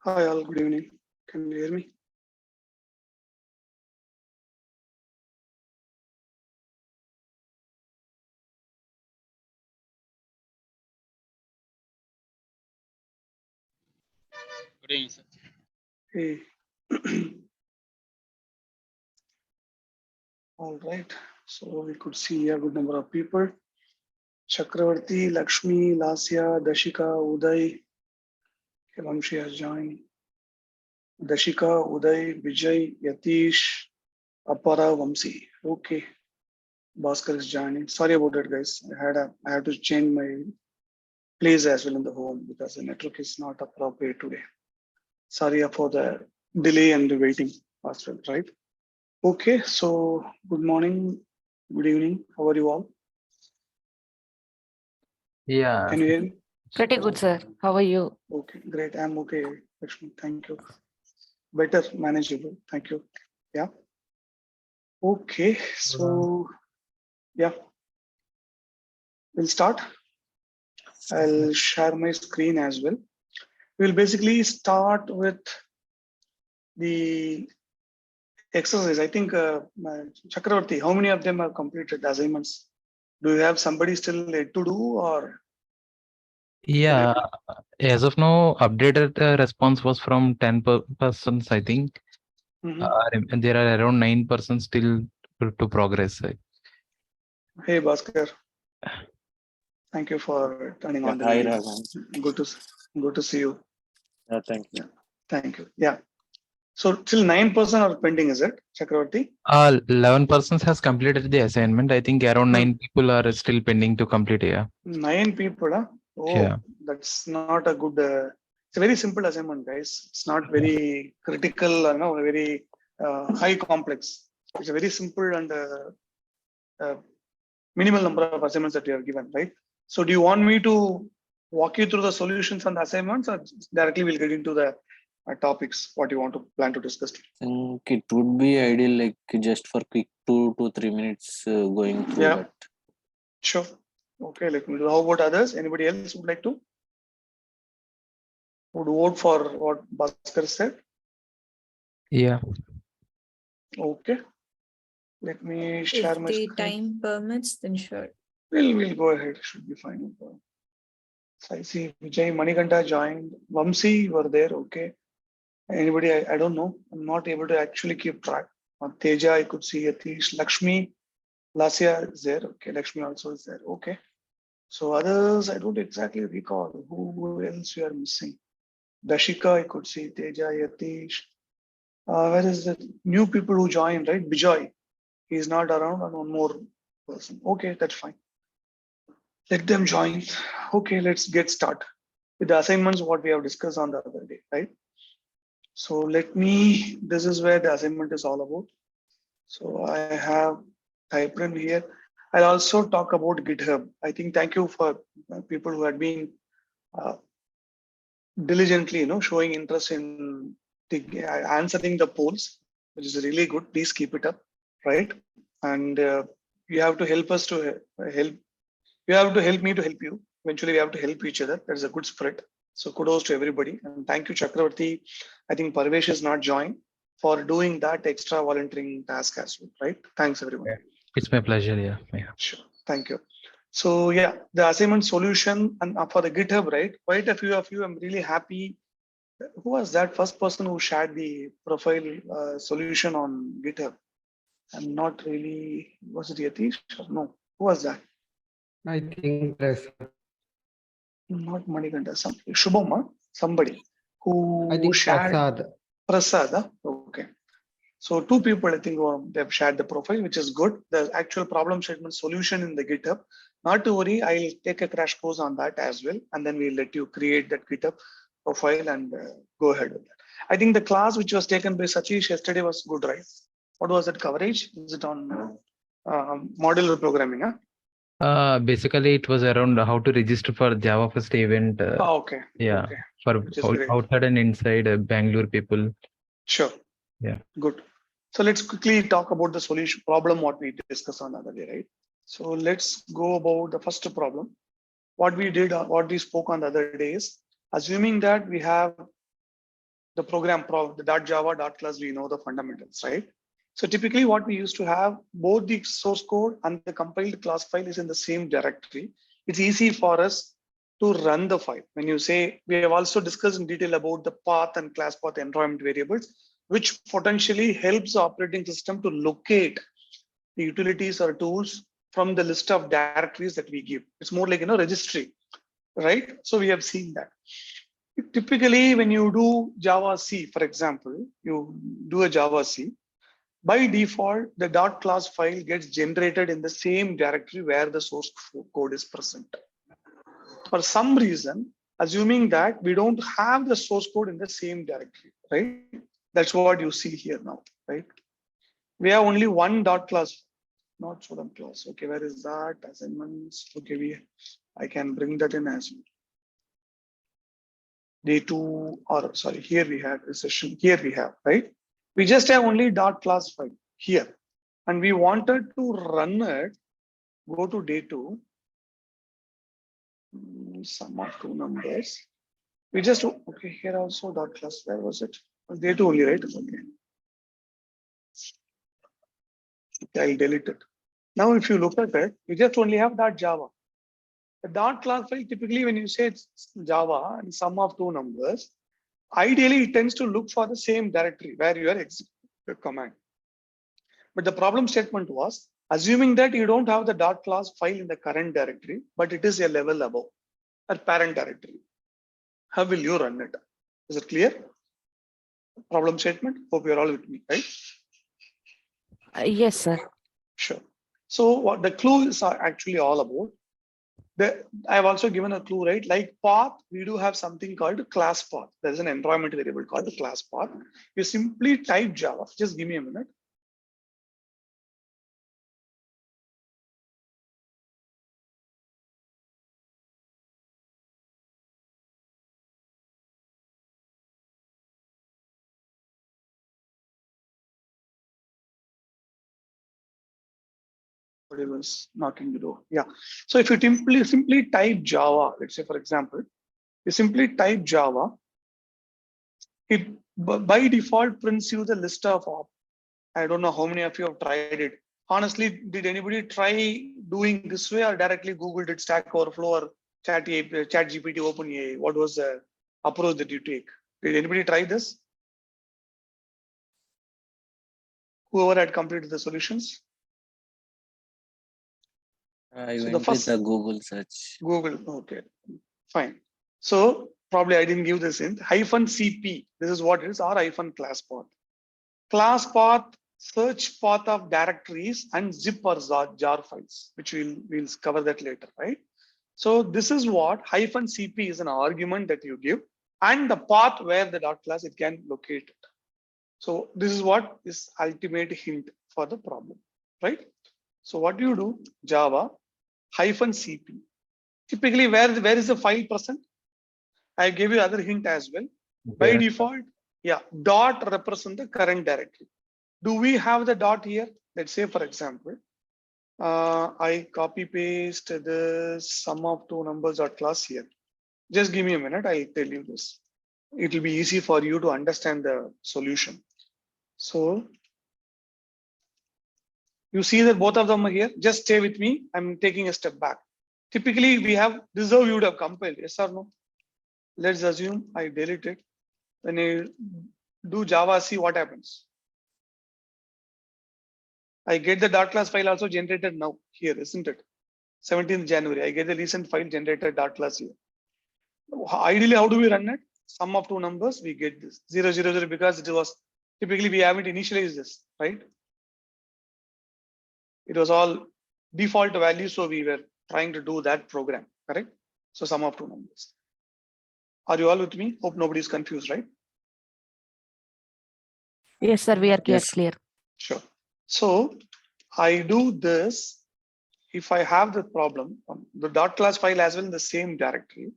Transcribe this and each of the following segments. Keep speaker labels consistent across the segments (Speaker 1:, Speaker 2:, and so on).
Speaker 1: Hi all, good evening. Can you hear me?
Speaker 2: Good evening, sir.
Speaker 1: Hey. All right. So we could see a good number of people. Chakravarti, Lakshmi, Lasya, Dashika, Uday. Vamshi has joined. Dashika, Uday, Vijay, Yatish, Apara, Vamsi. Okay. Bhaskar is joining. Sorry about that, guys. I had to change my place as well in the home because the network is not appropriate today. Sorry for the delay and the waiting as well, right? Okay, so good morning, good evening. How are you all?
Speaker 3: Yeah.
Speaker 1: Can you hear me?
Speaker 4: Pretty good, sir. How are you?
Speaker 1: Okay, great. I'm okay, Lakshmi. Thank you. Better manageable. Thank you. Yeah. Okay, so yeah, we'll start. I'll share my screen as well. We'll basically start with the exercise. I think Chakravarti, how many of them have completed the assignments? Do you have somebody still yet to do, or?
Speaker 3: Yeah, as of now, updated response was from 10 persons, I think. And there are around 9% still to progress.
Speaker 1: Hey, Bhaskar. Thank you for turning on the
Speaker 5: Hi,
Speaker 1: video.
Speaker 5: Raghavan.
Speaker 1: Good to see you.
Speaker 5: Thank you.
Speaker 1: Yeah, thank you. Yeah. So till 9% are pending, is it, Chakravarti?
Speaker 3: 11 persons has completed the assignment. I think around 9 people are still pending to complete. Yeah.
Speaker 1: 9 people, huh? Oh,
Speaker 3: Yeah.
Speaker 1: that's not a good. It's a very simple assignment, guys. It's not very critical or no, very high complex. It's a very simple and minimal number of assignments that you have given, right? So do you want me to walk you through the solutions and the assignments, or directly we'll get into the topics, what you want to plan to discuss today?
Speaker 5: I think it would be ideal, like just for quick 2 to 3 minutes going through that.
Speaker 1: Sure. Okay, let me do. How about others? Anybody else would like to? Would vote for what Bhaskar said?
Speaker 3: Yeah.
Speaker 1: Okay. Let me share
Speaker 6: If
Speaker 1: my
Speaker 6: the
Speaker 1: screen.
Speaker 6: time permits, then sure.
Speaker 1: We'll go ahead. Should be fine. So I see Vijay Manikanta joined. Vamsi, you were there. Okay. Anybody? I don't know. I'm not able to actually keep track. Teja, I could see Yatish. Lakshmi, Lasya is there. Okay. Lakshmi also is there. Okay. So others, I don't exactly recall who else we are missing. Dashika, I could see Teja, Yatish. Where is the new people who joined, right? Bijoy, he's not around, and one more person. Okay, that's fine. Let them join. Okay, let's get started with the assignments, what we have discussed on the other day, right? So this is where the assignment is all about. So I have typed in here. I'll also talk about GitHub. I think thank you for people who had been diligently, showing interest in answering the polls, which is really good. Please keep it up, right? And you have to help us to help. You have to help me to help you. Eventually, we have to help each other. There's a good spirit. So kudos to everybody. And thank you, Chakravarti. I think Parvesh is not joined for doing that extra volunteering task as well, right? Thanks, everyone.
Speaker 3: Yeah. It's my pleasure. Yeah.
Speaker 1: Sure. Thank you. So yeah, the assignment solution and for the GitHub, right? Quite a few of you, I'm really happy. Who was that first person who shared the profile solution on GitHub? I'm not really, was it Yatish or no? Who was that?
Speaker 7: I think
Speaker 1: Not Manikanta, Shubham, somebody who
Speaker 7: I think
Speaker 1: shared
Speaker 7: Prasad.
Speaker 1: Prasad. Okay. So 2 people, I think, they've shared the profile, which is good. The actual problem statement solution in the GitHub. Not to worry, I'll take a crash course on that as well. And then we'll let you create that GitHub profile and go ahead with that. I think the class which was taken by Satish yesterday was good, right? What was that coverage? Is it on modular programming? Huh?
Speaker 3: Basically, it was around how to register for JavaFest event.
Speaker 1: Okay.
Speaker 3: Yeah.
Speaker 1: Okay.
Speaker 3: For outside and inside Bangalore people.
Speaker 1: Sure.
Speaker 3: Yeah.
Speaker 1: Good. So let's quickly talk about the solution problem, what we discussed on the other day, right? So let's go about the first problem. What we spoke on the other day is assuming that we have the program the .java .class, we know the fundamentals, right? So typically what we used to have, both the source code and the compiled class file is in the same directory. It's easy for us to run the file. When you say, we have also discussed in detail about the path and class path environment variables, which potentially helps the operating system to locate the utilities or tools from the list of directories that we give. It's more like, registry, right? So we have seen that. Typically, when you do Java C, for example, you do a Java C, by default, the .class file gets generated in the same directory where the source code is present. For some reason, assuming that we don't have the source code in the same directory, right? That's what you see here now, right? We have only one .class, not student class. Okay, where is that? Assignments. Okay, I can bring that in as well. D2, or sorry, here we have a session. Here we have, right? We just have only .class file here, and we wanted to run it. Go to day 2. Sum of two numbers. We just okay here also .class. Where was it? Day 2 only, right? Okay. I'll delete it. Now, if you look at it, we just only have .java. The .class file, typically when you say it's Java and sum of two numbers, ideally it tends to look for the same directory where you are executing the command. But the problem statement was, assuming that you don't have the .class file in the current directory, but it is a level above a parent directory. How will you run it? Is it clear? Problem statement? Hope you're all with me, right?
Speaker 4: Yes, sir.
Speaker 1: Sure. So what the clues are actually all about. I've also given a clue, right? Like path, we do have something called class path. There's an environment variable called the class path. You simply type Java. Just give me a minute. It was knocking the door. Yeah. So if you simply type Java, let's say for example, you simply type Java, it by default prints you the list of I don't know how many of you have tried it. Honestly, did anybody try doing this way or directly Google did Stack Overflow or ChatGPT, OpenAI? What was the approach that you take? Did anybody try this? Whoever had completed the solutions?
Speaker 5: I
Speaker 1: So
Speaker 5: went
Speaker 1: the first
Speaker 5: with the Google search.
Speaker 1: Google, okay, fine. So probably I didn't give this in -CP. This is what it is, or -class path. Class path, search path of directories and zip or jar files, which we'll cover that later, right? So this is what -CP is an argument that you give, and the path where the .class it can locate it. So this is what is ultimate hint for the problem, right? So what do you do? Java -CP. Typically, where is the file present? I gave you other hint as well. By default, yeah, dot represent the current directory. Do we have the dot here? Let's say, for example, I copy paste the sum of two numbers .class here. Just give me a minute. I'll tell you this. It will be easy for you to understand the solution. So you see that both of them are here. Just stay with me. I'm taking a step back. Typically, we have this. How you would have compiled, yes or no? Let's assume I delete it. When you do Java C, what happens? I get the .class file also generated now here, isn't it? 17th January, I get the recent file generated .class here. Ideally, how do we run it? Sum of two numbers, we get this 0, 0, 0 because it was typically we haven't initialized this, right? It was all default value, so we were trying to do that program, correct? So sum of two numbers. Are you all with me? Hope nobody's confused, right?
Speaker 4: Yes, sir. We are clear.
Speaker 5: Yes.
Speaker 4: Clear.
Speaker 1: Sure. So I do this. If I have the problem, the .class file as well in the same directory,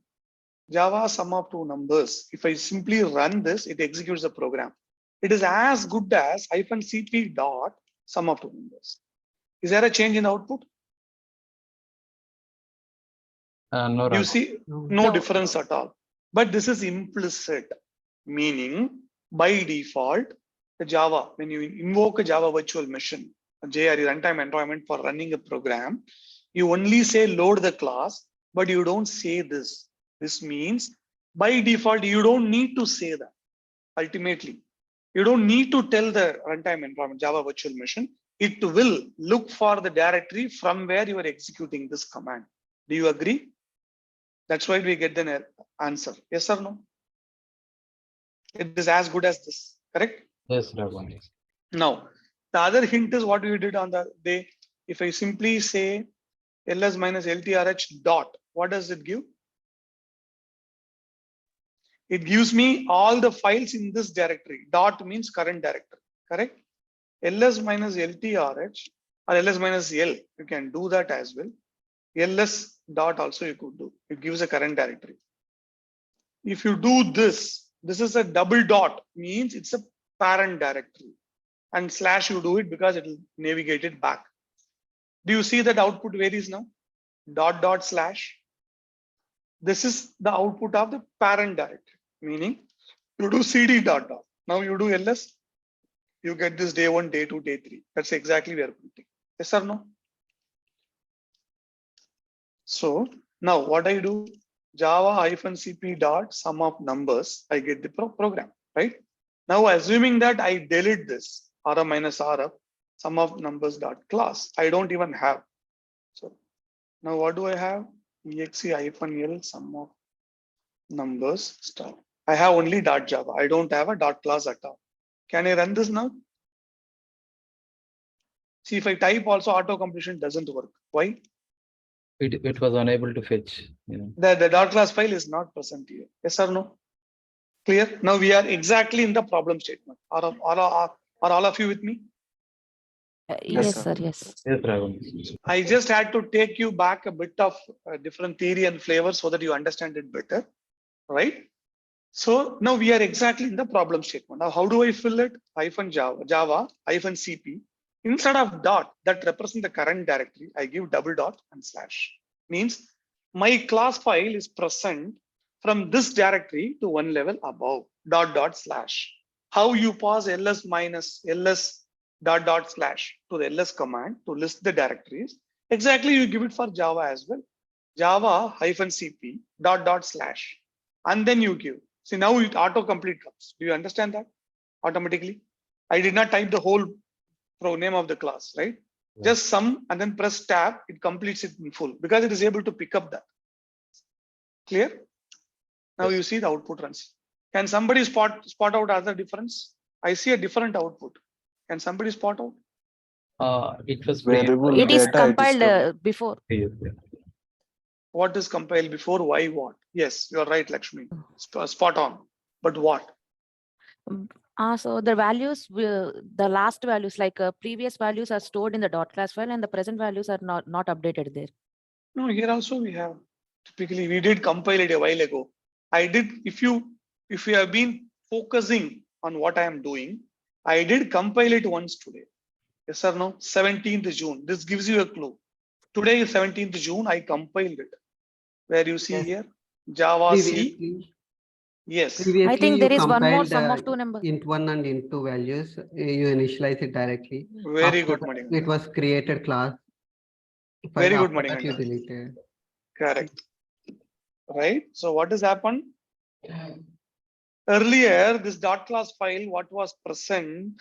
Speaker 1: Java sum of two numbers. If I simply run this, it executes the program. It is as good as -CP dot sum of two numbers. Is there a change in output?
Speaker 3: No,
Speaker 1: You
Speaker 3: Raghu.
Speaker 1: see no difference at all. But this is implicit, meaning by default, the Java, when you invoke a Java virtual machine, a JRE runtime environment for running a program, you only say load the class, but you don't say this. This means by default, you don't need to say that. Ultimately, you don't need to tell the runtime environment, Java virtual machine. It will look for the directory from where you are executing this command. Do you agree? That's why we get the answer. Yes or no? It is as good as this, correct?
Speaker 3: Yes, Raghavan.
Speaker 1: Now, the other hint is what we did on the day. If I simply say ls minus ltrh dot, what does it give? It gives me all the files in this directory. Dot means current directory, correct? ls minus ltrh or ls minus l, you can do that as well. ls dot also you could do. It gives a current directory. If you do this, this is a double dot, means it's a parent directory. And slash you do it because it will navigate it back. Do you see that output varies now? Dot dot slash. This is the output of the parent directory, meaning you do cd dot dot. Now you do ls, you get this day 1, day 2, day 3. That's exactly where putting. Yes or no? So now what I do, java-cp dot sum of numbers, I get the program, right? Now assuming that I delete this rm minus rf sum of numbers dot class, I don't even have. So now what do I have? exe-l sum of numbers star. I have only dot java. I don't have a dot class at all. Can I run this now? See, if I type also auto completion doesn't work. Why?
Speaker 3: It was unable to fetch.
Speaker 1: The dot class file is not present here. Yes or no? Clear? Now we are exactly in the problem statement. Are all of you with me?
Speaker 4: Yes, sir. Yes.
Speaker 3: Yes, Raghavan.
Speaker 1: I just had to take you back a bit of different theory and flavor so that you understand it better, right? So now we are exactly in the problem statement. Now, how do I fill it? Hyphen Java hyphen CP. Instead of dot that represent the current directory, I give double dot and slash. Means my class file is present from this directory to one level above. Dot dot slash. How you pass ls minus ls dot dot slash to the ls command to list the directories. Exactly, you give it for Java as well. Java hyphen CP dot dot slash, and then you give. See, now it autocomplete comes. Do you understand that? Automatically. I did not type the whole name of the class, right?
Speaker 3: Yeah.
Speaker 1: Just sum and then press tab, it completes it in full because it is able to pick up that. Clear? Now
Speaker 3: Yes.
Speaker 1: you see the output runs. Can somebody spot out other difference? I see a different output. Can somebody spot out?
Speaker 3: It was
Speaker 5: Variable
Speaker 4: It is
Speaker 5: data,
Speaker 4: compiled
Speaker 5: it is
Speaker 4: before.
Speaker 1: What is compiled before? Why what? Yes, you are right, Lakshmi. Spot on. But what?
Speaker 4: So the values, the last values, like previous values are stored in the dot class file, and the present values are not updated there.
Speaker 1: No, here also we have. Typically, we did compile it a while ago. I did. If you have been focusing on what I am doing, I did compile it once today. Yes or no? 17th June. This gives you a clue. Today is 17th June. I compiled it. Where you see
Speaker 7: Yes.
Speaker 1: here, Java C.
Speaker 7: Previously,
Speaker 1: Yes.
Speaker 4: I think
Speaker 7: you
Speaker 4: there is one more
Speaker 7: compiled,
Speaker 4: sum of two numbers.
Speaker 7: int 1 and int 2 values. You initialize it directly.
Speaker 1: Very
Speaker 7: After
Speaker 1: good,
Speaker 7: that,
Speaker 1: Manikanta.
Speaker 7: it was created class.
Speaker 1: Very good,
Speaker 7: After that, you
Speaker 1: Manikanta.
Speaker 7: deleted.
Speaker 1: Correct. Right. So what has happened? Earlier, this dot class file, what was present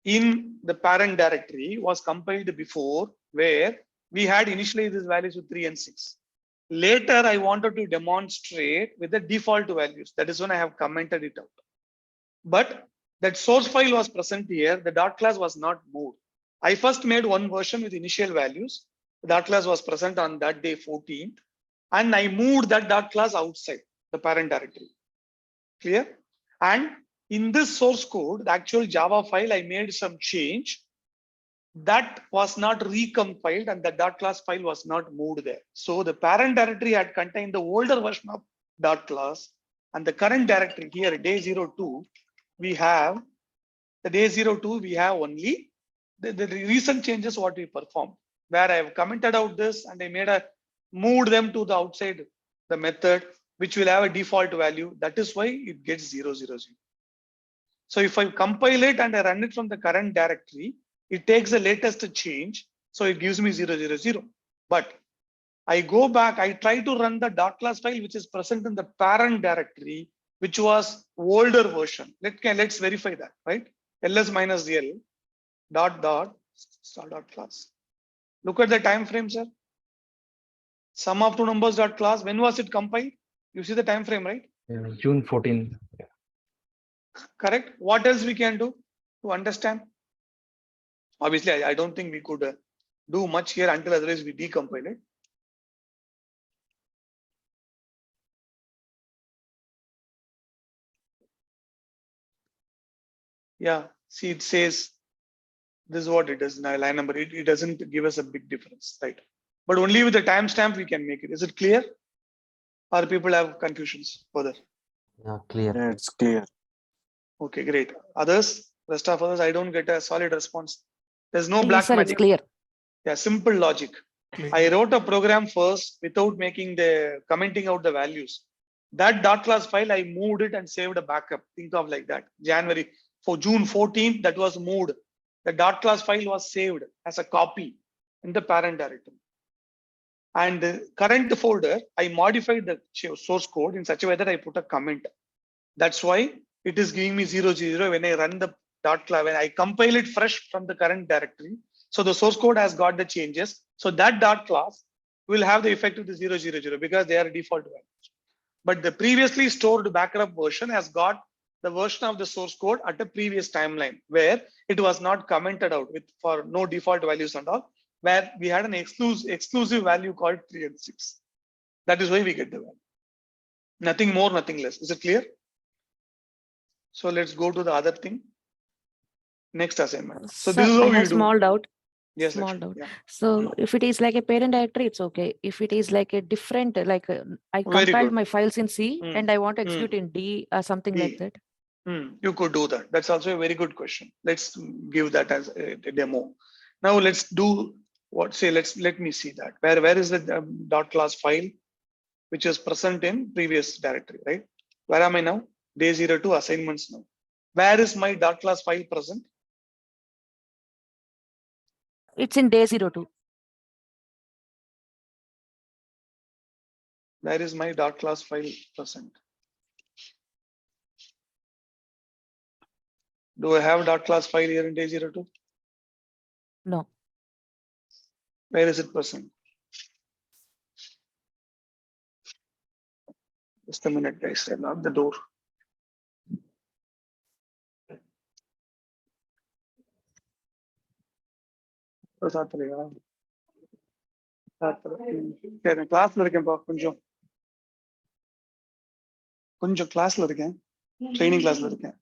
Speaker 1: in the parent directory was compiled before, where we had initially these values with 3 and 6. Later, I wanted to demonstrate with the default values. That is when I have commented it out. But that source file was present here. The dot class was not moved. I first made one version with initial values. The dot class was present on that day 14th. And I moved that dot class outside the parent directory. Clear? And in this source code, the actual Java file, I made some change that was not recompiled and the dot class file was not moved there. So the parent directory had contained the older version of dot class, and the current directory here, day 02, we have the day 02, we have only the recent changes what we performed, where I have commented out this and I moved them to the outside the method, which will have a default value. That is why it gets 0, 0, 0. So if I compile it and I run it from the current directory, it takes the latest change. So it gives me 0, 0, 0. But I go back, I try to run the .class file, which is present in the parent directory, which was older version. Let's verify that, right? ls minus l dot star dot class. Look at the time frame, sir. Sum of two numbers dot class. When was it compiled? You see the time frame, right?
Speaker 3: June 14th.
Speaker 1: Correct. What else we can do to understand? Obviously, I don't think we could do much here until otherwise we decompile it. Yeah, see, it says this is what it is now, line number. It doesn't give us a big difference, right? But only with the timestamp we can make it. Is it clear? Or people have confusions further?
Speaker 2: Yeah, clear.
Speaker 5: Yeah, it's clear.
Speaker 1: Okay, great. Others, rest of others, I don't get a solid response. There's no black
Speaker 4: Yes, sir, it's
Speaker 1: magic.
Speaker 4: clear.
Speaker 1: Yeah, simple logic. I wrote a program first without commenting out the values. That .class file, I moved it and saved a backup. Think of like that. June 14th, that was moved. The .class file was saved as a copy in the parent directory. And the current folder, I modified the source code in such a way that I put a comment. That's why it is giving me 0, 0 when I run the .class, when I compile it fresh from the current directory. So the source code has got the changes. So that .class will have the effect of the 0, 0, 0 because they are default values. But the previously stored backup version has got the version of the source code at a previous timeline where it was not commented out for no default values and all, where we had an exclusive value called 3 and 6. That is why we get the value. Nothing more, nothing less. Is it clear? So let's go to the other thing. Next assignment. So
Speaker 4: Sir,
Speaker 1: this is how
Speaker 4: I
Speaker 1: we
Speaker 4: have
Speaker 1: do.
Speaker 4: small doubt.
Speaker 1: Yes,
Speaker 4: Small
Speaker 1: Lakshmi,
Speaker 4: doubt.
Speaker 1: yeah.
Speaker 4: So if it is like a parent directory, it's okay. If it is like a different, I
Speaker 1: Very
Speaker 4: compiled
Speaker 1: good.
Speaker 4: my files in C and I want to execute in D or something
Speaker 1: D.
Speaker 4: like that.
Speaker 1: You could do that. That's also a very good question. Let's give that as a demo. Now let's do what? Say let me see that. Where is the .class file which is present in previous directory, right? Where am I now? Day 02 assignments now. Where is my .class file present?
Speaker 4: It's in day 02.
Speaker 1: Where is my .class file present? Do I have .class file here in day 02?
Speaker 4: No.
Speaker 1: Where is it present? Just a minute, guys. I locked the door. கிளாஸ்ல இருக்கேன்ப்பா கொஞ்சம் கிளாஸ்ல இருக்கேன் training கிளாஸ்ல இருக்கேன்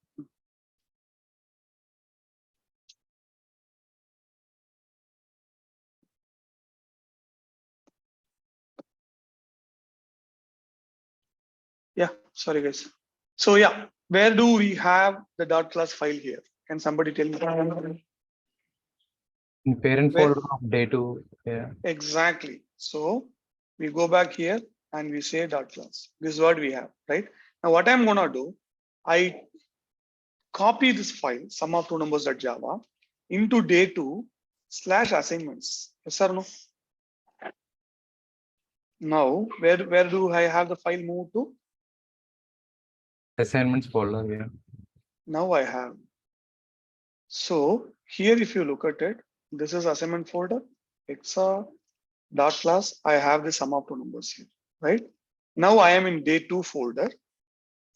Speaker 1: Yeah, sorry guys. So yeah, where do we have the .class file here? Can somebody tell me?
Speaker 3: In parent folder of day 2. Yeah.
Speaker 1: Exactly. So we go back here and we say .class. This is what we have, right? Now what I'm gonna do, I copy this file, sum of two numbers.java, into day 2/assignments. Yes or no? Now where do I have the file moved to?
Speaker 3: Assignments folder. Yeah.
Speaker 1: Now I have. So here, if you look at it, this is assignment folder, exa.class. I have the sum of two numbers here, right? Now I am in day 2 folder,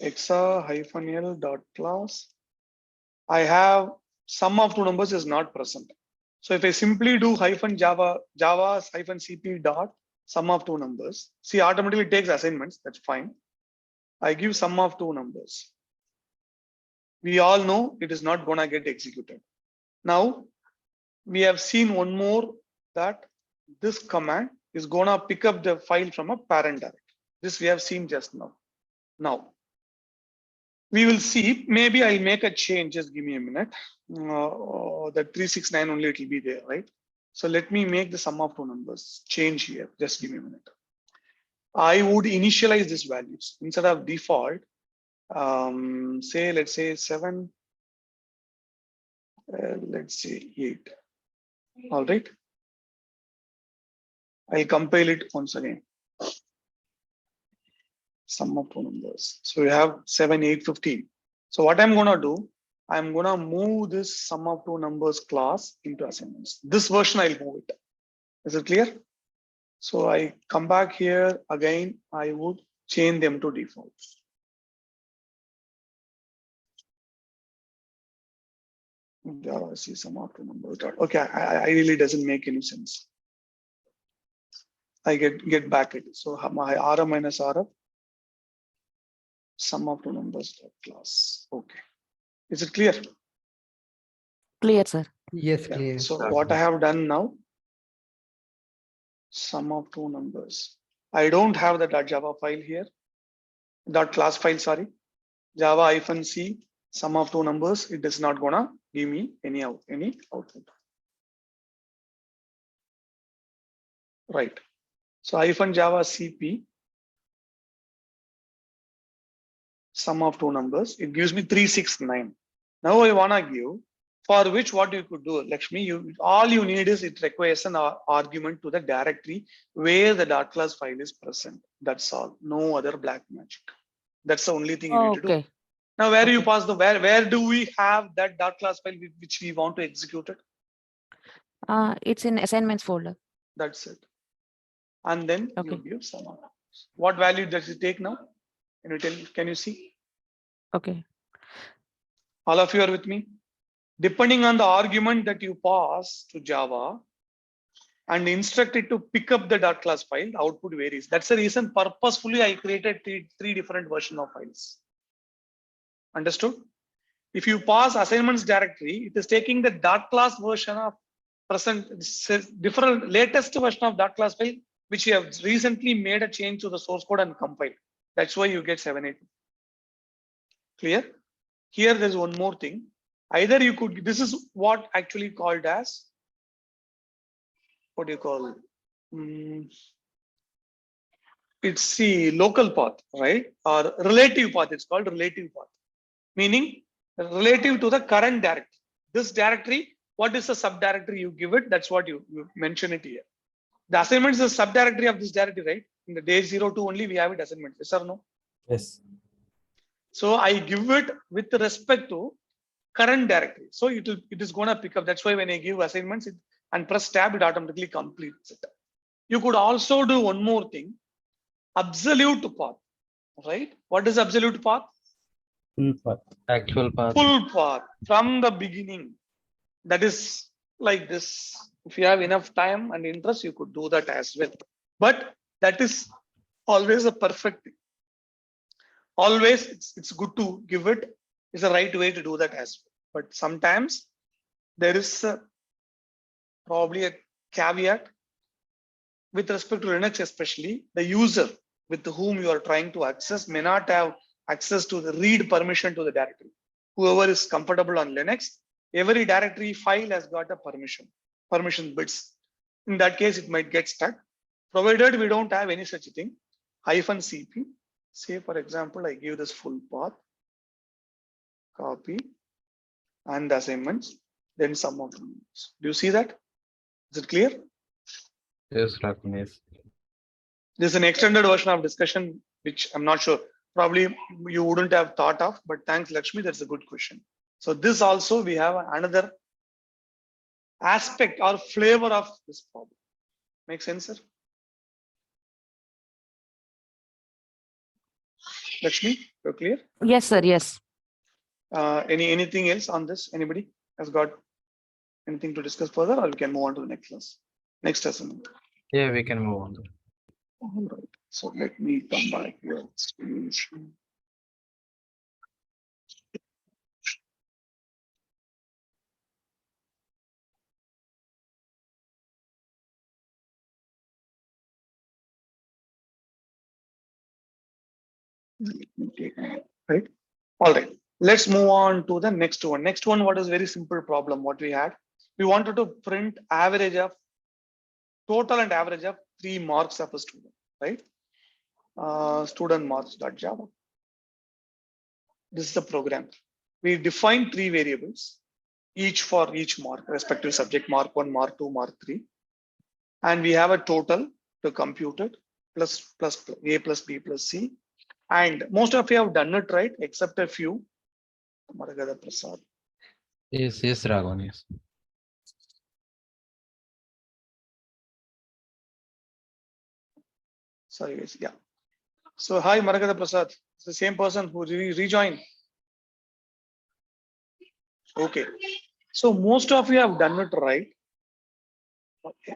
Speaker 1: exa-l.class. I have sum of two numbers is not present. So if I simply do -cp dot sum of two numbers, see automatically it takes assignments. That's fine. I give sum of two numbers. We all know it is not gonna get executed. Now we have seen one more, that this command is gonna pick up the file from a parent directory. This we have seen just now. Now we will see, maybe I'll make a change. Just give me a minute. The 369 only, it will be there, right? So let me make the sum of two numbers change here. Just give me a minute. I would initialize these values instead of default. Say, let's say 7, let's say 8. All right. I'll compile it once again. Sum of two numbers. So we have 7, 8, 15. So what I'm gonna do, I'm gonna move this sum of two numbers class into assignments. This version I'll move it. Is it clear? So I come back here again, I would change them to default. There I see sum of two numbers. Okay, I really doesn't make any sense. I get back it. So my RM minus RF, sum of two numbers class. Okay. Is it clear?
Speaker 4: Clear, sir.
Speaker 7: Yes,
Speaker 1: Yeah.
Speaker 7: clear.
Speaker 1: So what I have done now, sum of two numbers. I don't have the .java file here. .class file, sorry. Java-C, sum of two numbers. It is not gonna give me any output. Right. So -java CP, sum of two numbers. It gives me 369. Now I wanna give, for which what you could do, Lakshmi, all you need is it requires an argument to the directory where the .class file is present. That's all. No other black magic. That's the only thing you need to do.
Speaker 4: Okay.
Speaker 1: Now, where you pass the where do we have that .class file which we want to execute it?
Speaker 4: It's in assignments folder.
Speaker 1: That's it. And then
Speaker 4: Okay.
Speaker 1: you give sum of. What value does it take now? Can you tell? Can you see?
Speaker 4: Okay.
Speaker 1: All of you are with me? Depending on the argument that you pass to Java and instruct it to pick up the .class file, the output varies. That's the reason purposefully I created three different versions of files. Understood? If you pass assignments directory, it is taking the .class version of present different latest version of .class file, which we have recently made a change to the source code and compiled. That's why you get 7, 8. Clear? Here there's one more thing. Either you could, this is what actually called as, what do you call? It's the local path, right? Or relative path, it's called relative path. Meaning relative to the current directory. This directory, what is the subdirectory you give it? That's what you mention it here. The assignment is the subdirectory of this directory, right? In the day 0 to only we have it assignment. Yes or no?
Speaker 2: Yes.
Speaker 1: So I give it with respect to current directory. So it is going to pick up. That's why when I give assignments and press tab, it automatically completes it. You could also do one more thing. Absolute path, right? What is absolute path?
Speaker 2: Full path.
Speaker 3: Actual path.
Speaker 1: Full path from the beginning. That is like this. If you have enough time and interest, you could do that as well. But that is always a perfect thing. Always it's good to give it. It's the right way to do that as well. But sometimes there is probably a caveat with respect to Linux, especially the user with whom you are trying to access may not have access to the read permission to the directory. Whoever is comfortable on Linux, every directory file has got a permission bits. In that case, it might get stuck. Provided we don't have any such thing, -cp. Say, for example, I give this full path, copy, and the assignments, then sum of numbers. Do you see that? Is it clear?
Speaker 3: Yes, Lakshmi.
Speaker 1: This is an extended version of discussion, which I'm not sure. Probably you wouldn't have thought of, but thanks, Lakshmi. That's a good question. So this also we have another aspect or flavor of this problem. Make sense, sir? Lakshmi, you're clear?
Speaker 4: Yes, sir. Yes.
Speaker 1: Anything else on this? Anybody has got anything to discuss further, or we can move on to the next class? Next assignment.
Speaker 3: Yeah, we can move on.
Speaker 1: All right. So let me come back here. Right. All right. Let's move on to the next one. Next one, what is very simple problem? What we had, we wanted to print average of total and average of 3 marks of a student, right? student marks.java. This is the program. We define 3 variables, each for each mark, respective subject, mark 1, mark 2, mark 3. And we have a total to compute it, plus A plus B plus C. And most of you have done it right, except a few. Maragada Prasad.
Speaker 3: Yes, Raghavan, yes.
Speaker 1: Sorry, guys. Yeah. So, hi, Maragada Prasad. It's the same person who rejoined. Okay. So, most of you have done it right,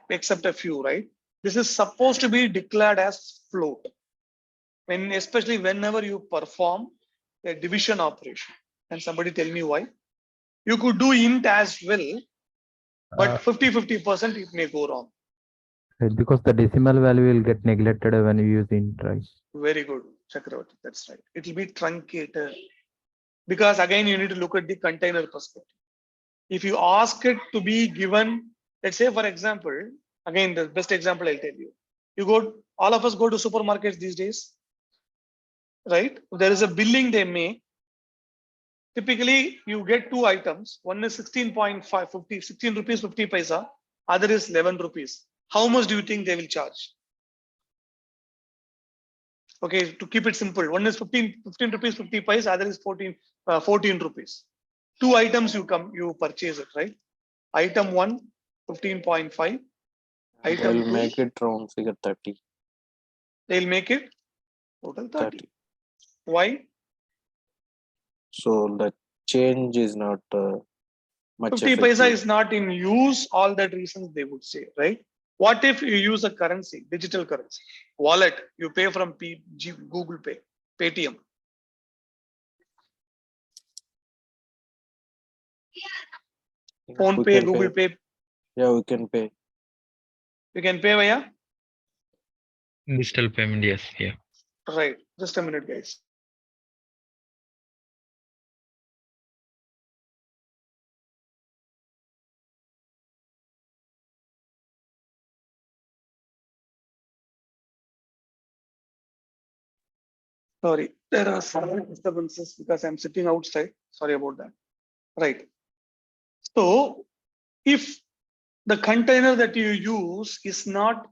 Speaker 1: except a few, right? This is supposed to be declared as float. Especially whenever you perform a division operation. Can somebody tell me why? You could do int as well, but 50% it may go wrong.
Speaker 3: Because the decimal value will get neglected when you use int, right?
Speaker 1: Very good, Chakravarti. That's right. It will be truncated. Because again, you need to look at the container perspective. If you ask it to be given, let's say, for example, again, the best example I'll tell you. All of us go to supermarkets these days, right? There is a billing they make. Typically, you get 2 items. One is 16 rupees 50 paisa. Other is 11 rupees. How much do you think they will charge? Okay, to keep it simple, one is 15 rupees 50 paisa. Other is 14 rupees. 2 items you purchase it, right? Item 1, 15.5. Item
Speaker 5: They'll
Speaker 1: 2,
Speaker 5: make it round figure 30.
Speaker 1: they'll make it total 30. Why?
Speaker 5: So the change is not much
Speaker 1: 50
Speaker 5: effective.
Speaker 1: paisa is not in use, all that reasons they would say, right? What if you use a currency, digital currency, wallet, you pay from Google Pay, Paytm. Phone
Speaker 5: We
Speaker 1: Pay,
Speaker 5: can
Speaker 1: Google Pay,
Speaker 5: Yeah, we can pay.
Speaker 1: you can pay via?
Speaker 3: Digital payment, yes, yeah.
Speaker 1: Right, just a minute, guys. Sorry, there are some disturbances because I'm sitting outside. Sorry about that. Right. So, if the container that you use is not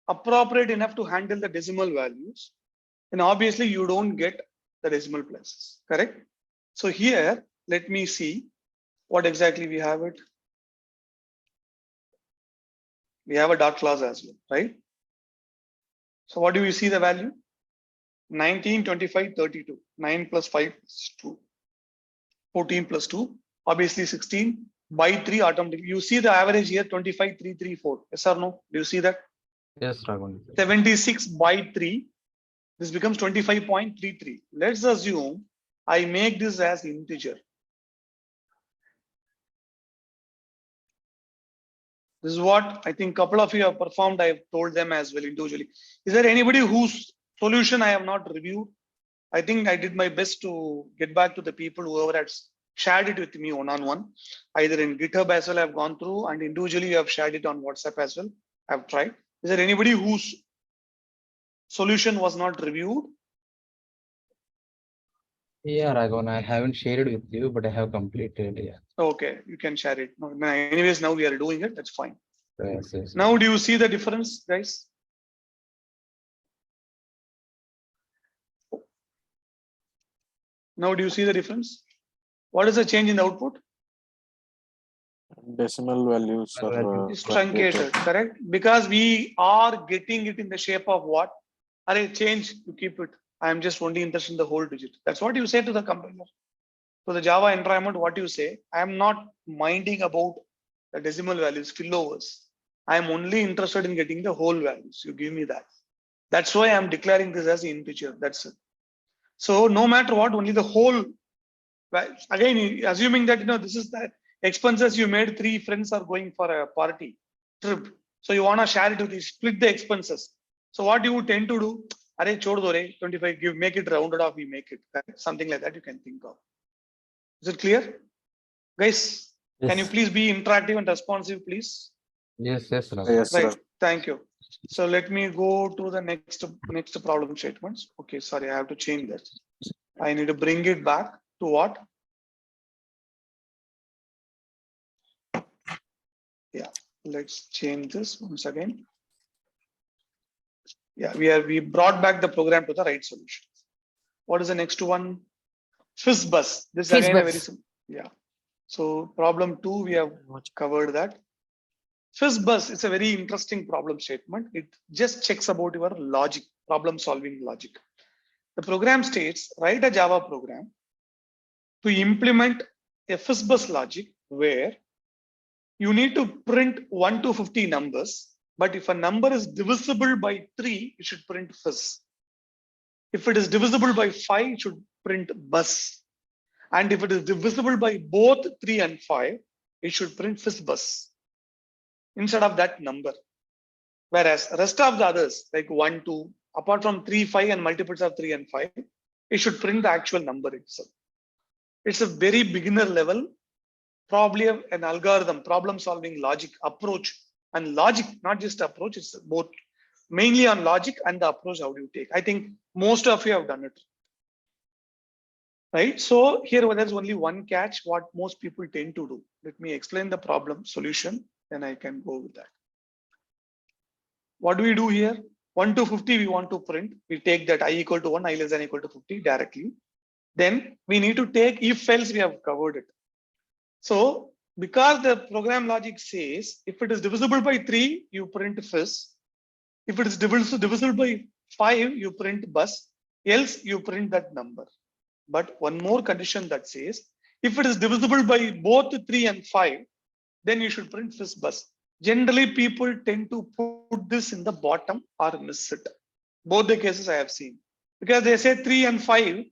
Speaker 1: appropriate enough to handle the decimal values, then obviously you don't get the decimal places, correct? So here, let me see what exactly we have it. We have a dot clause as well, right? So what do we see the value? 19, 25, 32. 9 plus 5 is 2. 14 plus 2, obviously 16. By 3 automatically. You see the average here, 25,334. Yes or no? Do you see that?
Speaker 3: Yes, Raghavan.
Speaker 1: 76 by 3. This becomes 25.33. Let's assume I make this as integer. This is what I think a couple of you have performed. I've told them as well individually. Is there anybody whose solution I have not reviewed? I think I did my best to get back to the people whoever has shared it with me one-on-one. Either in GitHub as well I've gone through, and individually you have shared it on WhatsApp as well. I've tried. Is there anybody whose solution was not reviewed?
Speaker 3: Yeah, Raghavan, I haven't shared it with you, but I have completed. Yeah.
Speaker 1: Okay, you can share it. No, anyways, now we are doing it. That's fine.
Speaker 3: Yes.
Speaker 1: Now, do you see the difference, guys? Now, do you see the difference? What is the change in the output?
Speaker 5: Decimal values are
Speaker 1: It's truncated, correct? Because we are getting it in the shape of what? Array, change, you keep it. I am just only interested in the whole digit. That's what you say to the compiler. To the Java environment, what you say, I am not minding about the decimal values, spillovers. I am only interested in getting the whole values. You give me that. That's why I'm declaring this as integer. That's it. So no matter what, only the whole, again, assuming that, this is that expenses you made, 3 friends are going for a party trip. So you want to share it with you, split the expenses. So what you would tend to do, array chod do re, 25, make it rounded off, we make it, correct? Something like that you can think of. Is it clear? Guys,
Speaker 3: Yes.
Speaker 1: can you please be interactive and responsive, please?
Speaker 3: Yes, Raghavan.
Speaker 5: Yes,
Speaker 1: Right.
Speaker 5: sir.
Speaker 1: Thank you. So let me go to the next problem statements. Okay, sorry, I have to change that. I need to bring it back to what? Yeah, let's change this once again. Yeah, we brought back the program to the right solution. What is the next one? FizzBus. This
Speaker 4: Fizz
Speaker 1: again a
Speaker 4: bus.
Speaker 1: very simple. Yeah. So problem 2, we have covered that. FizzBus is a very interesting problem statement. It just checks about your logic, problem solving logic. The program states, write a Java program to implement a FizzBus logic where you need to print 1 to 50 numbers, but if a number is divisible by 3, it should print fizz. If it is divisible by 5, it should print bus. And if it is divisible by both 3 and 5, it should print FizzBus instead of that number. Whereas rest of the others, like 1, 2, apart from 3, 5 and multiples of 3 and 5, it should print the actual number itself. It's a very beginner level, probably an algorithm, problem solving logic approach, and logic, not just approach, it's both mainly on logic and the approach how do you take. I think most of you have done it. Right. So here there's only one catch, what most people tend to do. Let me explain the problem solution, then I can go with that. What do we do here? 1 to 50 we want to print. We take that I equal to 1, I less than equal to 50 directly. Then we need to take if else, we have covered it. So because the program logic says if it is divisible by 3, you print fizz. If it is divisible by 5, you print bus, else you print that number. But one more condition that says, if it is divisible by both 3 and 5, then you should print FizzBus. Generally, people tend to put this in the bottom or miss it. Both the cases I have seen. Because they say 3 and 5,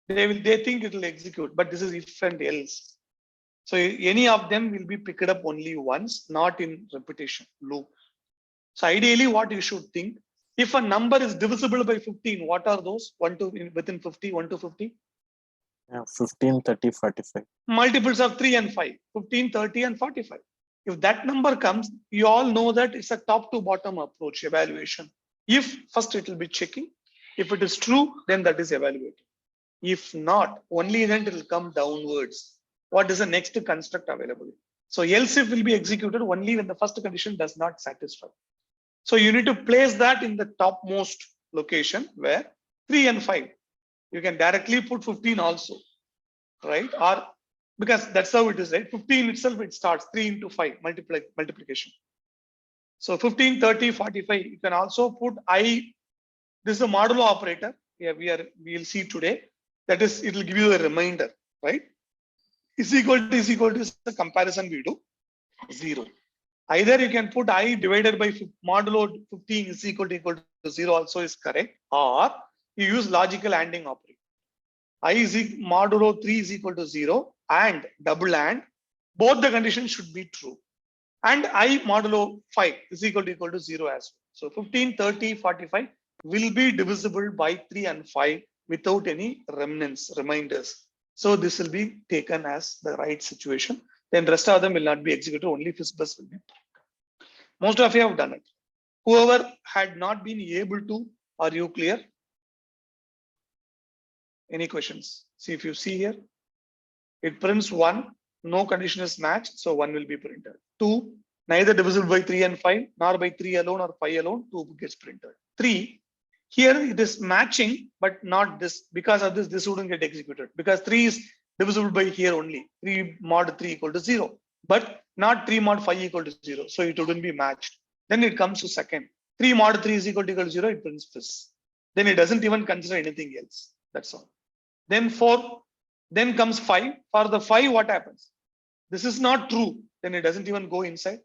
Speaker 1: they think it will execute, but this is if and else. So any of them will be picked up only once, not in repetition loop. So ideally, what you should think, if a number is divisible by 15, what are those? Within 50, 1 to 50?
Speaker 5: Yeah, 15, 30, 45.
Speaker 1: Multiples of 3 and 5, 15, 30 and 45. If that number comes, you all know that it's a top to bottom approach evaluation. If first it will be checking, if it is true, then that is evaluated. If not, only then it will come downwards. What is the next construct available? So else if will be executed only when the first condition does not satisfy. So you need to place that in the topmost location where 3 and 5. You can directly put 15 also, right? Or because that's how it is, right? 15 itself, it starts 3 into 5 multiplication. So 15, 30, 45, you can also put I, this is a modulo operator. Yeah, we'll see today. That is, it will give you a reminder, right? Is equal to is the comparison we do, 0. Either you can put I divided by modulo 15 is equal to 0 also is correct, or you use logical ANDing operator. I is modulo 3 is equal to 0 and double AND, both the conditions should be true. And I modulo 5 is equal to 0 as well. So 15, 30, 45 will be divisible by 3 and 5 without any reminders. So this will be taken as the right situation. Then rest of them will not be executed, only FizzBus will be. Most of you have done it. Whoever had not been able to, are you clear? Any questions? See, if you see here, it prints 1, no condition is matched, so 1 will be printed. 2, neither divisible by 3 and 5, nor by 3 alone or 5 alone, 2 gets printed. 3, here it is matching, but not this. Because of this, this wouldn't get executed. Because 3 is divisible by here only. 3 mod 3 equal to 0, but not 3 mod 5 equal to 0. So it wouldn't be matched. Then it comes to second. 3 mod 3 is equal to 0, it prints this. Then it doesn't even consider anything else. That's all. Then 4, then comes 5. For the 5, what happens? This is not true. Then it doesn't even go inside.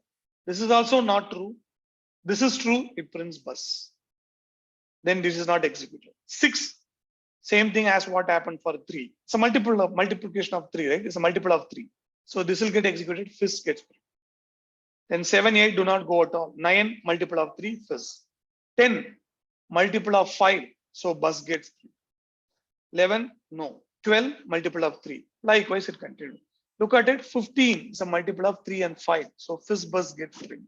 Speaker 1: This is also not true. This is true. It prints bus. Then this is not executed. 6, same thing as what happened for 3. It's a multiplication of 3, right? It's a multiple of 3. So this will get executed. Fizz gets printed. Then 7, 8 do not go at all. 9, multiple of 3, fizz. 10, multiple of 5. So bus gets printed. 11, no. 12, multiple of 3. Likewise, it continues. Look at it. 15 is a multiple of 3 and 5. So FizzBus gets printed.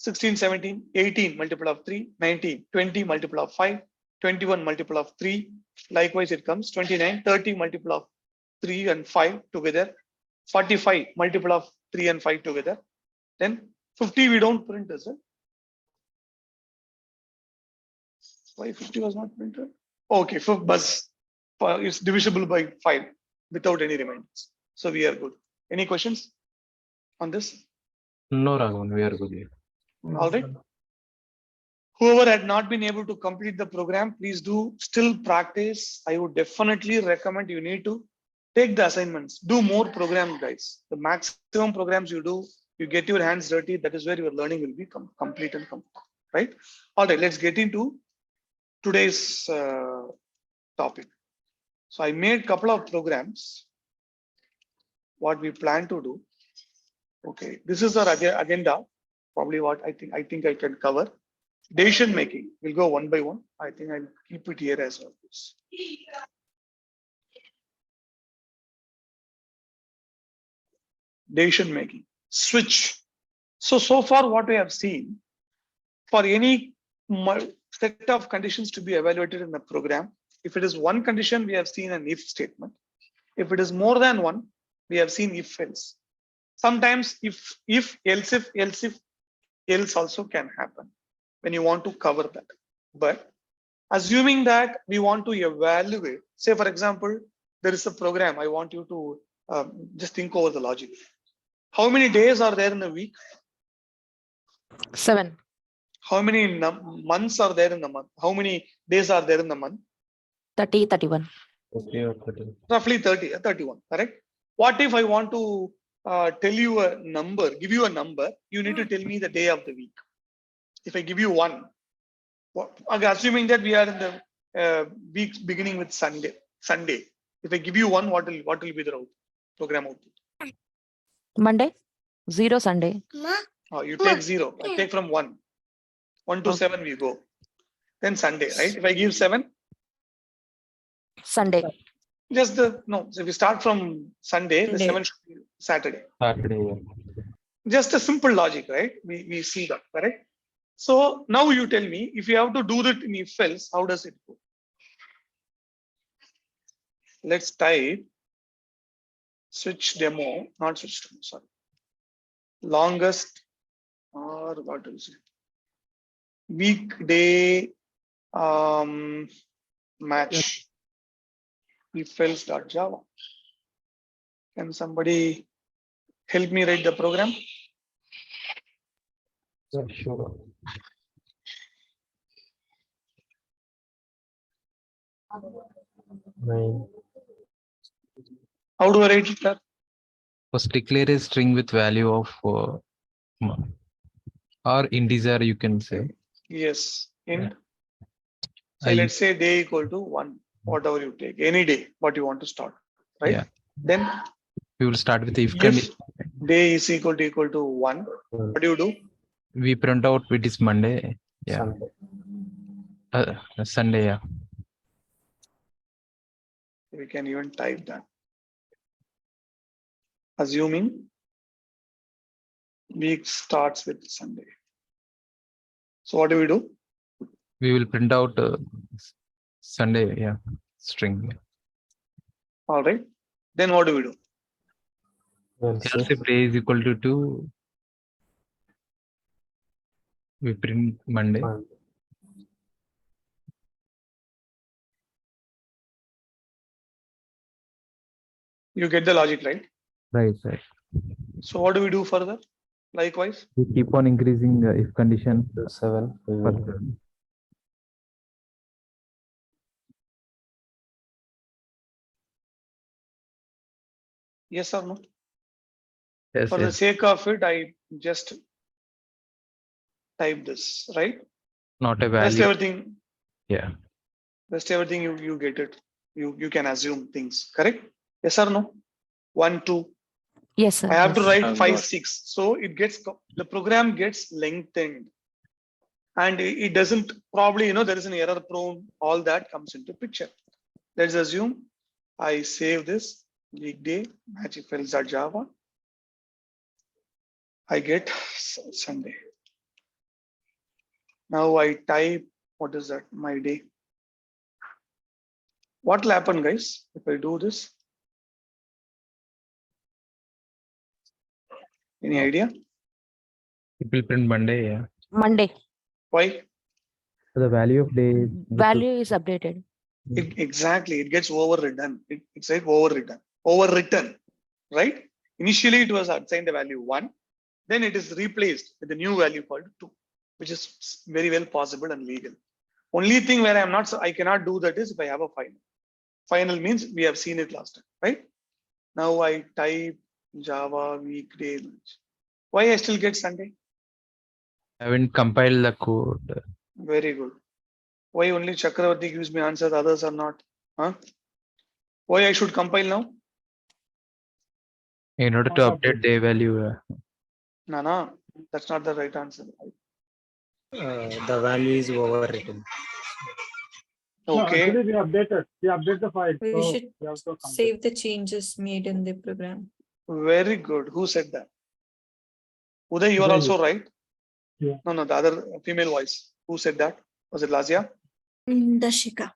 Speaker 1: 16, 17, 18 multiple of 3, 19, 20 multiple of 5, 21 multiple of 3. Likewise, it comes 29, 30 multiple of 3 and 5 together, 45 multiple of 3 and 5 together. Then 50 we don't print, is it? Why 50 was not printed? Okay, for bus is divisible by 5 without any remainders. So we are good. Any questions on this?
Speaker 3: No, Raghavan, we are good here.
Speaker 1: All right. Whoever had not been able to complete the program, please do still practice. I would definitely recommend you need to take the assignments, do more programs, guys. The maximum programs you do, you get your hands dirty. That is where your learning will be complete and complete, right? All right, let's get into today's topic. So I made a couple of programs. What we plan to do. Okay, this is our agenda. Probably what I think I can cover. Decision making. We'll go one by one. I think I'll keep it here as well. Decision making. Switch. So far what we have seen, for any set of conditions to be evaluated in the program, if it is one condition, we have seen an if statement. If it is more than one, we have seen if else. Sometimes if else also can happen when you want to cover that. But assuming that we want to evaluate, say for example, there is a program, I want you to just think over the logic. How many days are there in a week?
Speaker 4: 7.
Speaker 1: How many months are there in the month? How many days are there in the month?
Speaker 4: 30, 31.
Speaker 3: Okay, okay.
Speaker 1: Roughly 30, 31, correct? What if I want to tell you a number, give you a number, you need to tell me the day of the week. If I give you 1, assuming that we are in the week beginning with Sunday. If I give you 1, what will be the program output?
Speaker 4: Monday, 0 Sunday.
Speaker 1: Oh, you take 0. I take from 1. 1 to 7 we go. Then Sunday, right? If I give 7.
Speaker 4: Sunday.
Speaker 1: Just no. So if we start from Sunday, the 7 should be Saturday.
Speaker 3: Saturday.
Speaker 1: Just a simple logic, right? We see that, correct? So now you tell me, if you have to do that in if else, how does it go? Let's type switch demo, not switch demo, sorry. Longest or what is it? Weekday match if else.java. Can somebody help me write the program?
Speaker 3: Yeah, sure.
Speaker 1: How do I write it, sir?
Speaker 3: First, declare a string with value of or integer, you can say.
Speaker 1: Yes, int. So
Speaker 3: I-
Speaker 1: let's say day equal to 1, whatever you take, any day, what you want to start, right?
Speaker 3: Yeah.
Speaker 1: Then
Speaker 3: We will start with if
Speaker 1: if
Speaker 3: condition.
Speaker 1: day is equal to 1, what do?
Speaker 3: We print out it is Monday. Yeah. Sunday. Yeah.
Speaker 1: We can even type that. Assuming week starts with Sunday. So what do?
Speaker 3: We will print out Sunday. Yeah. String.
Speaker 1: All right. Then what do?
Speaker 3: Else if day is equal to 2, we print Monday.
Speaker 1: You get the logic, right?
Speaker 3: Right.
Speaker 1: So what do we do further? Likewise.
Speaker 3: We keep on increasing if condition
Speaker 5: 7.
Speaker 3: further.
Speaker 1: Yes or no?
Speaker 3: Yes,
Speaker 1: For the
Speaker 3: yes.
Speaker 1: sake of it, I just type this, right?
Speaker 3: Not a
Speaker 1: Rest
Speaker 3: value.
Speaker 1: everything.
Speaker 3: Yeah.
Speaker 1: Rest everything you get it. You can assume things, correct? Yes or no? 1, 2.
Speaker 4: Yes, sir.
Speaker 1: I have to
Speaker 4: yes.
Speaker 1: write
Speaker 5: I've
Speaker 1: 5,
Speaker 5: got-
Speaker 1: 6. So it gets, the program gets lengthened. And it doesn't probably, there is an error prone, all that comes into picture. Let's assume I save this weekday match if else.java. I get Sunday. Now I type, what is that? My day. What will happen, guys, if I do this? Any idea?
Speaker 3: It will print Monday, yeah.
Speaker 4: Monday.
Speaker 1: Why?
Speaker 3: So the value of day.
Speaker 4: Value is updated.
Speaker 1: Exactly, it gets overridden. It's like overwritten, right? Initially, it was assigned the value 1. Then it is replaced with the new value called 2, which is very well possible and legal. Only thing where I cannot do that is if I have a final. Final means we have seen it last time, right? Now I type Java weekday lunch. Why I still get Sunday?
Speaker 3: I haven't compiled the code.
Speaker 1: Very good. Why only Chakravarti gives me answers, others are not? Huh? Why I should compile now?
Speaker 3: In order to update day value.
Speaker 1: No, that's not the right answer.
Speaker 2: The value is overwritten.
Speaker 8: No,
Speaker 1: Okay.
Speaker 8: actually we update the file.
Speaker 6: We
Speaker 8: so
Speaker 6: should
Speaker 8: we have to compare.
Speaker 6: save the changes made in the program.
Speaker 1: Very good. Who said that? Uday, you are
Speaker 8: Uday.
Speaker 1: also right.
Speaker 8: Yeah.
Speaker 1: No, the other female voice. Who said that? Was it Lazia?
Speaker 6: Dashika.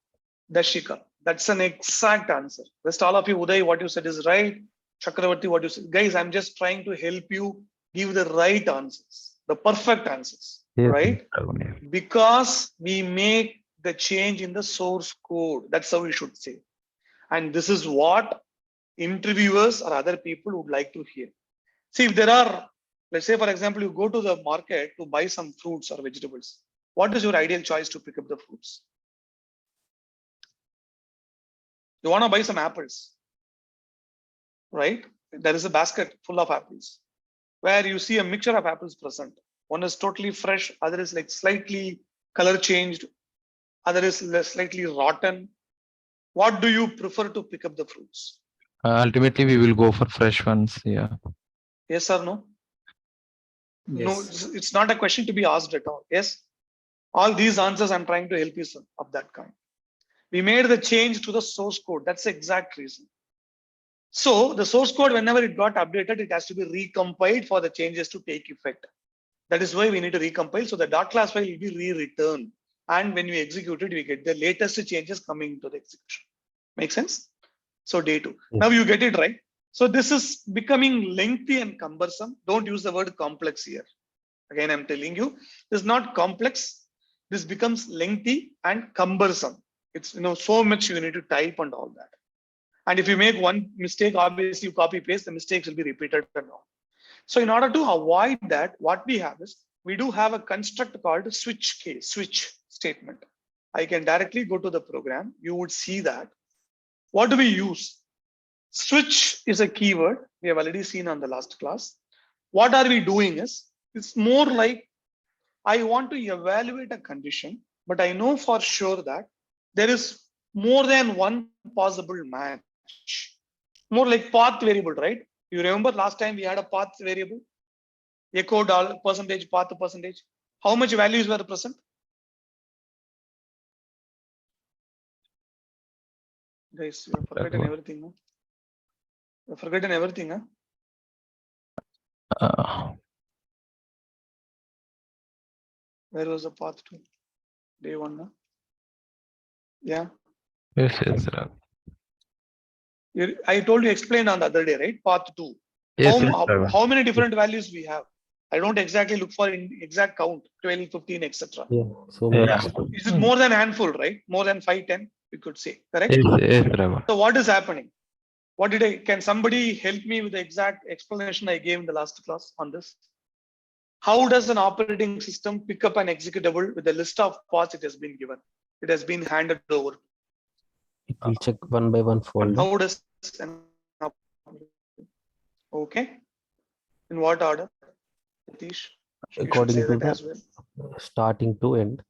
Speaker 1: Dashika. That's an exact answer. Rest all of you, Uday, what you said is right. Chakravarti, what you said. Guys, I'm just trying to help you give the right answers, the perfect answers,
Speaker 3: Yes,
Speaker 1: right?
Speaker 3: yeah.
Speaker 1: Because we make the change in the source code. That's how we should say. And this is what interviewers or other people would like to hear. See, if there are, let's say, for example, you go to the market to buy some fruits or vegetables. What is your ideal choice to pick up the fruits? You want to buy some apples, right? There is a basket full of apples where you see a mixture of apples present. One is totally fresh, other is like slightly color changed, other is slightly rotten. What do you prefer to pick up the fruits?
Speaker 3: Ultimately, we will go for fresh ones. Yeah.
Speaker 1: Yes or no? No,
Speaker 2: Yes.
Speaker 1: it's not a question to be asked at all. Yes. All these answers I'm trying to help you of that kind. We made the change to the source code. That's the exact reason. So the source code, whenever it got updated, it has to be recompiled for the changes to take effect. That is why we need to recompile. So the .class file will be re-returned. And when we execute it, we get the latest changes coming into the execution. Make sense? So day 2.
Speaker 3: Yes.
Speaker 1: Now you get it right. So this is becoming lengthy and cumbersome. Don't use the word complex here. Again, I'm telling you, this is not complex. This becomes lengthy and cumbersome. It's so much you need to type and all that. And if you make one mistake, obviously you copy paste, the mistakes will be repeated and all. So in order to avoid that, what we have is we do have a construct called switch case, switch statement. I can directly go to the program. You would see that. What do we use? Switch is a keyword we have already seen on the last class. What are we doing is it's more like I want to evaluate a condition, but I know for sure that there is more than one possible match. More like path variable, right? You remember last time we had a path variable, echo $, path %. How much values were present? Guys, you have forgotten everything. Huh? You have forgotten everything, huh? Where was the path to? Day 1, huh? Yeah.
Speaker 3: Yes.
Speaker 1: I told you explained on the other day, right? Path 2.
Speaker 3: Yes,
Speaker 1: How many different values we have? I don't exactly look for exact count, 12, 15, etc.
Speaker 9: Yeah, so
Speaker 3: Yeah.
Speaker 1: It is more than a handful, right? More than 5, 10, we could say, correct?
Speaker 3: Yes,
Speaker 1: So what is happening? Can somebody help me with the exact explanation I gave in the last class on this? How does an operating system pick up an executable with a list of paths it has been given? It has been handed over.
Speaker 9: it will check one by one folder.
Speaker 1: How does okay? In what order? Satish, you should say
Speaker 9: According to
Speaker 1: that as well.
Speaker 9: the starting to end.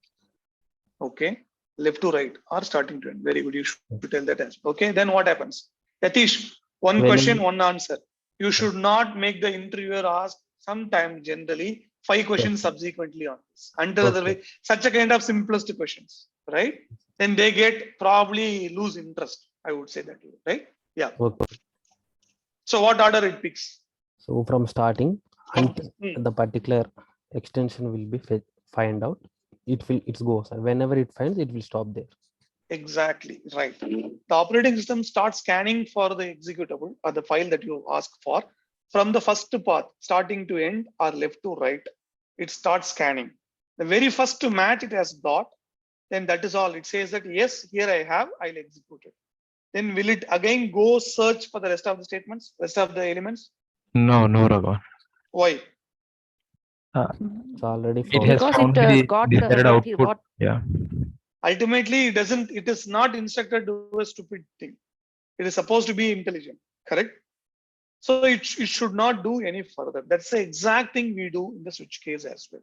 Speaker 1: Okay, left to right or starting to end. Very good. You should tell that as well. Okay. Then what happens? Yatish, one question, one answer. You should not make the interviewer ask sometime generally 5 questions subsequently on this. Until otherwise, such a kind of simplest questions, right? Then they get probably lose interest. I would say that, right? Yeah.
Speaker 9: Okay.
Speaker 1: So what order it picks?
Speaker 9: So from starting until the particular extension will be find out. it goes. Whenever it finds, it will stop there.
Speaker 1: Exactly, right. The operating system starts scanning for the executable or the file that you ask for from the first path, starting to end or left to right. It starts scanning. The very first to match it has dot, then that is all. It says that yes, here I have, I'll execute it. Then will it again go search for the rest of the statements, rest of the elements?
Speaker 3: No, Raghavan.
Speaker 1: Why?
Speaker 9: It's already
Speaker 3: It
Speaker 9: found.
Speaker 3: has
Speaker 4: Because
Speaker 3: found
Speaker 4: it
Speaker 3: the
Speaker 4: got
Speaker 3: desired output.
Speaker 4: what
Speaker 3: Yeah.
Speaker 1: Ultimately, it is not instructed to do a stupid thing. It is supposed to be intelligent, correct? So it should not do any further. That's the exact thing we do in the switch case as well.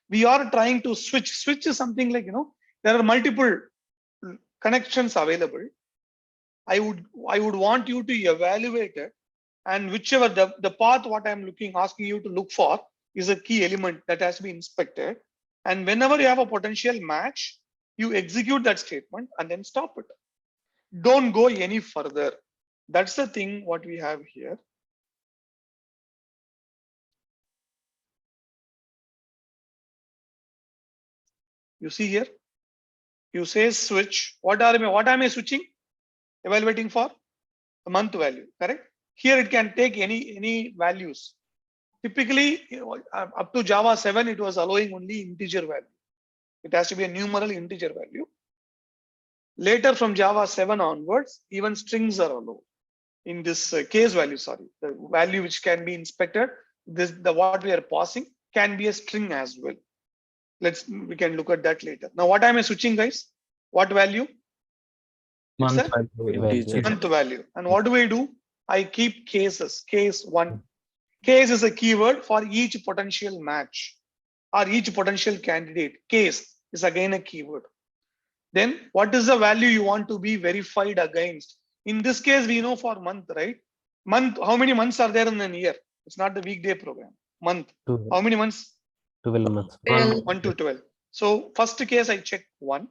Speaker 1: We are trying to switch. Switch is something like, there are multiple connections available. I would want you to evaluate it, and whichever the path what I'm asking you to look for is a key element that has to be inspected. And whenever you have a potential match, you execute that statement and then stop it. Don't go any further. That's the thing what we have here. You see here, you say switch. What am I switching? Evaluating for the month value, correct? Here it can take any values. Typically, up to Java 7, it was allowing only integer value. It has to be a numeral integer value. Later from Java 7 onwards, even strings are allowed. In this case value, the value which can be inspected, what we are passing can be a string as well. We can look at that later. Now, what am I switching, guys? What value?
Speaker 3: Month
Speaker 9: value.
Speaker 1: Month value. And what do? I keep cases. Case 1. Case is a keyword for each potential match or each potential candidate. Case is again a keyword. Then what is the value you want to be verified against? In this case, we know for month, right? Month, how many months are there in a year? It's not the weekday program. Month.
Speaker 9: 12.
Speaker 1: How many months?
Speaker 9: 12 months.
Speaker 1: 1 to 12. So first case, I check 1.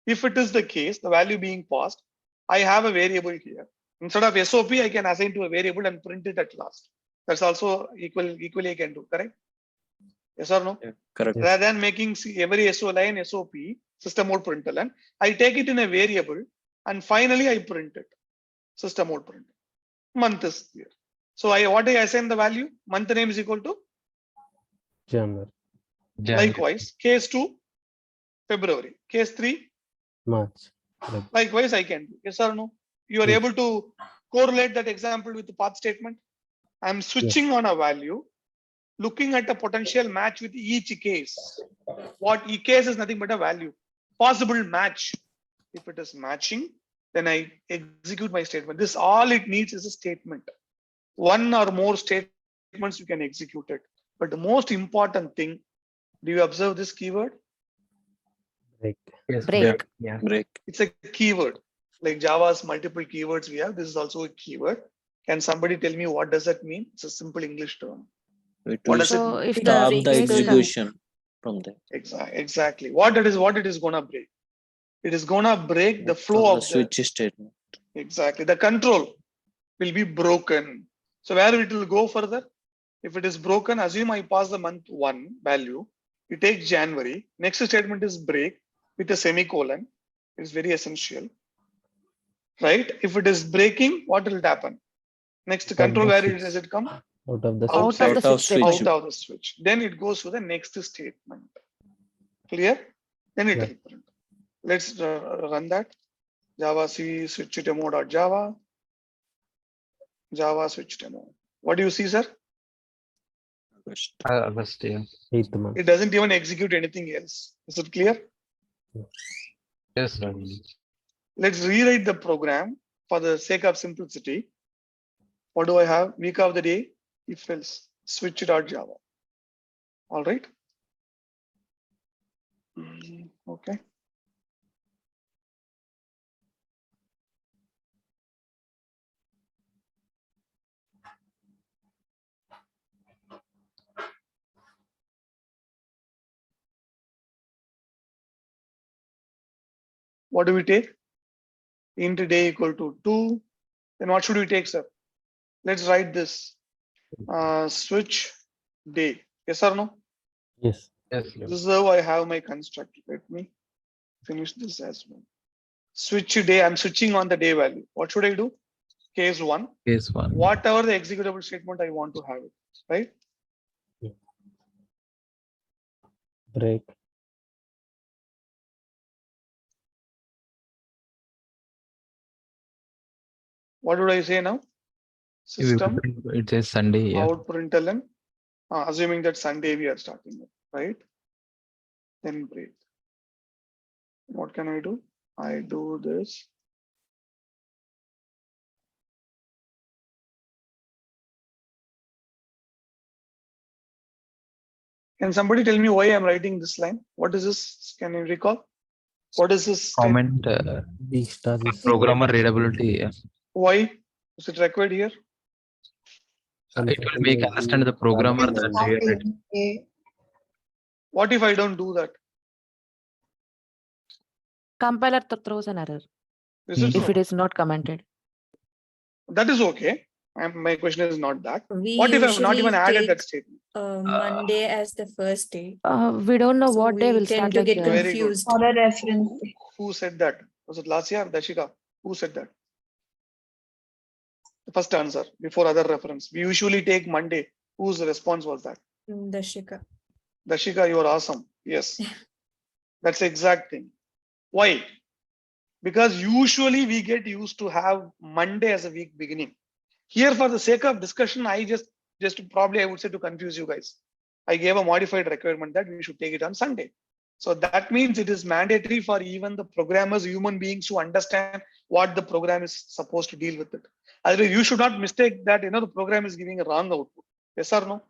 Speaker 1: If it is the case, the value being passed, I have a variable here. Instead of SOP, I can assign to a variable and print it at last. That's also equally I can do, correct? Yes or no?
Speaker 5: Yeah, correct.
Speaker 1: Rather than making every SO line SOP, system mode println, I take it in a variable and finally I print it. System mode print. Month is here. So what I assign the value? Month name is equal to?
Speaker 9: January.
Speaker 1: Likewise, case 2, February. Case 3,
Speaker 9: March.
Speaker 1: likewise I can do. Yes or no? You are
Speaker 9: Yes.
Speaker 1: able to correlate that example with the path statement. I'm switching on a value, looking at a potential match with each case. What each case is nothing but a value. Possible match. If it is matching, then I execute my statement. This all it needs is a statement. One or more statements you can execute it. But the most important thing, do you observe this keyword?
Speaker 9: Break.
Speaker 3: Yes,
Speaker 4: break.
Speaker 3: Yeah.
Speaker 5: Break.
Speaker 1: It's a keyword. Like Java's multiple keywords we have, this is also a keyword. Can somebody tell me what does that mean? It's a simple English term.
Speaker 5: It
Speaker 1: What
Speaker 5: will
Speaker 1: does it
Speaker 4: So
Speaker 1: mean?
Speaker 4: if
Speaker 5: stop
Speaker 4: the
Speaker 5: the execution from there.
Speaker 1: Exactly. What it is gonna break? It is gonna break the flow
Speaker 5: From
Speaker 1: of
Speaker 5: the switch statement.
Speaker 1: Exactly. The control will be broken. So where it will go further? If it is broken, assume I pass the month 1 value. You take January. Next statement is break with a semicolon. It's very essential. Right? If it is breaking, what will happen? Next control, where does it come?
Speaker 9: Out of the
Speaker 4: Out of
Speaker 1: Outside.
Speaker 4: the switch statement.
Speaker 1: Out of the switch. Then it goes to the next statement. Clear? Then it will print. Let's run that. Java C switch demo.java. Java switch demo. What do you see, sir?
Speaker 3: August, yeah.
Speaker 9: 8th month.
Speaker 1: It doesn't even execute anything else. Is it clear?
Speaker 3: Yes, sir.
Speaker 1: Let's rewrite the program for the sake of simplicity. What do I have? Week of the day, if else, switch.java. All right. Okay. What do we take? Int day equal to 2. Then what should we take, sir? Let's write this. Switch day. Yes or no?
Speaker 9: Yes.
Speaker 3: Yes.
Speaker 1: This is how I have my construct. Let me finish this as well. Switch day, I'm switching on the day value. What should I do? Case 1.
Speaker 3: Case 1.
Speaker 1: Whatever the executable statement I want to have it, right?
Speaker 9: Break.
Speaker 1: What would I say now? System
Speaker 3: It says Sunday. Yeah.
Speaker 1: out println, assuming that Sunday we are starting with, right? Then break. What can I do? I do this. Can somebody tell me why I'm writing this line? What is this? Can you recall? What is this?
Speaker 3: Comment
Speaker 9: B star is
Speaker 3: programmer readability. Yeah.
Speaker 1: Why is it required here?
Speaker 3: It will make understand the programmer that they are writing.
Speaker 1: What if I don't do that?
Speaker 4: Compiler throws an error
Speaker 1: Is it
Speaker 4: if
Speaker 1: so?
Speaker 4: it is not commented.
Speaker 1: That is okay. My question is not that.
Speaker 6: We
Speaker 1: What if I've not
Speaker 6: usually
Speaker 1: even added
Speaker 6: take,
Speaker 1: that statement?
Speaker 6: Monday as the first day.
Speaker 4: We don't know
Speaker 6: So
Speaker 4: what day
Speaker 6: we
Speaker 4: will
Speaker 6: tend
Speaker 4: start
Speaker 6: to
Speaker 4: the
Speaker 6: get
Speaker 4: year.
Speaker 1: Very good.
Speaker 6: confused.
Speaker 10: For a reference.
Speaker 1: Who said that? Was it last year, Dashika? Who said that? The first answer before other reference. We usually take Monday. Whose response was that?
Speaker 6: Dashika.
Speaker 1: Dashika, you are awesome. Yes. That's the exact thing. Why? Because usually we get used to have Monday as a week beginning. Here, for the sake of discussion, I just probably I would say to confuse you guys. I gave a modified requirement that we should take it on Sunday. So that means it is mandatory for even the programmers, human beings, to understand what the program is supposed to deal with it. Otherwise, you should not mistake that the program is giving a wrong output. Yes or no?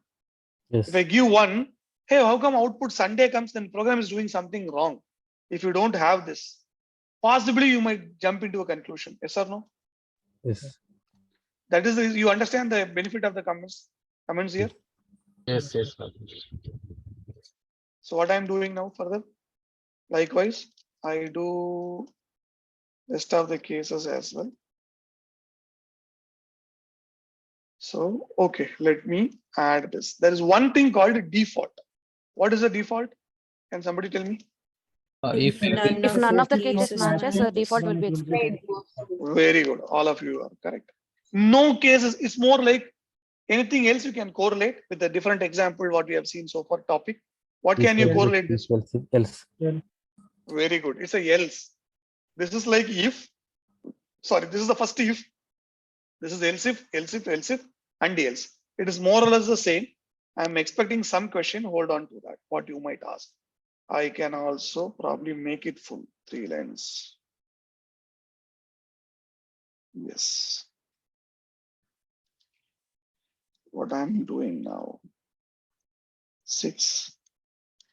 Speaker 9: Yes.
Speaker 1: If I give one, hey, how come output Sunday comes, then program is doing something wrong. If you don't have this, possibly you might jump into a conclusion. Yes or no?
Speaker 9: Yes.
Speaker 1: That is, you understand the benefit of the comments here.
Speaker 3: Yes. Yes.
Speaker 1: So what I'm doing now further, likewise, I do rest of the cases as well. So, okay, let me add this. There is one thing called default. What is the default? Can somebody tell me?
Speaker 4: If none of the cases matches, the default will be executed.
Speaker 1: Very good. All of you are correct. No cases. It's more like anything else you can correlate with a different example what we have seen so far topic. What can you correlate this with?
Speaker 9: Else.
Speaker 1: Very good. It's a else. This is like if. Sorry, this is the first if. This is else if, and else. It is more or less the same. I'm expecting some question. Hold on to that. What you might ask. I can also probably make it full 3 lines. Yes. What I'm doing now. 6,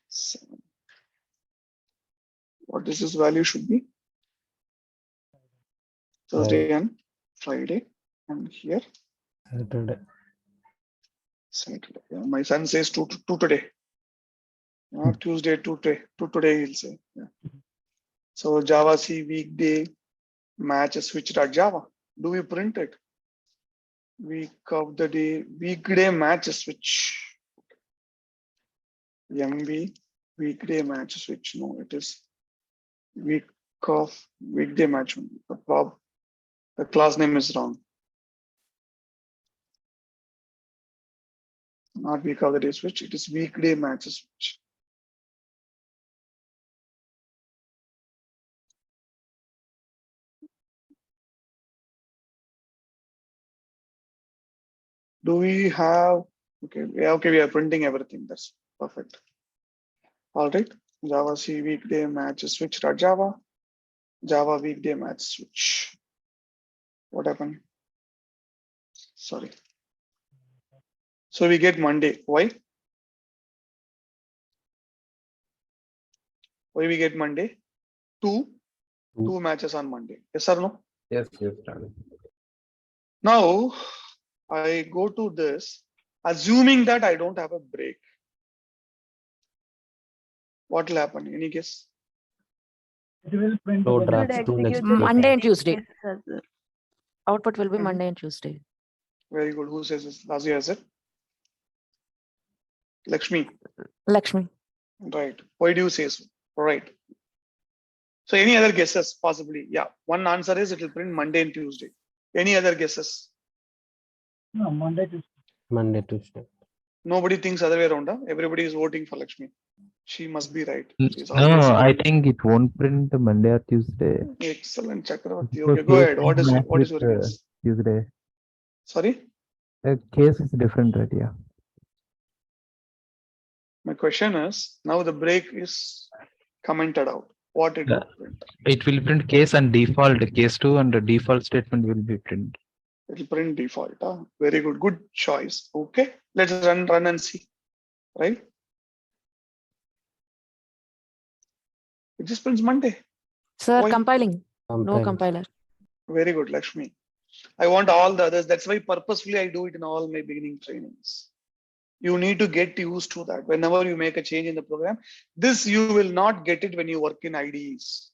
Speaker 1: 7. What this value should be? Thursday and Friday, and here Saturday. Yeah, my son says two today. Tuesday, today he'll say. Yeah. So Java C weekday match switch.java. Do we print it? Week of the day, weekday match switch. MV weekday match switch. No, it is week of weekday match. The class name is wrong. Not week of the day switch. It is weekday match switch. Do we have, okay, yeah, okay, we are printing everything. That's perfect. All right, Java C weekday match switch.java, Java weekday match switch. What happened? Sorry. So we get Monday. Why? Why we get Monday? Two matches on Monday. Yes or no?
Speaker 3: Yes. Yes.
Speaker 1: Now I go to this, assuming that I don't have a break. What will happen? Any guess?
Speaker 8: It will print
Speaker 9: No
Speaker 8: the
Speaker 9: drafts
Speaker 8: next
Speaker 9: to next
Speaker 4: Monday and Tuesday.
Speaker 10: Yes, sir.
Speaker 4: Output will be Monday and Tuesday.
Speaker 1: Very good. Who says this? Lazia has it. Lakshmi.
Speaker 4: Lakshmi.
Speaker 1: Right. Why do you say so? Right. So any other guesses possibly? Yeah. One answer is it will print Monday and Tuesday. Any other guesses?
Speaker 8: No, Monday to
Speaker 9: Monday, Tuesday.
Speaker 1: Nobody thinks other way around. Huh? Everybody is voting for Lakshmi. She must be right. She's
Speaker 3: No,
Speaker 1: always
Speaker 3: I think it won't print Monday or Tuesday.
Speaker 1: excellent, Chakravarti.
Speaker 3: Because
Speaker 1: Okay, go
Speaker 3: case
Speaker 1: ahead. What is
Speaker 3: match
Speaker 1: your
Speaker 3: with,
Speaker 1: guess?
Speaker 3: Tuesday?
Speaker 1: Sorry,
Speaker 3: Case is different, right? Yeah.
Speaker 1: my question is now the break is commented out. What it
Speaker 3: Yeah.
Speaker 1: would print?
Speaker 3: It will print case and default. Case 2 and the default statement will be print.
Speaker 1: It will print default. Huh? Very good. Good choice. Okay, let's run and see. Right? It just prints Monday.
Speaker 4: Sir,
Speaker 1: Why?
Speaker 4: compiling. No
Speaker 9: Compile.
Speaker 4: compiler.
Speaker 1: Very good, Lakshmi. I want all the others. That's why purposefully I do it in all my beginning trainings. You need to get used to that. Whenever you make a change in the program, this you will not get it when you work in IDEs.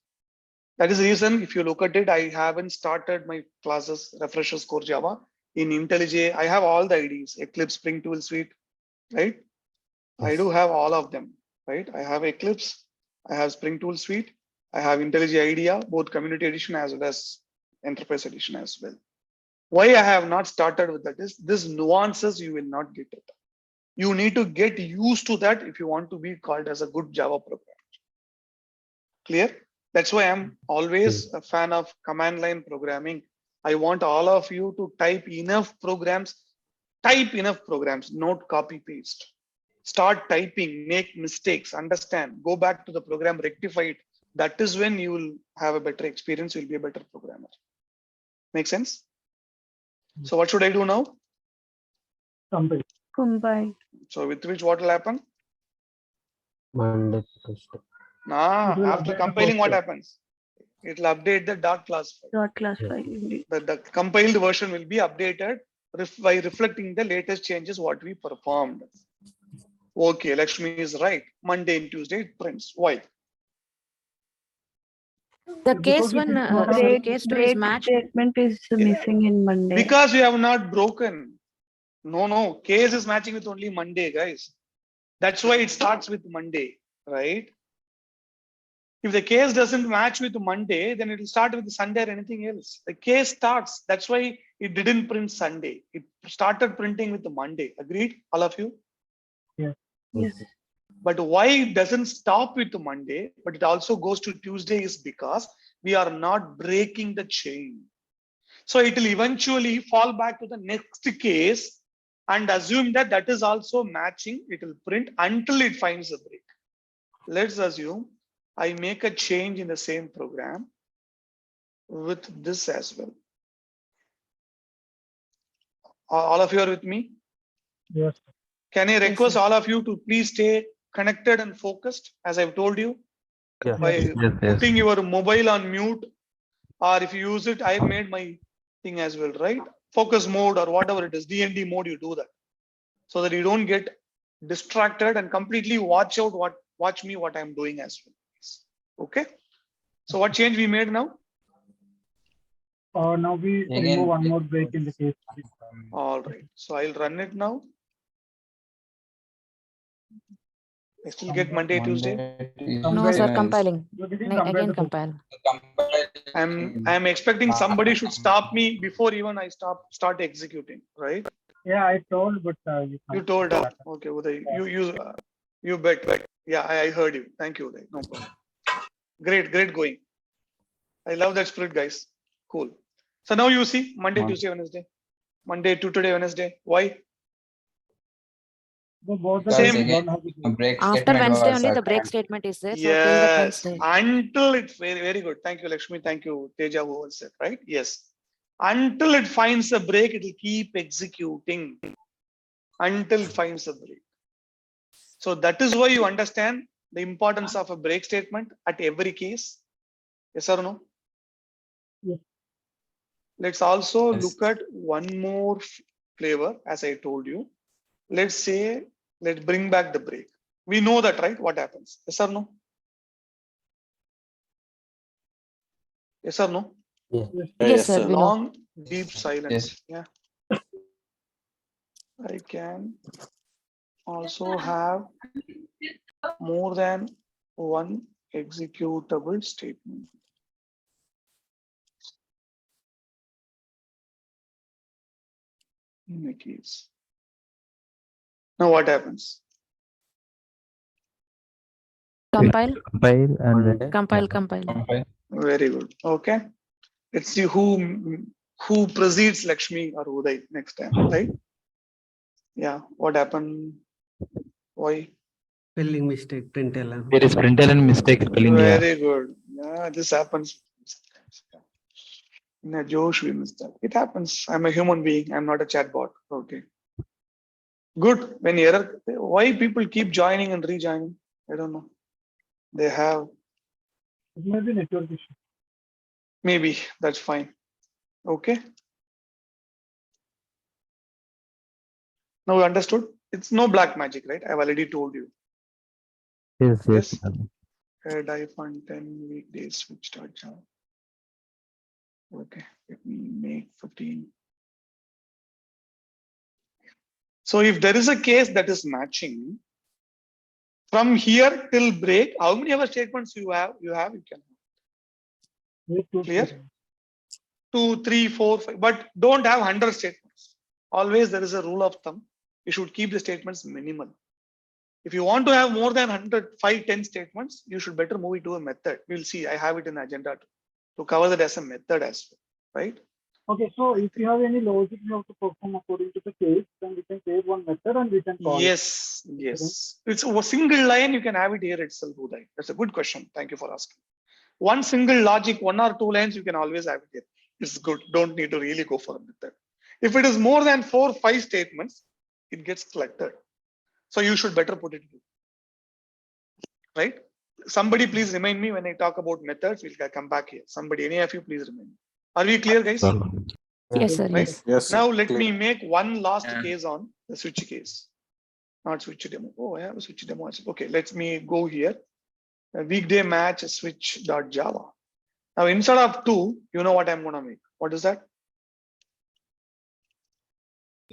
Speaker 1: That is the reason, if you look at it, I haven't started my classes, refreshers core Java. In IntelliJ, I have all the IDEs, Eclipse, Spring Tool Suite, right? I
Speaker 9: Yes.
Speaker 1: do have all of them, right? I have Eclipse, I have Spring Tool Suite, I have IntelliJ IDEA, both Community Edition as well as Enterprise Edition as well. Why I have not started with that is this nuances you will not get it. You need to get used to that if you want to be called as a good Java programmer. Clear? That's why I'm always a fan of command line programming. I want all of you to type enough programs, not copy paste. Start typing, make mistakes, understand, go back to the program, rectify it. That is when you will have a better experience, you'll be a better programmer. Make sense? So what should I do now?
Speaker 8: compile.
Speaker 6: Combine.
Speaker 1: So with which what will happen?
Speaker 9: Monday, Tuesday.
Speaker 1: Nah,
Speaker 8: It will
Speaker 1: after
Speaker 8: update the
Speaker 1: compiling, what
Speaker 8: first
Speaker 1: happens? It will update the dot class file.
Speaker 6: Dot class
Speaker 9: Yeah.
Speaker 6: file. Indeed.
Speaker 1: The compiled version will be updated by reflecting the latest changes what we performed. Okay, Lakshmi is right. Monday and Tuesday it prints. Why?
Speaker 4: The
Speaker 8: Because
Speaker 4: case
Speaker 8: it
Speaker 4: one,
Speaker 8: is not on-
Speaker 4: sorry, case 2 is
Speaker 6: Break
Speaker 4: matched.
Speaker 6: statement is missing in Monday.
Speaker 1: Because you have not broken. No. Case is matching with only Monday, guys. That's why it starts with Monday, right? If the case doesn't match with Monday, then it will start with Sunday or anything else. The case starts. That's why it didn't print Sunday. It started printing with the Monday. Agreed, all of you?
Speaker 6: Yes.
Speaker 1: But why it doesn't stop with Monday, but it also goes to Tuesday is because we are not breaking the chain. So it will eventually fall back to the next case and assume that that is also matching. It will print until it finds a break. Let's assume I make a change in the same program with this as well. All of you are with me?
Speaker 8: Yes.
Speaker 1: Can I
Speaker 6: Yes,
Speaker 1: request
Speaker 6: sir.
Speaker 1: all of you to please stay connected and focused as I've told you?
Speaker 3: Yeah.
Speaker 1: By
Speaker 3: Yes.
Speaker 1: putting your mobile on mute, or if you use it, I made my thing as well, right? Focus mode or whatever it is, DND mode, you do that so that you don't get distracted and completely watch me what I'm doing as well. Okay. So what change we made now?
Speaker 8: Now we remove one more break in the case.
Speaker 1: All right. So I'll run it now. I still get Monday, Tuesday.
Speaker 4: No, sir, compiling.
Speaker 8: You didn't
Speaker 4: Again
Speaker 8: compare
Speaker 4: compile.
Speaker 1: I'm expecting somebody should stop me before even I start executing, right?
Speaker 8: Yeah, I told, but
Speaker 1: You told her. Okay, Uday, you bet. Yeah, I heard you. Thank you, Uday. No problem. Great going. I love that spirit, guys. Cool. So now you see Monday, Tuesday, Wednesday. Monday to today, Wednesday. Why?
Speaker 8: both the
Speaker 1: Same.
Speaker 8: days don't have the break.
Speaker 4: After Wednesday only the break statement is there. So till that
Speaker 1: Yes.
Speaker 4: Wednesday.
Speaker 1: Until it's very good. Thank you, Lakshmi. Thank you, Teja, who was said, right? Yes. Until it finds a break, it will keep executing until it finds a break. So that is why you understand the importance of a break statement at every case. Yes or no?
Speaker 8: Yes.
Speaker 1: Let's also look at one more flavor, as I told you. Let's bring back the break. We know that, right? What happens? Yes or no? Yes or no?
Speaker 9: Yeah.
Speaker 4: Yes, sir. We know.
Speaker 1: Long, deep silence. Yeah. I can also have more than one executable statement. In a case. Now what happens?
Speaker 4: Compile,
Speaker 3: Compile and then
Speaker 4: compile, compile.
Speaker 1: Very good. Okay. Let's see who precedes Lakshmi or Uday next time, right? Yeah. What happened? Why?
Speaker 7: Spelling mistake, println.
Speaker 3: there is println mistake spelling. Yeah.
Speaker 1: Very good. Yeah, this happens. In a Josh, we missed that. It happens. I'm a human being. I'm not a chatbot. Okay. Good. When error, why people keep joining and rejoining? I don't know. They have.
Speaker 8: It may be network issue.
Speaker 1: Maybe that's fine. Okay. Now we understood. It's no black magic, right? I've already told you.
Speaker 3: Yes.
Speaker 1: Yes. Dive on 10 weekdays switch start job. Okay. Let me make 15. So if there is a case that is matching from here till break, how many other statements you have? You can. Clear? 2, 3, 4, 5, but don't have 100 statements. Always there is a rule of thumb. You should keep the statements minimal. If you want to have more than 100, 5, 10 statements, you should better move it to a method. We'll see. I have it in the agenda to cover that as a method as well, right?
Speaker 8: Okay, so if you have any logic you have to perform according to the case, then we can create one method and we can call
Speaker 1: Yes. It's a single line. You can have it here itself, Uday. That's a good question. Thank you for asking. One single logic, 1 or 2 lines, you can always have it here. It's good. Don't need to really go for a method. If it is more than 4, 5 statements, it gets cluttered. So you should better put it here. Right? Somebody please remind me when I talk about methods. We'll come back here. Somebody, any of you, please remind me. Are we clear, guys?
Speaker 4: Yes, sir.
Speaker 1: Right?
Speaker 4: Yes.
Speaker 5: Yes.
Speaker 1: Now let me make one last case on the switch case. Not switch demo. Oh, I have a switch demo. Okay, let me go here. A weekday match switch.java. Now instead of 2, you know what I'm going to make. What is that?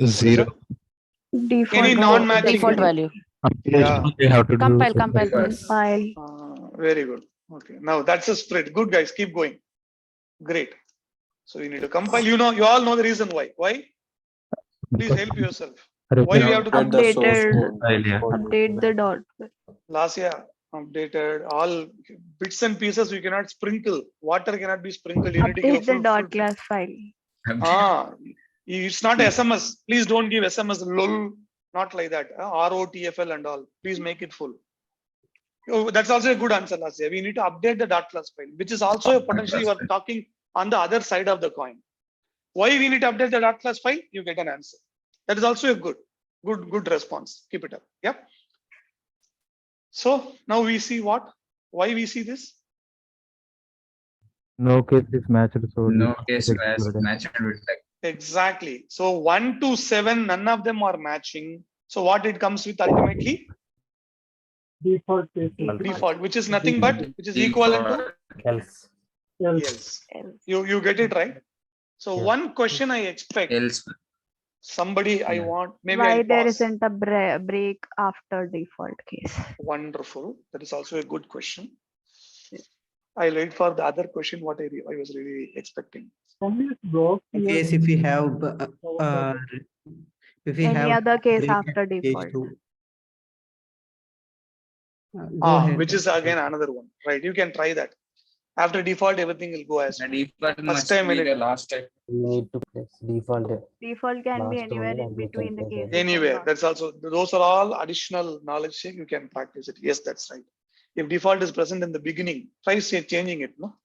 Speaker 3: 0.
Speaker 6: Default.
Speaker 1: Any non-matching.
Speaker 4: Default value.
Speaker 1: Yeah.
Speaker 3: You have to
Speaker 4: Compile,
Speaker 3: do
Speaker 4: compile, please.
Speaker 6: Compile.
Speaker 1: Very good. Okay. Now that's a spread. Good guys. Keep going. Great. So you need to compile. You all know the reason why. Why? Please help yourself. Why we have to
Speaker 5: Update the source
Speaker 6: Updated.
Speaker 5: code.
Speaker 6: Update the dot.
Speaker 1: last year updated all bits and pieces you cannot sprinkle. Water cannot be sprinkled. You need to give a
Speaker 6: Update the
Speaker 1: full,
Speaker 6: dot class file.
Speaker 1: It's not SMS. Please don't give SMS lol, not like that. ROTFL and all. Please make it full. Oh, that's also a good answer last year. We need to update the dot class file, which is also potentially you are talking on the other side of the coin. Why we need to update the dot class file? You get an answer. That is also a good response. Keep it up. Yeah. So now we see what? Why we see this?
Speaker 3: No case is matched. So
Speaker 10: No case matched with like.
Speaker 1: Exactly. So 1 to 7, none of them are matching. So what it comes with ultimately?
Speaker 8: Default case.
Speaker 1: Default, which is nothing but which is equivalent to
Speaker 9: Else.
Speaker 1: else. You get it right. So
Speaker 9: Yeah.
Speaker 1: one question I expect
Speaker 10: Else.
Speaker 1: somebody I want maybe
Speaker 6: Why
Speaker 1: I'll
Speaker 6: there
Speaker 1: pause.
Speaker 6: isn't a break after default case?
Speaker 1: Wonderful. That is also a good question. I'll wait for the other question. What I was really expecting.
Speaker 7: In case if we have
Speaker 6: Any other case
Speaker 7: break
Speaker 6: after
Speaker 7: at case
Speaker 6: default.
Speaker 7: 2. Go ahead.
Speaker 1: Which is again another one, right? You can try that. After default, everything will go as
Speaker 10: The default
Speaker 1: first
Speaker 10: must
Speaker 1: time
Speaker 10: be
Speaker 1: when
Speaker 10: the
Speaker 1: it
Speaker 10: last time.
Speaker 9: You need to place default.
Speaker 6: Default can be
Speaker 9: Last
Speaker 6: anywhere
Speaker 9: only
Speaker 6: in
Speaker 9: and we
Speaker 6: between
Speaker 9: can
Speaker 6: the
Speaker 9: place
Speaker 6: cases.
Speaker 1: anywhere. That's also those are all additional knowledge. You can practice it. Yes, that's right. If default is present in the beginning, try changing it. No.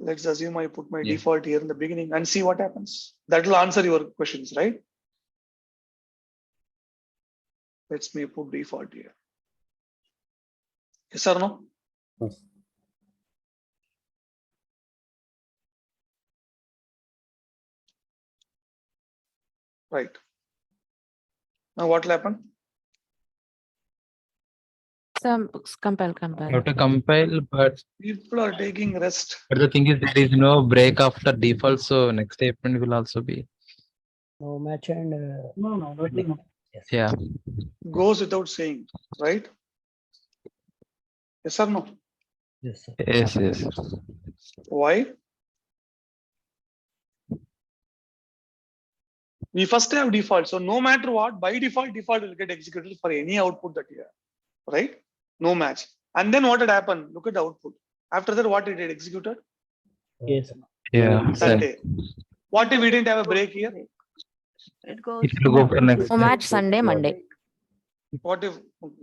Speaker 1: Let's assume I put my default here in the beginning and see what happens. That will answer your questions, right? Let's me put default here. Yes or no?
Speaker 9: Yes.
Speaker 1: Right. Now what will happen?
Speaker 4: Some compile.
Speaker 3: You have to compile, but
Speaker 1: People are taking rest.
Speaker 3: the thing is there is no break after default, so next statement will also be
Speaker 9: No match and
Speaker 8: No,
Speaker 3: Yeah.
Speaker 1: Goes without saying, right? Yes or no?
Speaker 9: Yes, sir.
Speaker 3: Yes, yes.
Speaker 1: Why? We first have default. So no matter what, by default will get executed for any output that you have, right? No match. And then what had happened? Look at the output. After that, what it had executed?
Speaker 9: Yes.
Speaker 3: Yeah.
Speaker 1: Sunday. What if we didn't have a break here?
Speaker 6: It goes.
Speaker 3: It will go for next.
Speaker 4: No match Sunday, Monday.
Speaker 1: What if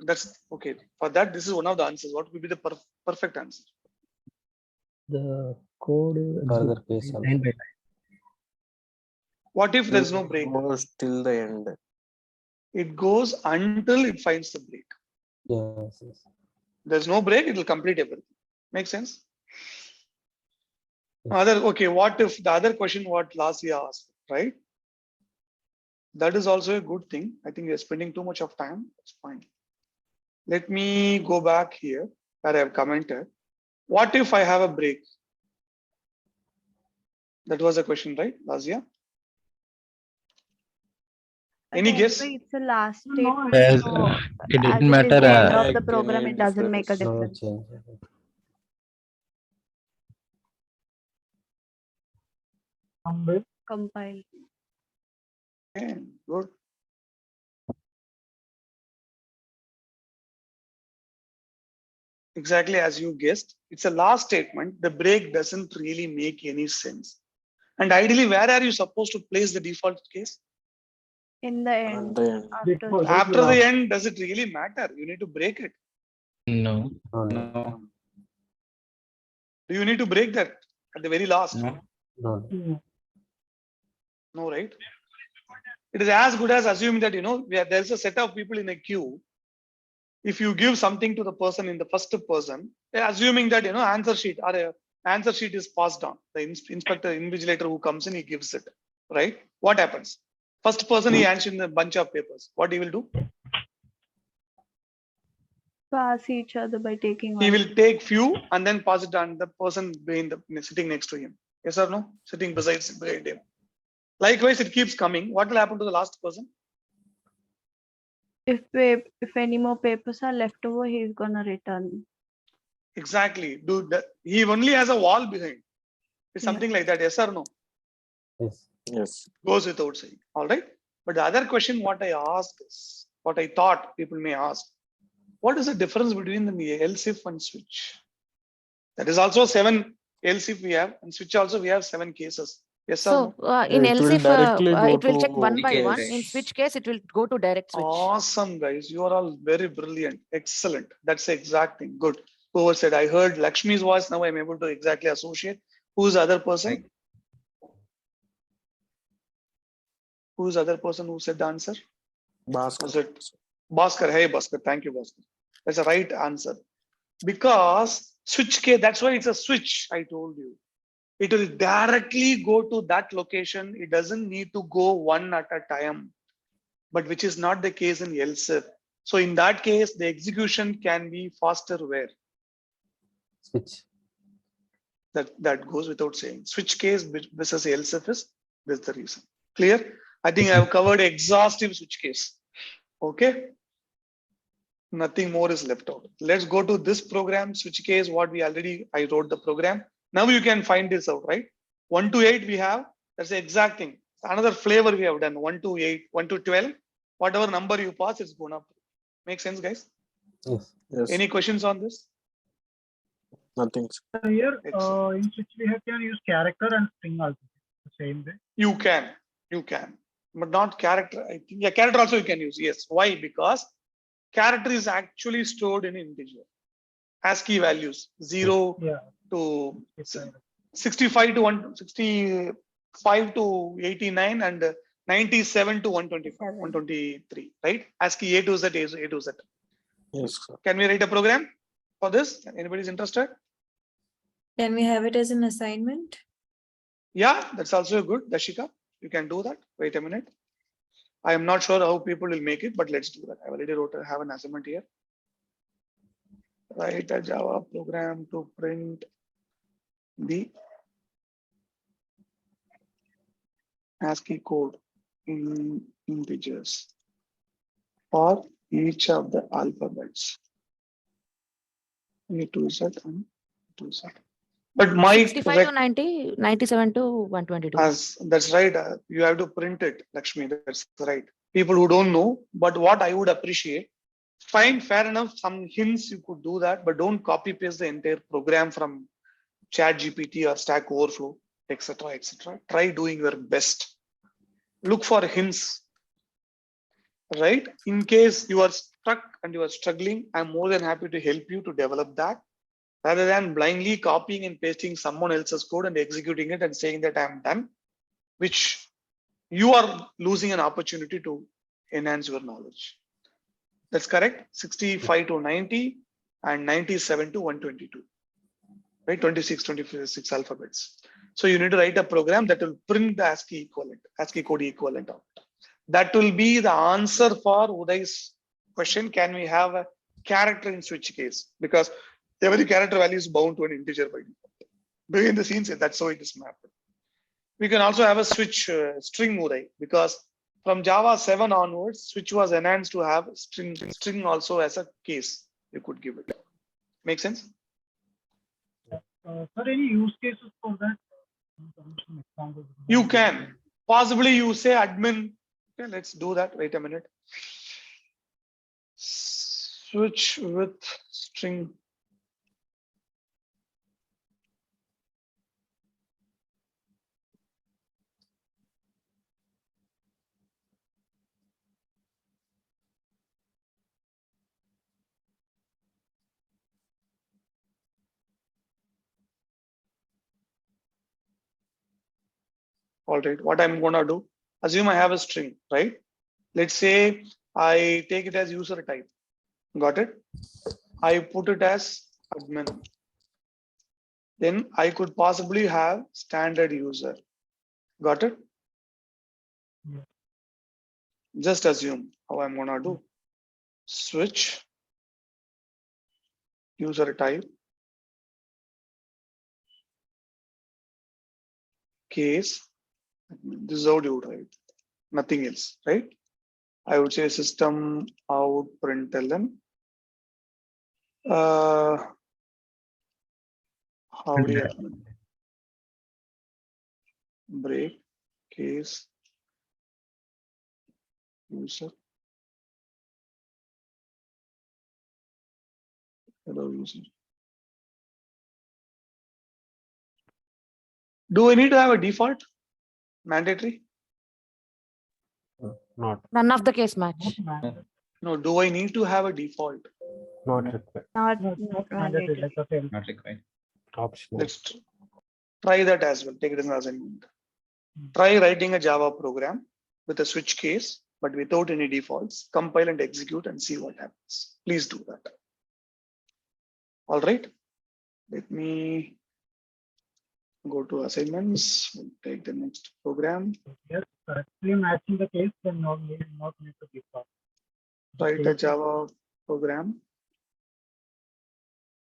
Speaker 1: that's okay? For that, this is one of the answers. What would be the perfect answer?
Speaker 9: The code
Speaker 5: Further case also.
Speaker 9: line by line.
Speaker 1: What if there's no break?
Speaker 5: Goes till the end.
Speaker 1: It goes until it finds the break.
Speaker 9: Yes, yes.
Speaker 1: There's no break, it will complete everything. Make sense?
Speaker 9: Yes.
Speaker 1: Okay, what if the other question what Lasya asked, right? That is also a good thing. I think we're spending too much of time. It's fine. Let me go back here where I have commented. What if I have a break? That was a question, right, Lasya? Any guess?
Speaker 6: It's the last statement.
Speaker 3: Yes,
Speaker 6: So
Speaker 3: it
Speaker 6: as
Speaker 3: doesn't
Speaker 6: it is
Speaker 3: matter.
Speaker 6: the end of the
Speaker 5: Like
Speaker 6: program,
Speaker 5: any
Speaker 6: it doesn't make a
Speaker 5: difference.
Speaker 9: No
Speaker 6: difference.
Speaker 9: change.
Speaker 6: Compile.
Speaker 1: Okay, good. Exactly as you guessed, it's a last statement. The break doesn't really make any sense. And ideally, where are you supposed to place the default case?
Speaker 6: In the end.
Speaker 8: Default.
Speaker 1: After the end, does it really matter? You need to break it.
Speaker 3: No.
Speaker 9: No, no,
Speaker 10: No.
Speaker 1: Do you need to break that at the very last?
Speaker 10: No.
Speaker 9: no.
Speaker 1: No, right? It is as good as assuming that, there's a set of people in a queue. If you give something to the person in the first person, assuming that, answer sheet or a answer sheet is passed on, the inspector, invigilator who comes in, he gives it, right? What happens? First person, he hands in a bunch of papers. What he will do?
Speaker 6: Pass each other by taking
Speaker 1: He
Speaker 6: one.
Speaker 1: will take few and then pass it on the person sitting next to him. Yes or no? Sitting behind him. Likewise, it keeps coming. What will happen to the last person?
Speaker 6: If any more papers are left over, he's gonna return.
Speaker 1: Exactly. Dude, he only has a wall behind. It's something like that. Yes or no?
Speaker 9: Yes.
Speaker 5: Yes.
Speaker 1: Goes without saying. All right. But the other question, what I asked is, what I thought people may ask, what is the difference between the else if and switch? That is also 7 else if we have, and switch also we have 7 cases. Yes or
Speaker 4: So
Speaker 1: no?
Speaker 4: in
Speaker 5: It
Speaker 4: else
Speaker 5: will
Speaker 4: if
Speaker 5: directly go
Speaker 4: it will check
Speaker 5: to
Speaker 4: one by one.
Speaker 5: case.
Speaker 4: In switch case, it will go to direct switch.
Speaker 1: Awesome, guys. You are all very brilliant. Excellent. That's the exact thing. Good. Whoever said, I heard Lakshmi's voice. Now I'm able to exactly associate. Who's the other person? Who's the other person who said the answer? Was it Bhaskar? Hey, Bhaskar. Thank you, Bhaskar. That's the right answer. Because switch case, that's why it's a switch, I told you. It will directly go to that location. It doesn't need to go one at a time, but which is not the case in else if. So in that case, the execution can be faster where?
Speaker 9: Switch.
Speaker 1: That goes without saying. Switch case versus else if is this the reason. Clear? I think I have covered exhaustive switch case. Okay. Nothing more is left out. Let's go to this program, switch case, I wrote the program. Now you can find this out, right? 1 to 8 we have, that's the exact thing. Another flavor we have done, 1 to 8, 1 to 12, whatever number you pass, it's going up. Make sense, guys?
Speaker 9: Yes.
Speaker 5: Yes.
Speaker 1: Any questions on this?
Speaker 5: Nothing.
Speaker 8: Here,
Speaker 1: Excellent.
Speaker 8: in which we can use character and string also the same way.
Speaker 1: You can, but not character. I think, yeah, character also you can use. Yes. Why? Because character is actually stored in integer. ASCII values 0 to 65 to 165 to 89 and 97 to 125, 123, right? ASCII A to Z, A to Z.
Speaker 5: Yes, sir.
Speaker 1: Can we write a program for this? Anybody's interested?
Speaker 11: Can we have it as an assignment?
Speaker 1: Yeah, that's also good. Dashika, you can do that. Wait a minute. I am not sure how people will make it, but let's do that. I already have an assignment here. Write a Java program to print the ASCII code in integers. for each of the alphabets. A2Z and 2Z. But my
Speaker 4: 65 to 90, 97 to 122.
Speaker 1: As that's right. You have to print it, Lakshmi. That's right. People who don't know, but what I would appreciate, fine, fair enough. Some hints you could do that, but don't copy paste the entire program from Chat GPT or Stack Overflow, etc., etc. Try doing your best. Look for hints, right? In case you are stuck and you are struggling, I'm more than happy to help you to develop that, rather than blindly copying and pasting someone else's code and executing it and saying that I'm done, which you are losing an opportunity to enhance your knowledge. That's correct. 65 to 90 and 97 to 122, right? 26 alphabets. So you need to write a program that will print the ASCII code equivalent out. That will be the answer for Uday's question. Can we have a character in switch case? Because every character value is bound to an integer by default. Behind the scenes, that's how it is mapped. We can also have a switch string Uday, because from Java 7 onwards, switch was enhanced to have string also as a case. You could give it. Make sense?
Speaker 8: Sir, any use cases for that?
Speaker 1: You can. Possibly you say admin. Okay, let's do that. Wait a minute. Switch with string. All right, what I'm gonna do, assume I have a string, right? Let's say I take it as user type. Got it? I put it as admin. Then I could possibly have standard user. Got it?
Speaker 8: Yeah.
Speaker 1: Just assume how I'm gonna do. Switch user type case. This is how you would write. Nothing else, right? I would say system out println. Howdy admin. Break case user. Hello user. Do I need to have a default? Mandatory?
Speaker 9: Not
Speaker 4: None of the case match.
Speaker 1: No, do I need to have a default?
Speaker 9: not required.
Speaker 6: Not
Speaker 8: Mandatory,
Speaker 6: mandatory.
Speaker 8: like a fail.
Speaker 10: Not required.
Speaker 9: Optional.
Speaker 1: Let's try that as well. Take it as an assignment. Try writing a Java program with a switch case, but without any defaults. Compile and execute and see what happens. Please do that. All right. Let me go to assignments. We'll take the next program.
Speaker 8: Yes, correctly matching the case, then not need to default.
Speaker 1: Write a Java program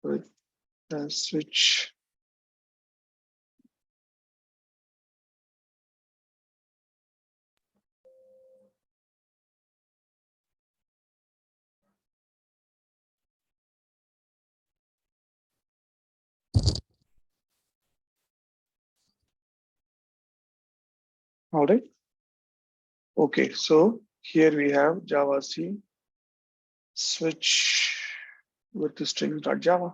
Speaker 1: with a switch. All right. Okay, so here we have Java C switch with the string.java.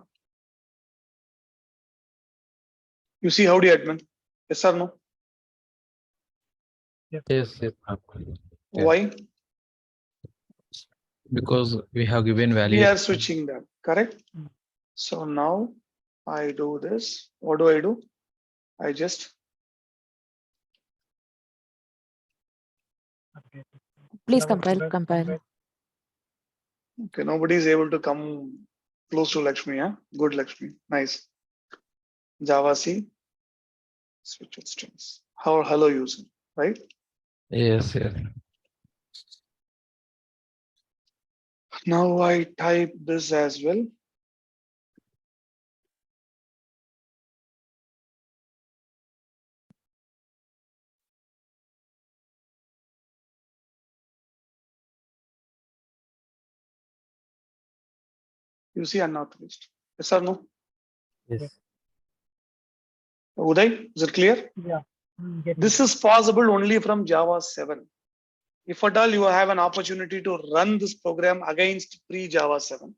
Speaker 1: You see how do you admin? Yes or no?
Speaker 3: Yes, yes.
Speaker 9: Yeah.
Speaker 1: Why?
Speaker 3: Because we have given
Speaker 1: We
Speaker 3: value.
Speaker 1: are switching that, correct? So now I do this. What do? I just
Speaker 8: Okay.
Speaker 4: Please compile.
Speaker 1: okay. Nobody is able to come close to Lakshmi. Yeah, good Lakshmi. Nice. Java C switch with strings. How hello user, right?
Speaker 3: Yes, yes.
Speaker 1: Now I type this as well. You see unauthorized. Yes or no?
Speaker 9: Yes.
Speaker 1: Uday, is it clear?
Speaker 8: Yeah.
Speaker 1: This is possible only from Java 7. If at all you have an opportunity to run this program against pre-Java 7,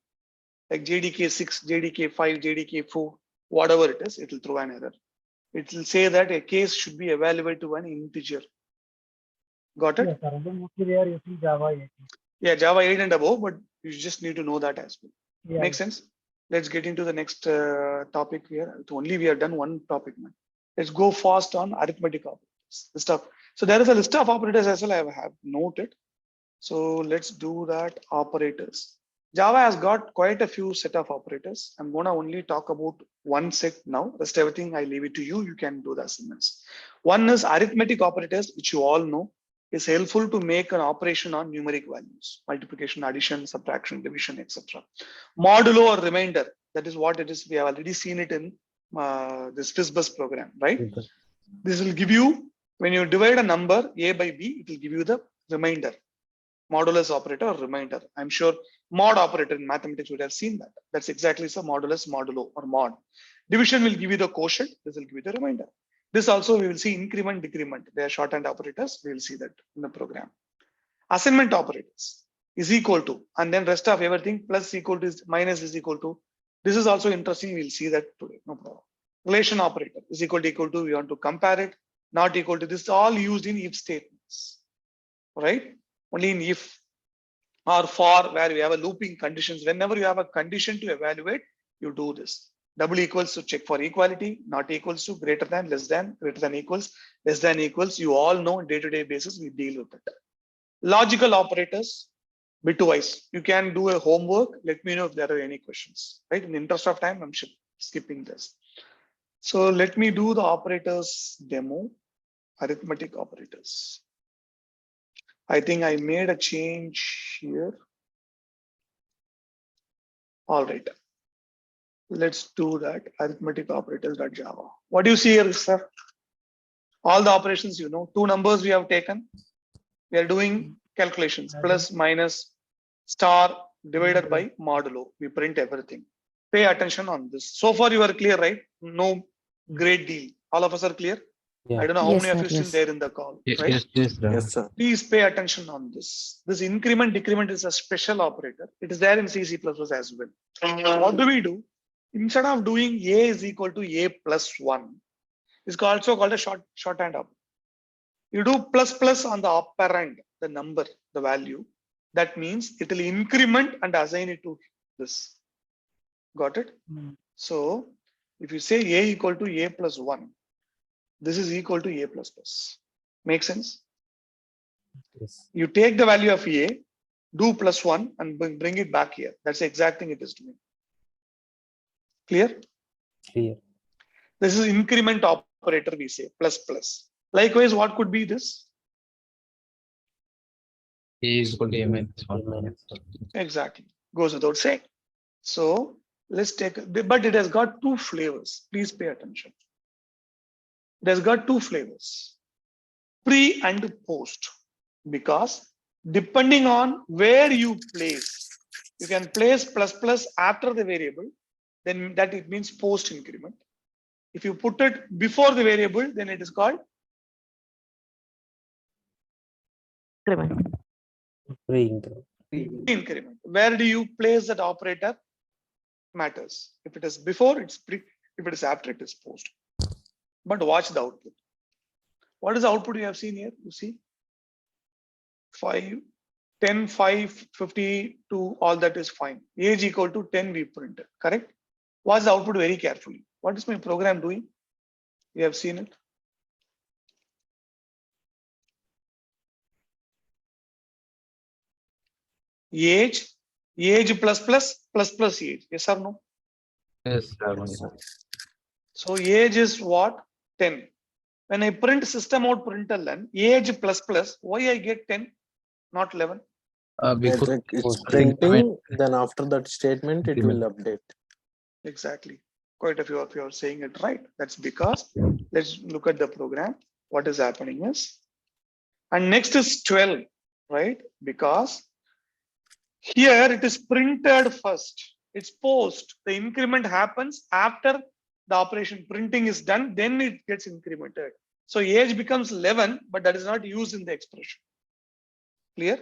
Speaker 1: like JDK 6, JDK 5, JDK 4, whatever it is, it will throw an error. It will say that a case should be evaluated to an integer. Got it?
Speaker 8: Yes, sir. And then mostly they are using Java 8.
Speaker 1: Yeah, Java 8 and above, but you just need to know that as well.
Speaker 8: Yeah.
Speaker 1: Makes sense? Let's get into the next topic here. Only we have done one topic, man. Let's go fast on arithmetic operators. The stuff. So there is a list of operators as well I have noted. So let's do that. Operators. Java has got quite a few set of operators. I'm going to only talk about one set now. Rest everything I leave it to you. You can do the assignments. One is arithmetic operators, which you all know is helpful to make an operation on numeric values, multiplication, addition, subtraction, division, etc. Modulo or remainder, that is what it is. We have already seen it in this FizzBuzz program, right? This will give you, when you divide a number A by B, it will give you the remainder. Modulus operator or remainder. I'm sure mod operator in mathematics would have seen that. That's exactly so modulus, modulo or mod. Division will give you the quotient. This will give you the remainder. This also we will see increment, decrement. They are shorthand operators. We will see that in the program. Assignment operators is equal to, and then rest of everything plus equal to is minus is equal to. This is also interesting. We'll see that today. No problem. Relation operator is equal to. We want to compare it. Not equal to. This is all used in if statements, right? Only in if or for, where we have a looping conditions. Whenever you have a condition to evaluate, you do this. Double equals to check for equality, not equals to, greater than, less than, greater than equals, less than equals. You all know day-to-day basis we deal with it. Logical operators, bitwise. You can do a homework. Let me know if there are any questions. Right? In the interest of time, I'm skipping this. So let me do the operators demo. Arithmetic operators. I think I made a change here. All right. Let's do that. Arithmetic operators.java. What do you see here, sir? All the operations, you know, two numbers we have taken. We are doing calculations, plus, minus, star, divided by modulo. We print everything. Pay attention on this. So far you are clear, right? No great deal. All of us are clear?
Speaker 9: Yeah.
Speaker 1: I don't know how
Speaker 4: Yes,
Speaker 1: many of
Speaker 4: sir,
Speaker 1: you still
Speaker 4: yes.
Speaker 1: there in the call,
Speaker 3: Yes,
Speaker 1: right?
Speaker 5: Yes, sir.
Speaker 1: Please pay attention on this. This increment decrement is a special operator. It is there in C++ as well. What do we do? Instead of doing A is equal to A plus 1, it's also called a shorthand operator. You do plus plus on the operand, the number, the value. That means it will increment and assign it to this. Got it? So if you say A equal to A plus 1, this is equal to A plus plus. Make sense?
Speaker 9: Yes.
Speaker 1: You take the value of A, do plus 1 and bring it back here. That's the exact thing it is doing. Clear?
Speaker 9: Clear.
Speaker 1: This is increment operator, we say, plus plus. Likewise, what could be this?
Speaker 3: A is equal to A minus 1.
Speaker 1: Exactly. Goes without saying. So let's take, but it has got two flavors. Please pay attention. It has got two flavors, pre and post, because depending on where you place, you can place plus plus after the variable, then that it means post increment. If you put it before the variable, then it is called
Speaker 4: Increment.
Speaker 1: increment. Where do you place that operator matters. If it is before, it's pre. If it is after, it is post. But watch the output. What is the output you have seen here? You see 5, 10, 5, 52, all that is fine. Age equal to 10 we printed, correct? Watch the output very carefully. What is my program doing? You have seen it. Age plus age. Yes or no?
Speaker 3: Yes,
Speaker 5: Sir.
Speaker 1: So age is what? 10. When I print system out println age plus plus, why I get 10, not 11?
Speaker 3: Because
Speaker 5: It's printing, then after that statement, it will update.
Speaker 1: Exactly. Quite a few of you are saying it right. That's because, let's look at the program. What is happening is, and next is 12, right? Because here it is printed first. It's post. The increment happens after the operation printing is done, then it gets incremented. So age becomes 11, but that is not used in the expression. Clear?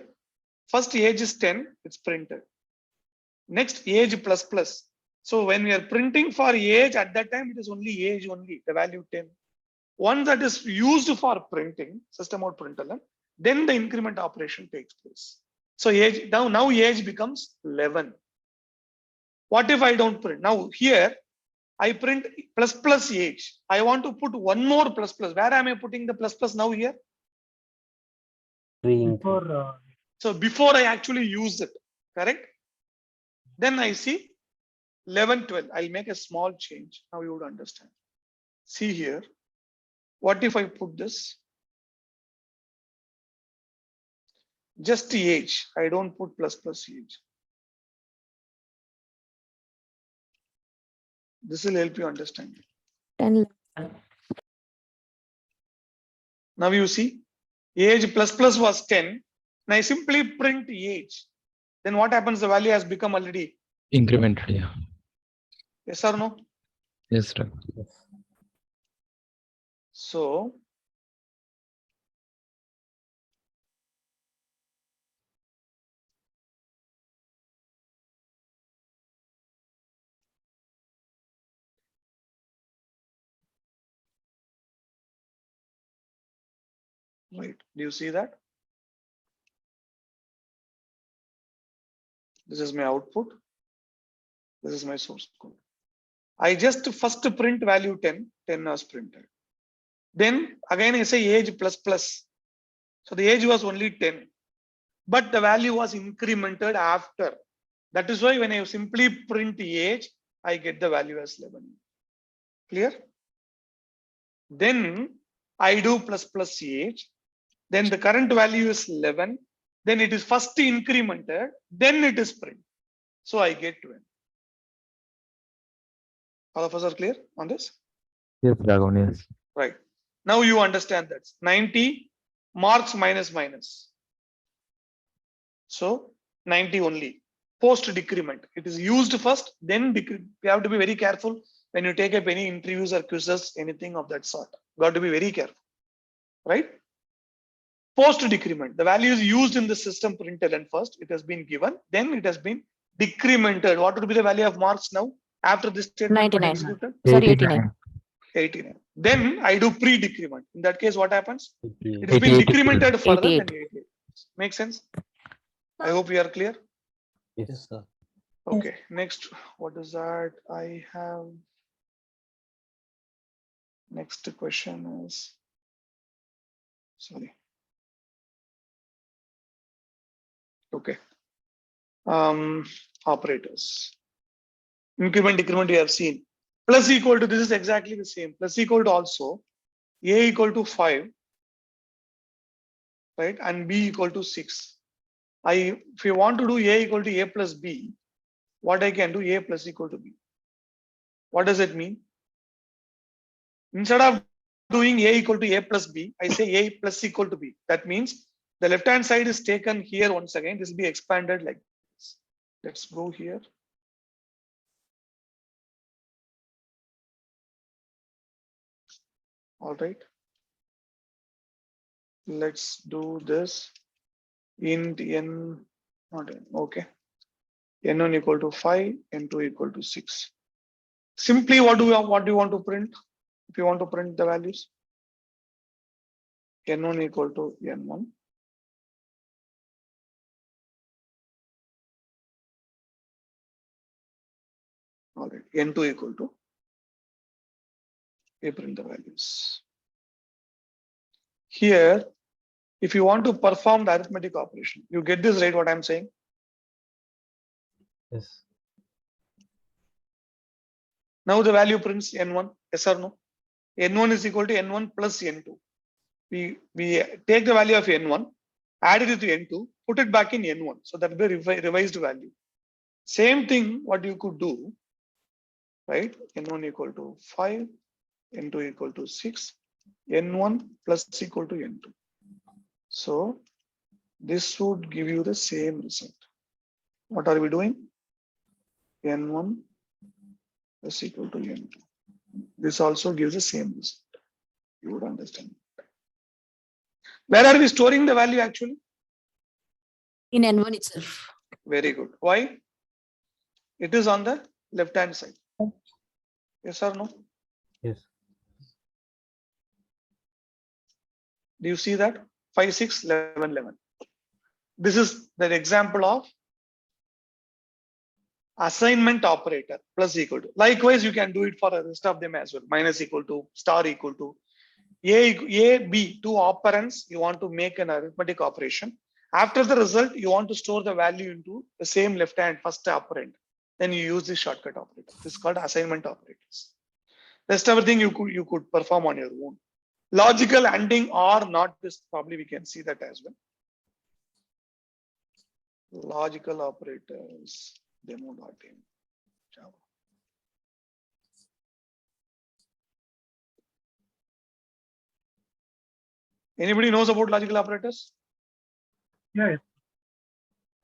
Speaker 1: First age is 10, it's printed. Next age plus plus. So when we are printing for age, at that time it is only age only, the value 10. Once that is used for printing, system out println, then the increment operation takes place. So age now age becomes 11. What if I don't print? Now here I print plus plus age. I want to put one more plus plus. Where am I putting the plus plus now here? So before I actually use it, correct? Then I see 11, 12. I'll make a small change. Now you would understand. See here. What if I put this? Just the age. I don't put plus plus age. This will help you understand.
Speaker 4: 10.
Speaker 1: Now you see, age plus plus was 10. Now I simply print age. Then what happens? The value has become already
Speaker 3: incremented. Yeah.
Speaker 1: Yes or no?
Speaker 3: Yes, sir.
Speaker 1: So right. Do you see that? This is my output. This is my source code. I just first print value 10, 10 was printed. Then again I say age plus plus. So the age was only 10, but the value was incremented after. That is why when I simply print the age, I get the value as 11. Clear? Then I do plus plus age. Then the current value is 11. Then it is first incremented. Then it is print. So I get 12. All of us are clear on this?
Speaker 3: Yes, Raghavan, yes.
Speaker 1: Right. Now you understand that 90 marks minus minus. So 90 only. Post decrement. It is used first, then you have to be very careful when you take up any interviews or quizzes, anything of that sort. You got to be very careful. Right? Post decrement. The value is used in the system printed and first it has been given, then it has been decremented. What would be the value of marks now after this statement
Speaker 4: 99.
Speaker 1: executed?
Speaker 4: Sorry, 89.
Speaker 1: 89. Then I do pre-decrement. In that case, what happens?
Speaker 9: 88.
Speaker 1: It has been
Speaker 3: 88.
Speaker 1: decremented further
Speaker 4: 88.
Speaker 1: than 88. Make sense? I hope you are clear.
Speaker 9: Yes, sir.
Speaker 1: Okay. Next, what is that? I have. Next question is. Sorry. Okay. Operators. Increment, decrement we have seen. Plus equal to, this is exactly the same. Plus equal to also A equal to 5, right? And B equal to 6. If you want to do A equal to A plus B, what I can do A plus equal to B. What does it mean? Instead of doing A equal to A plus B, I say A plus equal to B. That means the left hand side is taken here once again. This will be expanded like this. Let's go here. All right. Let's do this. Int n, not n, okay. N1 equal to 5, N2 equal to 6. Simply what do you want to print? If you want to print the values, N1 equal to N1. All right, N2 equal to, we print the values. Here, if you want to perform the arithmetic operation, you get this right, what I'm saying?
Speaker 9: Yes.
Speaker 1: Now the value prints N1, yes or no? N1 is equal to N1 plus N2. We take the value of N1, add it to N2, put it back in N1. So that will be revised value. Same thing what you could do, right? N1 equal to 5, N2 equal to 6, N1 plus equal to N2. So this would give you the same result. What are we doing? n1 is equal to n2. This also gives the same result. You would understand. Where are we storing the value actually?
Speaker 4: In N1 itself.
Speaker 1: Very good. Why? It is on the left hand side. Yes or no?
Speaker 9: Yes.
Speaker 1: Do you see that? 5, 6, 11, 11. This is the example of assignment operator plus equal to. Likewise, you can do it for the rest of them as well. Minus equal to, star equal to. A, B, two operands, you want to make an arithmetic operation. After the result, you want to store the value into the same left hand first operand. Then you use this shortcut operator. This is called assignment operators. Rest everything you could perform on your own. Logical ANDing or not, this probably we can see that as well. Logical operators, demo.in, Java. Anybody knows about logical operators?
Speaker 8: Yeah.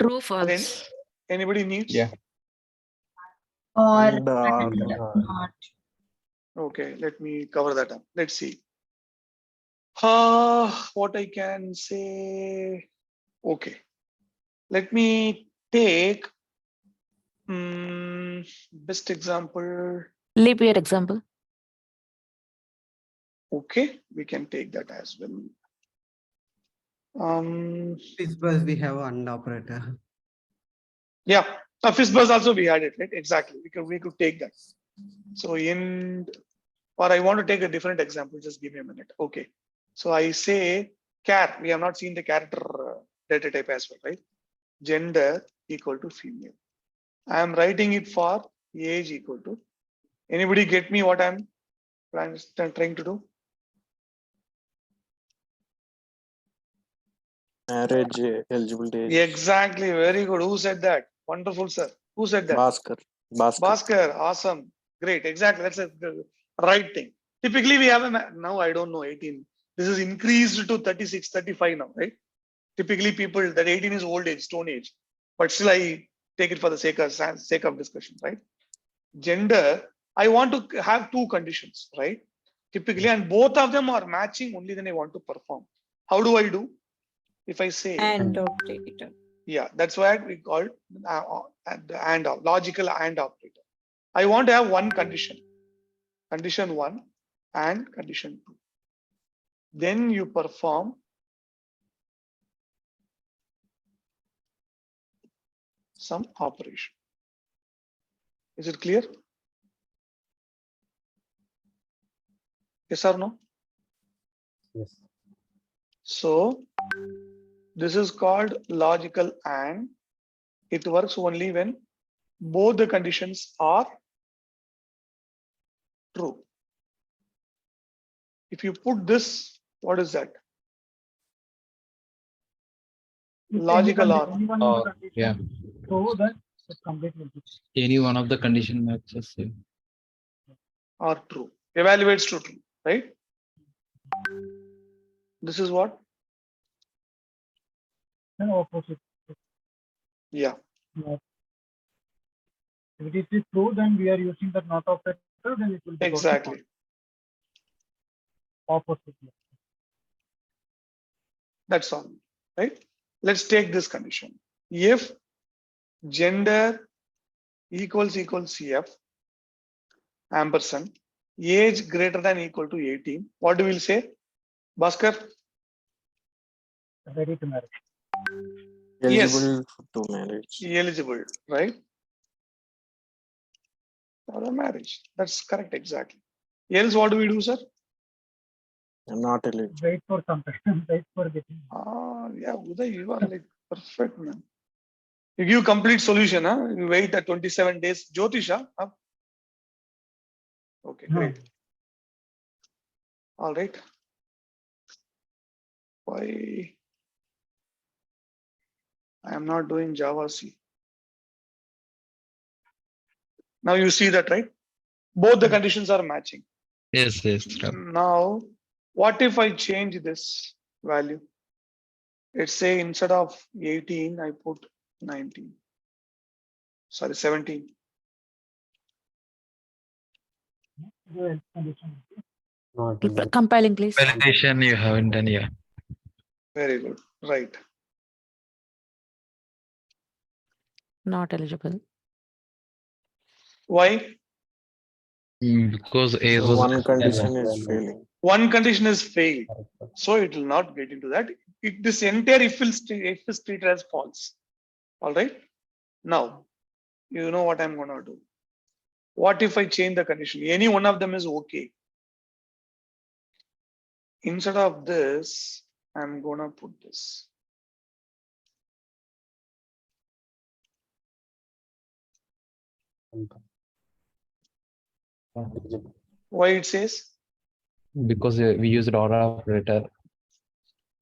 Speaker 4: True, false.
Speaker 1: Anybody needs?
Speaker 10: Yeah.
Speaker 6: Or
Speaker 9: Not.
Speaker 1: Okay, let me cover that up. Let's see. What I can say. Okay. Let me take best example.
Speaker 4: Leap year example.
Speaker 1: Okay, we can take that as well.
Speaker 7: This bus we have AND operator.
Speaker 1: Yeah, office bus also we had it, right? Exactly. We could take that. So or I want to take a different example. Just give me a minute. Okay. So I say char. We have not seen the character data type as well, right? Gender equal to female. I am writing it for age equal to. Anybody get me what I'm trying to do?
Speaker 5: Marriage eligibility age.
Speaker 1: Exactly. Very good. Who said that? Wonderful, sir. Who said that?
Speaker 5: Bhaskar.
Speaker 1: Bhaskar. Awesome. Great. Exactly. That's the right thing. Typically, we have now, I don't know, 18. This is increased to 36, 35 now, right? Typically, people that 18 is old age, stone age. But still, I take it for the sake of discussion, right? Gender, I want to have two conditions, right? Typically, and both of them are matching, only then I want to perform. How do I do? If I say
Speaker 11: And operator.
Speaker 1: yeah, that's why we call the AND logical AND operator. I want to have one condition, condition 1 and condition 2. Then you perform some operation. Is it clear? Yes or no?
Speaker 9: Yes.
Speaker 1: So this is called logical AND. It works only when both the conditions are true. If you put this, what is that? Logical OR.
Speaker 3: Yeah.
Speaker 8: So that it's completely
Speaker 3: Any one of the condition matches.
Speaker 1: Or true. Evaluates to true, right? This is what?
Speaker 8: an opposite.
Speaker 1: Yeah.
Speaker 8: Not. If it is true, then we are using the not operator, then it will be
Speaker 1: Exactly.
Speaker 8: opposite.
Speaker 1: That's all, right? Let's take this condition. If gender equals CF ampersand age greater than equal to 18, what do we say? Bhaskar?
Speaker 8: Ready to marry.
Speaker 5: Eligible to marriage.
Speaker 1: Eligible, right? For a marriage. That's correct, exactly. Else, what do we do, sir?
Speaker 5: Not eligible.
Speaker 8: Wait for some time. Wait for getting.
Speaker 1: Yeah, Uday, you are like perfect, man. You give complete solution, huh? You wait at 27 days. Jyotisha, huh? Okay, great. All right. Why I am not doing Java C. Now you see that, right? Both the conditions are matching.
Speaker 3: Yes.
Speaker 1: Now, what if I change this value? Let's say instead of 18, I put 19. Sorry, 17.
Speaker 8: else condition.
Speaker 9: Not
Speaker 4: Compiling, please.
Speaker 3: Validation you haven't done yet.
Speaker 1: Very good. Right.
Speaker 4: Not eligible.
Speaker 1: Why?
Speaker 3: Because A was
Speaker 5: One condition is failing.
Speaker 1: One condition is failed. So it will not get into that. This entire if is treated as false. All right. Now, you know what I'm going to do. What if I change the condition? Any one of them is okay. Instead of this, I'm going to put this. Why it says?
Speaker 3: because we used OR operator.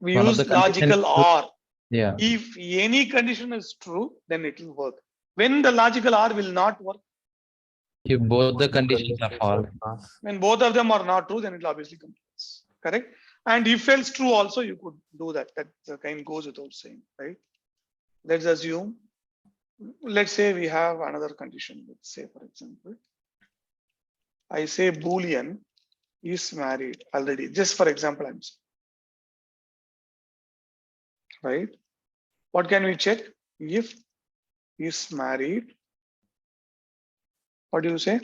Speaker 1: We
Speaker 3: One of
Speaker 1: use
Speaker 3: the condition
Speaker 1: logical OR.
Speaker 3: Yeah.
Speaker 1: If any condition is true, then it will work. When the logical OR will not work,
Speaker 3: If both the conditions are false.
Speaker 1: when both of them are not true, then it will obviously come false. Correct? And if else true also, you could do that. That kind goes without saying, right? Let's assume, let's say we have another condition. Let's say, for example, I say Boolean is married already. Just for example, I'm saying. Right? What can we check? If is married, what do you say?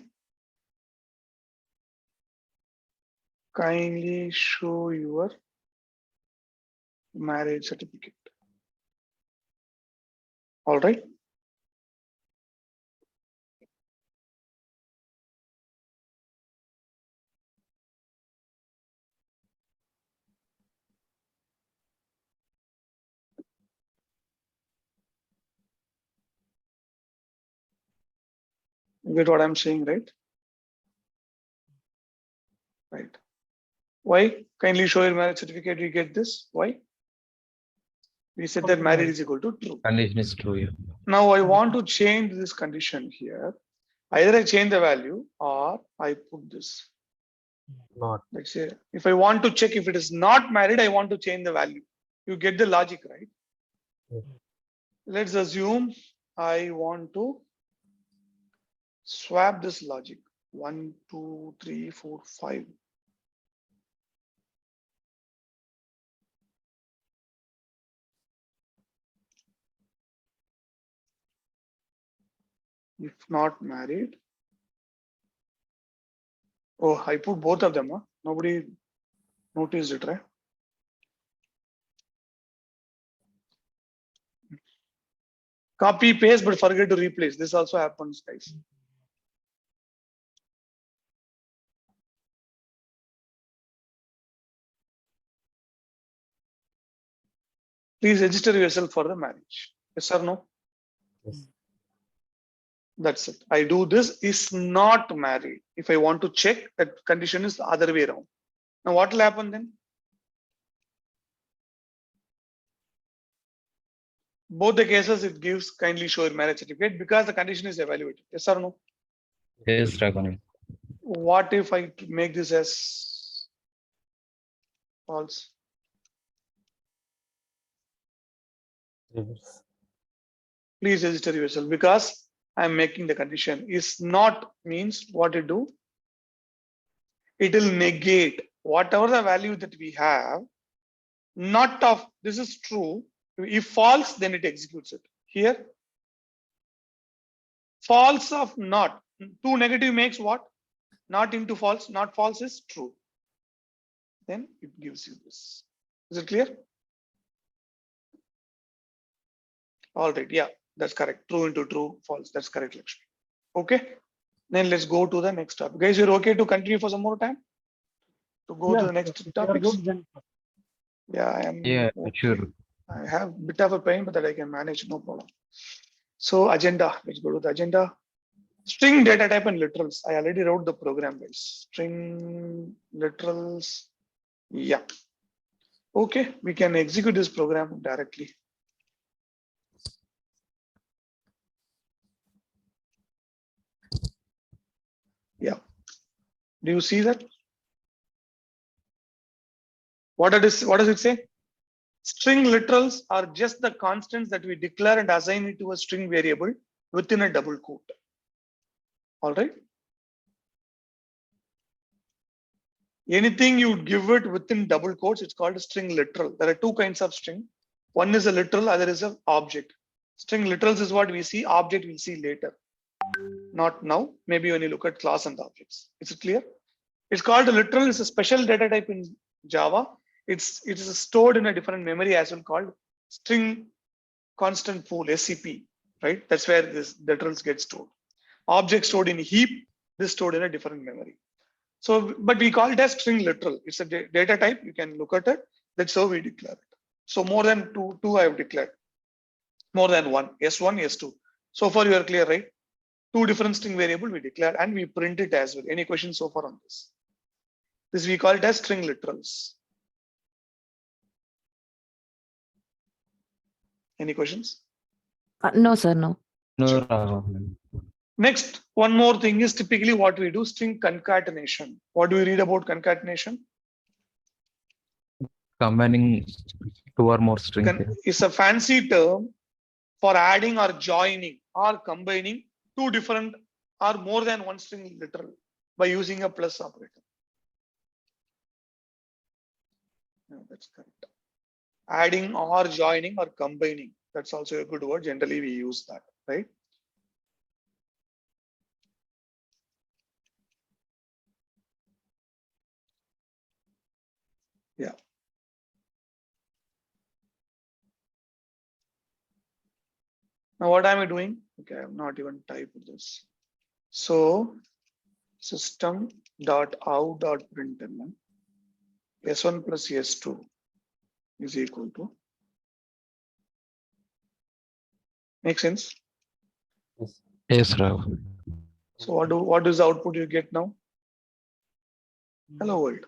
Speaker 1: Kindly show your marriage certificate. All right. You get what I'm saying, right? Right. Why? Kindly show your marriage certificate. You get this. Why? We said that marriage is equal to true.
Speaker 3: Condition is true. Yeah.
Speaker 1: Now I want to change this condition here. Either I change the value or I put this.
Speaker 9: Not.
Speaker 1: Let's say if I want to check if it is not married, I want to change the value. You get the logic, right?
Speaker 9: Yes.
Speaker 1: Let's assume I want to swap this logic. 1, 2, 3, 4, 5. If not married. Oh, I put both of them. Huh? Nobody noticed it, right? Copy, paste, but forget to replace. This also happens, guys. Please register yourself for the marriage. Yes or no?
Speaker 9: Yes.
Speaker 1: That's it. I do this is not married. If I want to check, that condition is the other way around. Now what will happen then? Both the cases it gives kindly show your marriage certificate because the condition is evaluated. Yes or no?
Speaker 3: Yes, Dragon.
Speaker 1: What if I make this as false?
Speaker 9: Reverse.
Speaker 1: Please register yourself because I'm making the condition is not means what it do. It will negate whatever the value that we have. Not of this is true. If false, then it executes it. Here, false of not. 2 negative makes what? Not into false. Not false is true. Then it gives you this. Is it clear? All right. Yeah, that's correct. True into true, false. That's correct, Lakshmi. Okay. Then let's go to the next topic. Guys, you're okay to continue for some more time? To go to the next topic. Yeah, I am.
Speaker 3: Yeah,
Speaker 1: okay.
Speaker 3: sure.
Speaker 1: I have a bit of a pain, but that I can manage, no problem. So agenda, let's go to the agenda. String data type and literals. I already wrote the program, guys. String literals. Yeah. Okay, we can execute this program directly. Yeah. Do you see that? What does it say? String literals are just the constants that we declare and assign it to a string variable within a double quote. All right. Anything you give it within double quotes, it's called a string literal. There are two kinds of string. One is a literal, other is an object. String literals is what we see, object we'll see later. Not now, maybe when you look at class and objects. Is it clear? It's called a literal, it's a special data type in Java. It is stored in a different memory as well, called string constant pool, SCP, right? That's where this literals get stored. Object stored in heap, this stored in a different memory. So, but we call it as string literal. It's a data type. You can look at it. That's how we declare it. So more than two I have declared. More than one, S1, S2. So far you are clear, right? Two different string variable we declare and we print it as well. Any questions so far on this? This we call it as string literals. Any questions?
Speaker 4: No, sir, no.
Speaker 3: No, Raghav.
Speaker 1: Next, one more thing is typically what we do, string concatenation. What do we read about concatenation?
Speaker 3: Combining two or more strings.
Speaker 1: It's a fancy term for adding or joining or combining two different or more than one string literal by using a plus operator. No, that's correct. Adding or joining or combining. That's also a good word. Generally, we use that, right? Yeah. Now, what am I doing? Okay, I have not even typed this. So, system.out.println S1 plus S2 is equal to. Make sense?
Speaker 3: Yes, Raghav.
Speaker 1: So, what is the output you get now? Hello world.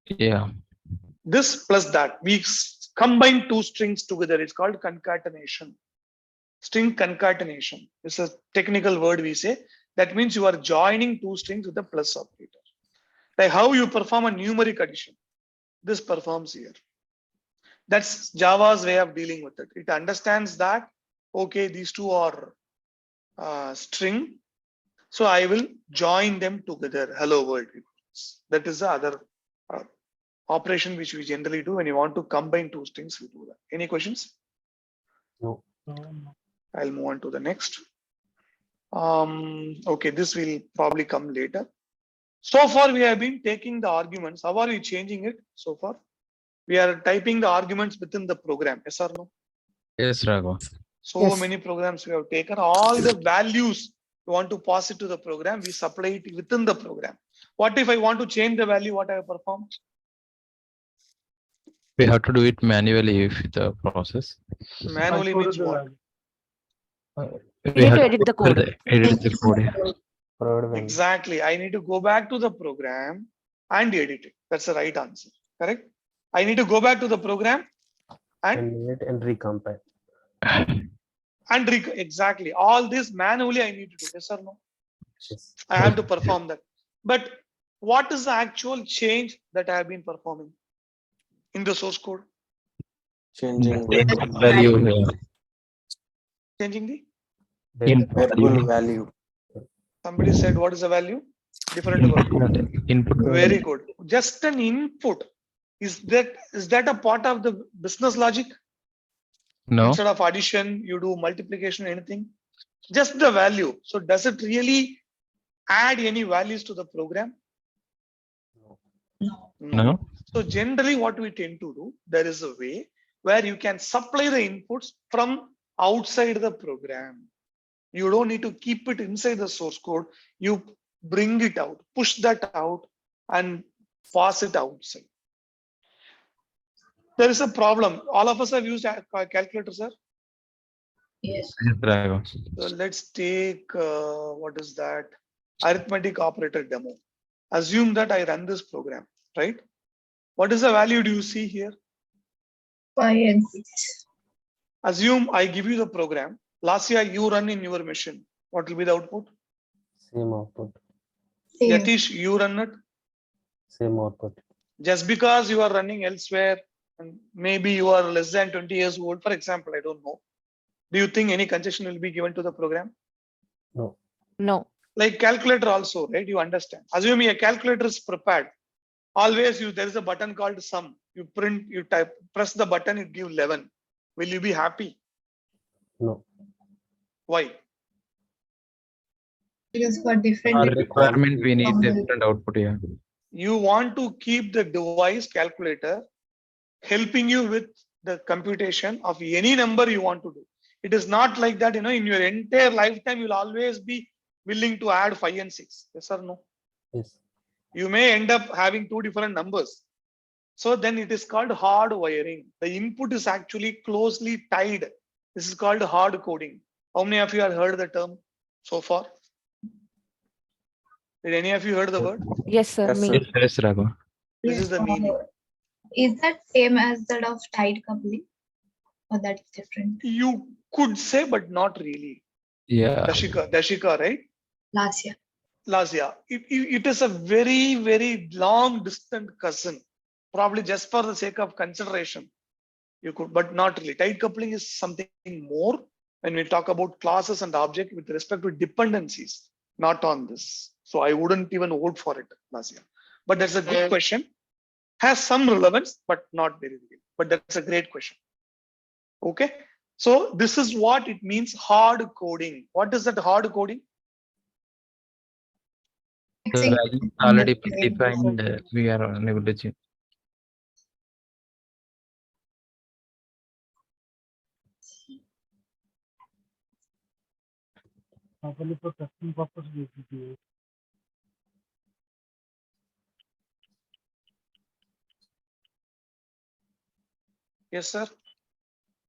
Speaker 3: Yeah.
Speaker 1: This plus that, we combine two strings together. It's called concatenation. String concatenation is a technical word we say. That means you are joining two strings with a plus operator. Like how you perform a numeric addition. This performs here. That's Java's way of dealing with it. It understands that, okay, these two are string. So I will join them together. Hello world. That is the other operation which we generally do when you want to combine two strings. We do that. Any questions?
Speaker 9: No.
Speaker 1: I'll move on to the next. Okay, this will probably come later. So far, we have been taking the arguments. How are we changing it so far? We are typing the arguments within the program. Yes or no?
Speaker 3: Yes, Raghav.
Speaker 1: So many programs we have taken. All the values we want to pass it to the program. We supply it within the program. What if I want to change the value? What I have performed?
Speaker 3: We have to do it manually if the process.
Speaker 1: Manually means what?
Speaker 4: You need to edit the code.
Speaker 3: Edit the code.
Speaker 1: Exactly. I need to go back to the program and edit it. That's the right answer. Correct? I need to go back to the program and
Speaker 9: recompile.
Speaker 1: Exactly. All this manually I need to do. Yes or no?
Speaker 9: Yes.
Speaker 1: I have to perform that. But what is the actual change that I have been performing in the source code?
Speaker 5: Changing
Speaker 3: value here.
Speaker 1: Changing the
Speaker 5: variable value.
Speaker 1: Somebody said, what is the value? Different word.
Speaker 3: Input.
Speaker 1: Very good. Just an input. Is that a part of the business logic?
Speaker 3: No.
Speaker 1: Instead of addition, you do multiplication, anything? Just the value. So does it really add any values to the program?
Speaker 3: No.
Speaker 1: So generally what we tend to do, there is a way where you can supply the inputs from outside the program. You don't need to keep it inside the source code. You bring it out, push that out and pass it outside. There is a problem. All of us have used a calculator, sir.
Speaker 11: Yes.
Speaker 1: So let's take, what is that? Arithmetic operator demo. Assume that I run this program, right? What is the value do you see here?
Speaker 11: 5 and 6.
Speaker 1: Assume I give you the program. Last year you run in your machine. What will be the output?
Speaker 9: Same output.
Speaker 11: Same.
Speaker 1: Yatish, you run it.
Speaker 9: Same output.
Speaker 1: Just because you are running elsewhere, and maybe you are less than 20 years old, for example, I don't know. Do you think any concession will be given to the program?
Speaker 9: No.
Speaker 4: No.
Speaker 1: Like calculator also, right? You understand. Assuming a calculator is prepared. always there is a button called sum. You press the button, it gives 11. Will you be happy?
Speaker 9: No.
Speaker 1: Why?
Speaker 11: Because for different
Speaker 3: Our requirement, we need
Speaker 11: Normal.
Speaker 3: different output. Yeah.
Speaker 1: You want to keep the device calculator helping you with the computation of any number you want to do. It is not like that, in your entire lifetime, you'll always be willing to add 5 and 6. Yes or no?
Speaker 9: Yes.
Speaker 1: You may end up having two different numbers. So then it is called hard wiring. The input is actually closely tied. This is called hard coding. How many of you have heard the term so far? Did any of you heard the word?
Speaker 4: Yes, sir.
Speaker 5: Yes,
Speaker 4: Me.
Speaker 5: sir.
Speaker 3: Yes, Raghav.
Speaker 1: This is the meaning.
Speaker 11: Is that same as that of tight coupling? Or that's different?
Speaker 1: You could say, but not really.
Speaker 3: Yeah.
Speaker 1: Dashika, right?
Speaker 11: Last year.
Speaker 1: Last year. It is a very, very long distant cousin. Probably just for the sake of consideration. You could, but not really. Tight coupling is something more when we talk about classes and object with respect to dependencies, not on this. So I wouldn't even vote for it last year. But that's a good question. Has some relevance, but not very real. But that's a great question. Okay. So this is what it means, hard coding. What is that hard coding?
Speaker 3: The value is already predefined. We are unable to change.
Speaker 8: Only for testing purposes we do it.
Speaker 1: Yes, sir.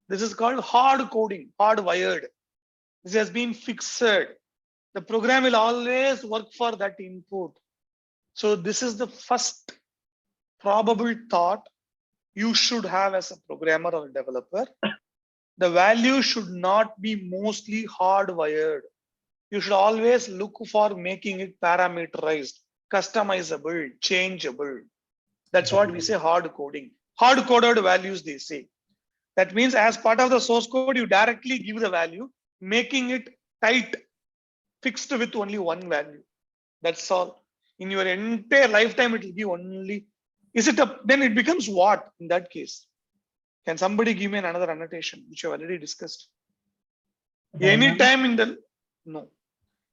Speaker 1: This is called hard coding, hardwired. This has been fixed. The program will always work for that input. So this is the first probable thought you should have as a programmer or a developer. The value should not be mostly hardwired. You should always look for making it parameterized, customizable, changeable. That's what we say hard coding. Hard coded values, they say. That means as part of the source code, you directly give the value, making it tight, fixed with only one value. That's all. In your entire lifetime, it will give only. Then it becomes what in that case? Can somebody give me another annotation, which you have already discussed? Any time in the, no.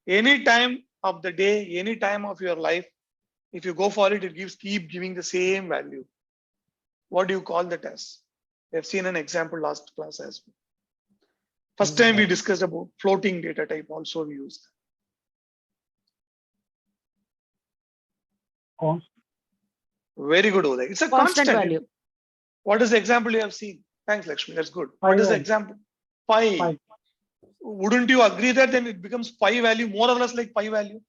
Speaker 1: Any time of the day, any time of your life, if you go for it, it keep giving the same value. What do you call that as? We have seen an example last class as well. First time we discussed about floating data type, also we used. Very good, Uday. It's a constant
Speaker 4: value.
Speaker 1: What is the example you have seen? Thanks, Lakshmi. That's good.
Speaker 8: Pi
Speaker 1: What is the
Speaker 8: value.
Speaker 1: example? Pi. Wouldn't you agree that then it becomes pi value more or less like pi value?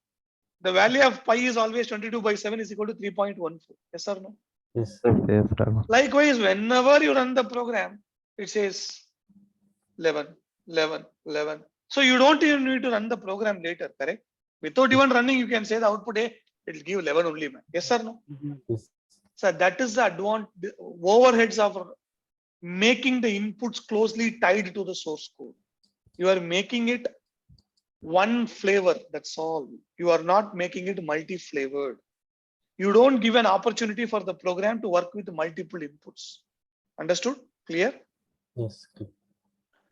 Speaker 1: The value of pi is always 22/7 is equal to 3.14. Yes or no?
Speaker 9: Yes.
Speaker 3: Yes, Raghav.
Speaker 1: Likewise, whenever you run the program, it says 11, 11, 11. So you don't even need to run the program later, correct? Without even running, you can say the output A, it will give 11 only, man. Yes or no?
Speaker 9: Yes.
Speaker 1: So that is the overheads of making the inputs closely tied to the source code. You are making it one flavor, that's all. You are not making it multi-flavored. You don't give an opportunity for the program to work with multiple inputs. Understood? Clear?
Speaker 9: Yes.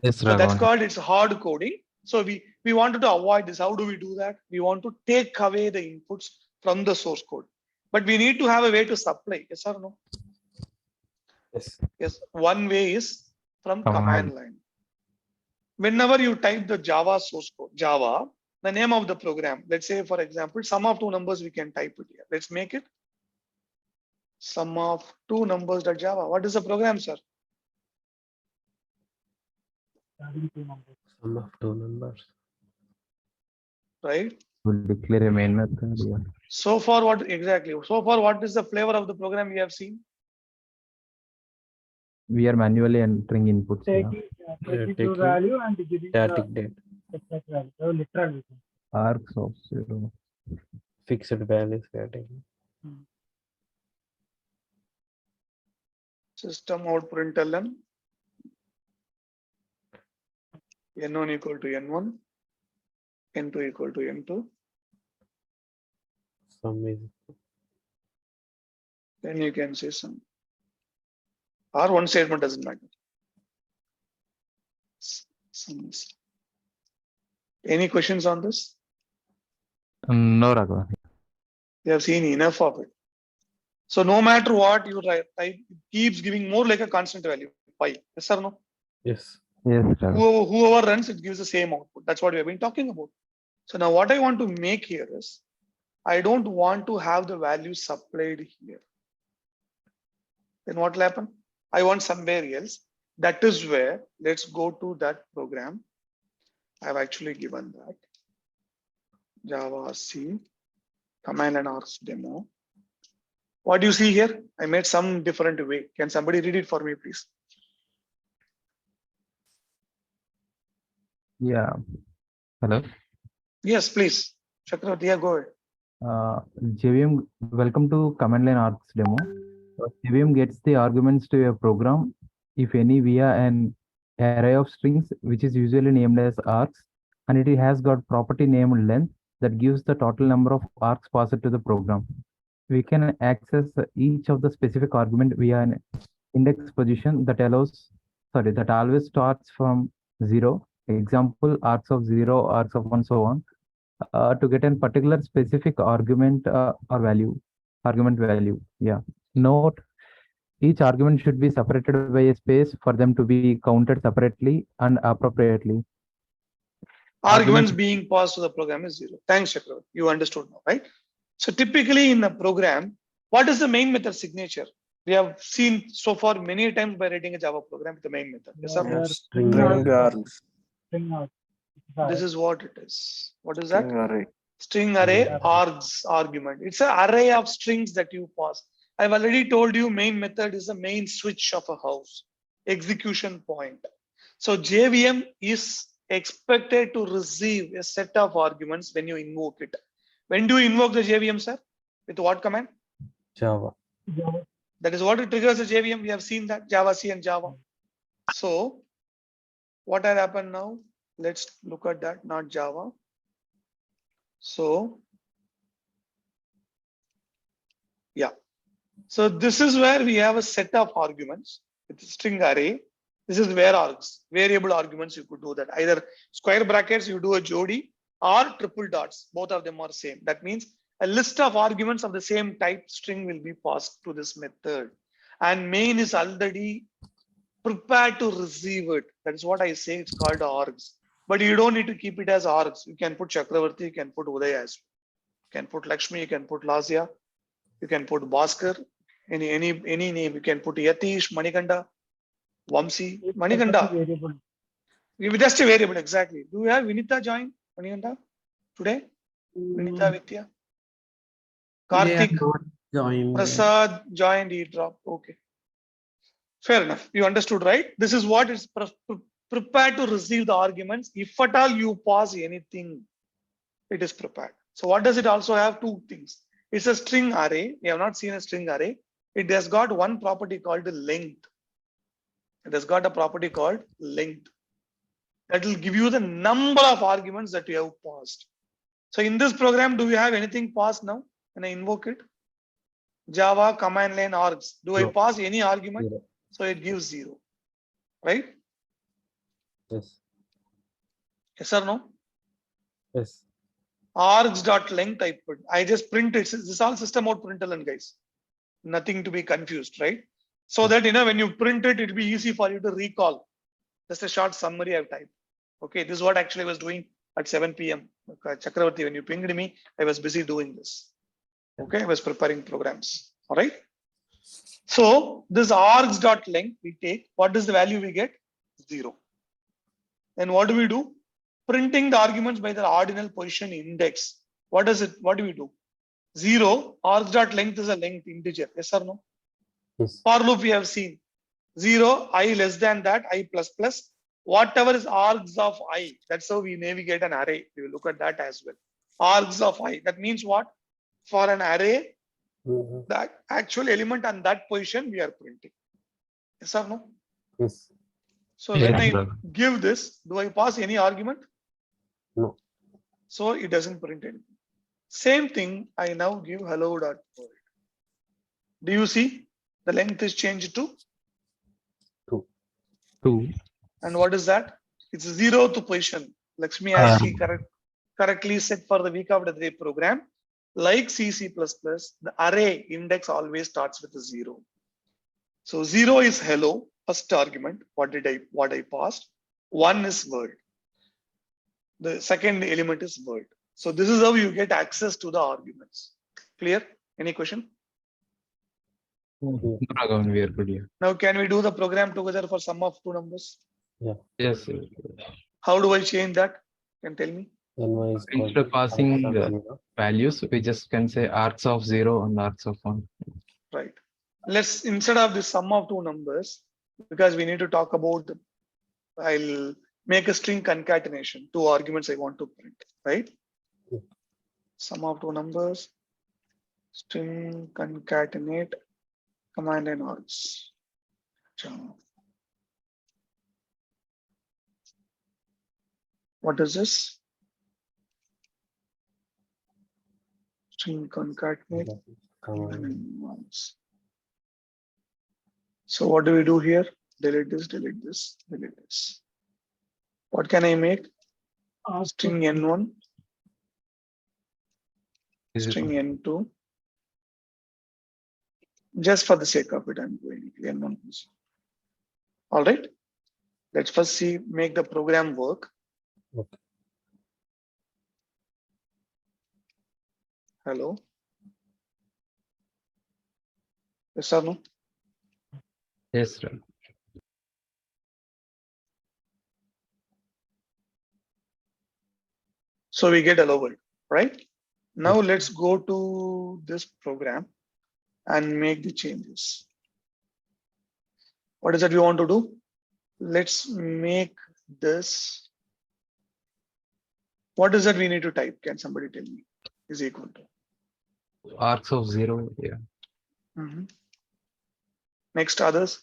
Speaker 3: Yes,
Speaker 1: So that's
Speaker 3: Raghav.
Speaker 1: called it's hard coding. So we wanted to avoid this. How do we do that? We want to take away the inputs from the source code. But we need to have a way to supply. Yes or no?
Speaker 9: Yes.
Speaker 1: Yes. One way is from command line. Whenever you type the Java source code, Java, the name of the program, let's say, for example, sum of two numbers, we can type it here. Let's make it sum of two numbers.java. What is the program, sir?
Speaker 9: Sum of two numbers.
Speaker 1: Right?
Speaker 3: We'll declare a main method. Yeah.
Speaker 1: So far, what exactly? So far, what is the flavor of the program we have seen?
Speaker 3: We are manually entering inputs.
Speaker 8: Taking true value and giving
Speaker 9: Static date.
Speaker 8: exact value. So literal.
Speaker 3: Arcs of 0.
Speaker 9: Fixed values we are taking.
Speaker 1: System out println n1 equal to n1, n2 equal to n2.
Speaker 9: Sum is
Speaker 1: Then you can say some, or one statement doesn't matter. Any questions on this?
Speaker 3: No, Raghav.
Speaker 1: You have seen enough of it. So no matter what you type, it keeps giving more like a constant value, pi. Yes or no?
Speaker 9: Yes.
Speaker 3: Yes, Raghav.
Speaker 1: Whoever runs, it gives the same output. That's what we have been talking about. So now what I want to make here is, I don't want to have the value supplied here. Then what will happen? I want somewhere else. That is where, let's go to that program. I've actually given that. Java C, command and args demo. What do you see here? I made some different way. Can somebody read it for me, please?
Speaker 3: Yeah. Hello.
Speaker 1: Yes, please. Chakravarti, yeah, go ahead.
Speaker 3: JVM, welcome to command line args demo. JVM gets the arguments to a program, if any, via an array of strings, which is usually named as args, and it has got property named length that gives the total number of args passed to the program. We can access each of the specific argument via an index position that that always starts from 0. Example, args of 0, args of 1, so on. To get a particular specific argument or argument value. Yeah. Note, each argument should be separated by a space for them to be counted separately and appropriately.
Speaker 1: Arguments being passed to the program is 0. Thanks, Chakravarti. You understood now, right? So typically in a program, what is the main method signature? We have seen so far many times by writing a Java program with the main method. Yes, sir?
Speaker 5: String args.
Speaker 1: This is what it is. What is that?
Speaker 5: String array.
Speaker 1: String array args argument. It's an array of strings that you pass. I've already told you main method is the main switch of a house, execution point. So JVM is expected to receive a set of arguments when you invoke it. When do you invoke the JVM, sir? With what command?
Speaker 9: Java.
Speaker 1: That is what it triggers the JVM. We have seen that Java C and Java. So what has happened now? Let's look at that, not Java. So yeah. So this is where we have a set of arguments with string array. This is where args, variable arguments, you could do that. Either square brackets, you do a jodi, or triple dots. Both of them are same. That means a list of arguments of the same type string will be passed to this method. And main is already prepared to receive it. That is what I say, it's called args. But you don't need to keep it as args. You can put Chakravarti, you can put Uday as well. You can put Lakshmi, you can put Lasya, you can put Bhaskar, any name. You can put Yatish, Manikanda, Vamsi, Manikanda. Just a variable, exactly. Do you have Vinita join, Manikanda, today? Vinita, Vidya? Karthik,
Speaker 7: Joined.
Speaker 1: Prasad joined, he dropped. Okay. Fair enough. You understood, right? This is what is prepared to receive the arguments. If at all you pass anything, it is prepared. So what does it also have? Two things. It's a string array. We have not seen a string array. It has got one property called length. It has got a property called length. That will give you the number of arguments that you have passed. So in this program, do we have anything passed now? When I invoke it? Java command line args. Do I pass any argument?
Speaker 9: 0.
Speaker 1: So it gives 0. Right?
Speaker 9: Yes.
Speaker 1: Yes or no?
Speaker 9: Yes.
Speaker 1: Args.length I put. I just print it. This is all system out println, guys. Nothing to be confused, right? So that when you print it, it'll be easy for you to recall. Just a short summary I've typed. Okay, this is what actually I was doing at 7 p.m. Chakravarti, when you pinged me, I was busy doing this. Okay, I was preparing programs. All right. So this args.length we take. What is the value we get? 0. Then what do we do? Printing the arguments by the ordinal position index. What does it? What do we do? 0. Args.length is a length integer. Yes or no?
Speaker 9: Yes.
Speaker 1: For loop we have seen 0, I less than that, I plus plus. Whatever is args of I, that's how we navigate an array. We will look at that as well. Args of I. That means what? For an array, that actual element on that position we are printing. Yes or no?
Speaker 9: Yes.
Speaker 1: So when I give this, do I pass any argument?
Speaker 9: No.
Speaker 1: So it doesn't print anything. Same thing, I now give hello.world. Do you see the length is changed to?
Speaker 3: 2.
Speaker 1: And what is that? It's 0th position. Lakshmi has she correctly set for the week of the day program. Like C, C++, the array index always starts with a 0. So 0 is hello, first argument. What I passed? 1 is word. The second element is word. So this is how you get access to the arguments. Clear? Any question?
Speaker 3: No, Raghavan, we are good here.
Speaker 1: Now can we do the program together for sum of two numbers?
Speaker 3: Yes.
Speaker 1: How do I change that? Can tell me?
Speaker 9: NY is
Speaker 3: Instead of passing values, we just can say arcs of 0 and arcs of 1.
Speaker 1: Right. Let's, instead of the sum of two numbers, because we need to talk about, I'll make a string concatenation, two arguments I want to print, right? Sum of two numbers, string concatenate, command and args. What is this? String concatenate, command and args. So what do we do here? Delete this, delete this, delete this. What can I make? String n1, string n2. Just for the sake of it, I'm going n1. All right. Let's first see, make the program work.
Speaker 9: Okay.
Speaker 1: Hello. Yes or no?
Speaker 3: Yes, sir.
Speaker 1: So we get hello world, right? Now let's go to this program and make the changes. What is that we want to do? Let's make this. What is that we need to type? Can somebody tell me? Is equal to
Speaker 3: Arcs of 0. Yeah.
Speaker 1: Next, others.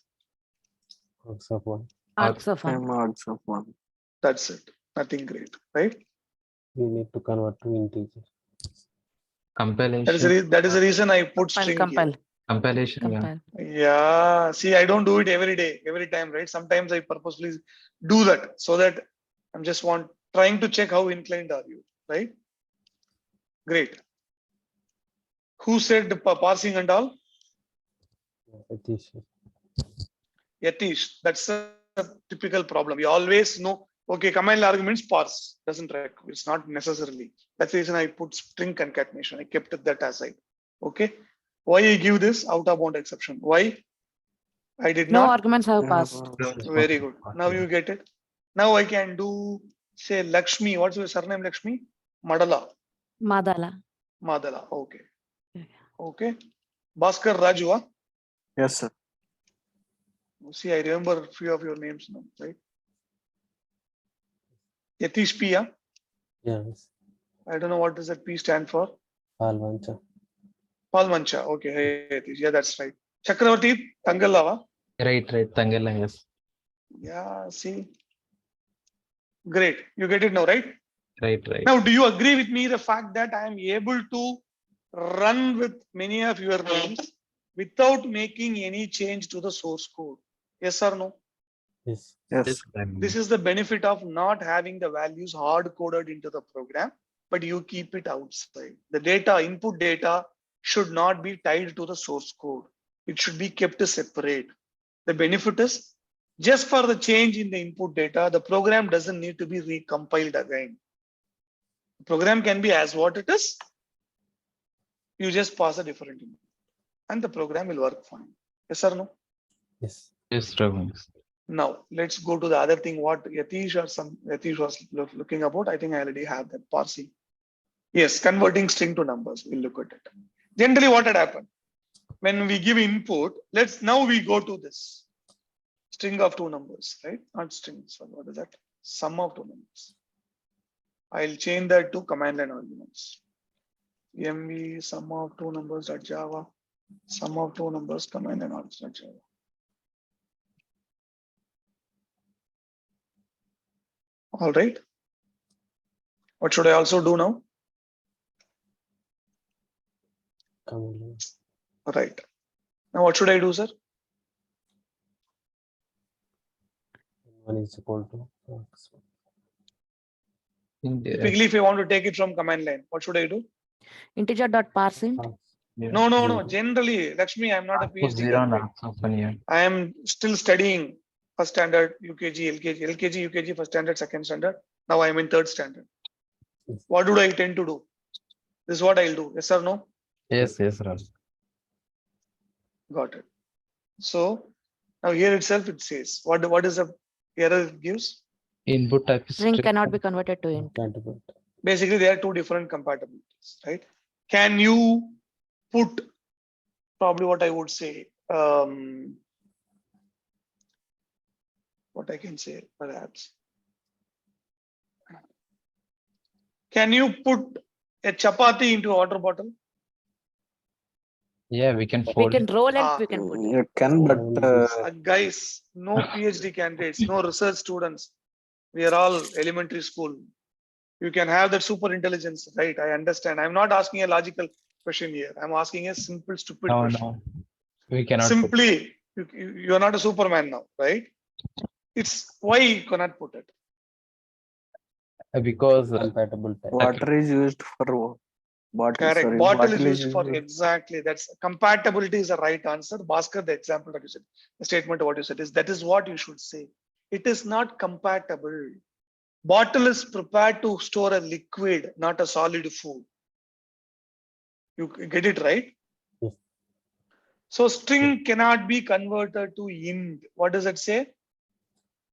Speaker 9: Arcs of 1.
Speaker 4: Arcs of 1.
Speaker 5: Arcs of 1.
Speaker 1: That's it. Nothing great, right?
Speaker 9: We need to convert to integer.
Speaker 3: Compilation.
Speaker 1: That is the reason I put string
Speaker 4: Compile.
Speaker 3: Compilation.
Speaker 4: Compile.
Speaker 1: Yeah. See, I don't do it every day, every time, right? Sometimes I purposely do that so that I'm just trying to check how inclined are you, right? Great. Who said the parsing and all? Yatish. That's a typical problem. We always know, okay, command arguments parse doesn't require. It's not necessarily. That's the reason I put string concatenation. I kept that aside. Okay. Why I give this out of bound exception? Why? I did
Speaker 4: No
Speaker 1: not.
Speaker 4: arguments have passed.
Speaker 1: Very good. Now you get it. Now I can do, say, Lakshmi. What's your surname, Lakshmi? Madala.
Speaker 4: Madala.
Speaker 1: Madala. Okay. Okay. Bhaskar Raju.
Speaker 5: Yes, sir.
Speaker 1: See, I remember a few of your names now, right? Yatish P.
Speaker 9: Yes.
Speaker 1: I don't know what does that P stand for.
Speaker 9: Palvancha.
Speaker 1: Palmancha. Okay. Hey, Yatish. Yeah, that's right. Chakravarti Tangallava.
Speaker 3: Right. Tangala, yes.
Speaker 1: Yeah, see. Great. You get it now, right?
Speaker 3: Right.
Speaker 1: Now, do you agree with me the fact that I am able to run with many of your names without making any change to the source code? Yes or no?
Speaker 9: Yes.
Speaker 1: This is the benefit of not having the values hard coded into the program, but you keep it outside. The data, input data should not be tied to the source code. It should be kept separate. The benefit is just for the change in the input data, the program doesn't need to be recompiled again. The program can be as what it is. You just pass a different input and the program will work fine. Yes or no?
Speaker 9: Yes.
Speaker 3: Yes, Raghavan.
Speaker 1: Now let's go to the other thing. What Yatish was looking about. I think I already have that parsing. Yes, converting string to numbers. We'll look at it. Generally, what had happened when we give input? Now we go to this string of two numbers, right? Not strings. What is that? Sum of two numbers. I'll change that to command line arguments. MV sum of two numbers at Java. Sum of two numbers command line arguments at Java. All right. What should I also do now?
Speaker 9: Command line.
Speaker 1: Right. Now what should I do, sir?
Speaker 9: One is equal to
Speaker 1: Typically, if I want to take it from command line, what should I do?
Speaker 4: Integer dot parsing.
Speaker 1: No. Generally, Lakshmi, I'm not a PhD graduate. I am still studying first standard, UKG, LKG, UKG, first standard, second standard. Now I am in third standard. What do I tend to do? This is what I'll do. Yes or no?
Speaker 3: Yes, Raj.
Speaker 1: Got it. So now here itself it says what is the error it gives?
Speaker 3: Input type is
Speaker 4: String cannot be converted to int.
Speaker 1: Basically, there are two different compatibilities, right? Can you put probably what I would say, what I can say perhaps. Can you put a chapati into a water bottle?
Speaker 3: Yeah, we can
Speaker 4: We
Speaker 3: fold
Speaker 4: can
Speaker 3: it.
Speaker 4: roll and we can put it.
Speaker 5: You can, but
Speaker 1: Guys, no PhD candidates, no research students. We are all elementary school. You can have that super intelligence, right? I understand. I'm not asking a logical question here. I'm asking a simple, stupid question.
Speaker 3: No, we cannot.
Speaker 1: Simply, you are not a Superman now, right? It's why you cannot put it.
Speaker 3: Because
Speaker 9: compatible type.
Speaker 5: water is used for bottle.
Speaker 1: Correct.
Speaker 5: Sorry,
Speaker 1: Bottle is used for exactly. That's compatibility is the right answer. Bhaskar, the example that you said, the statement of what you said is that is what you should say. It is not compatible. Bottle is prepared to store a liquid, not a solid food. You get it right?
Speaker 9: Yes.
Speaker 1: So string cannot be converted to int. What does it say?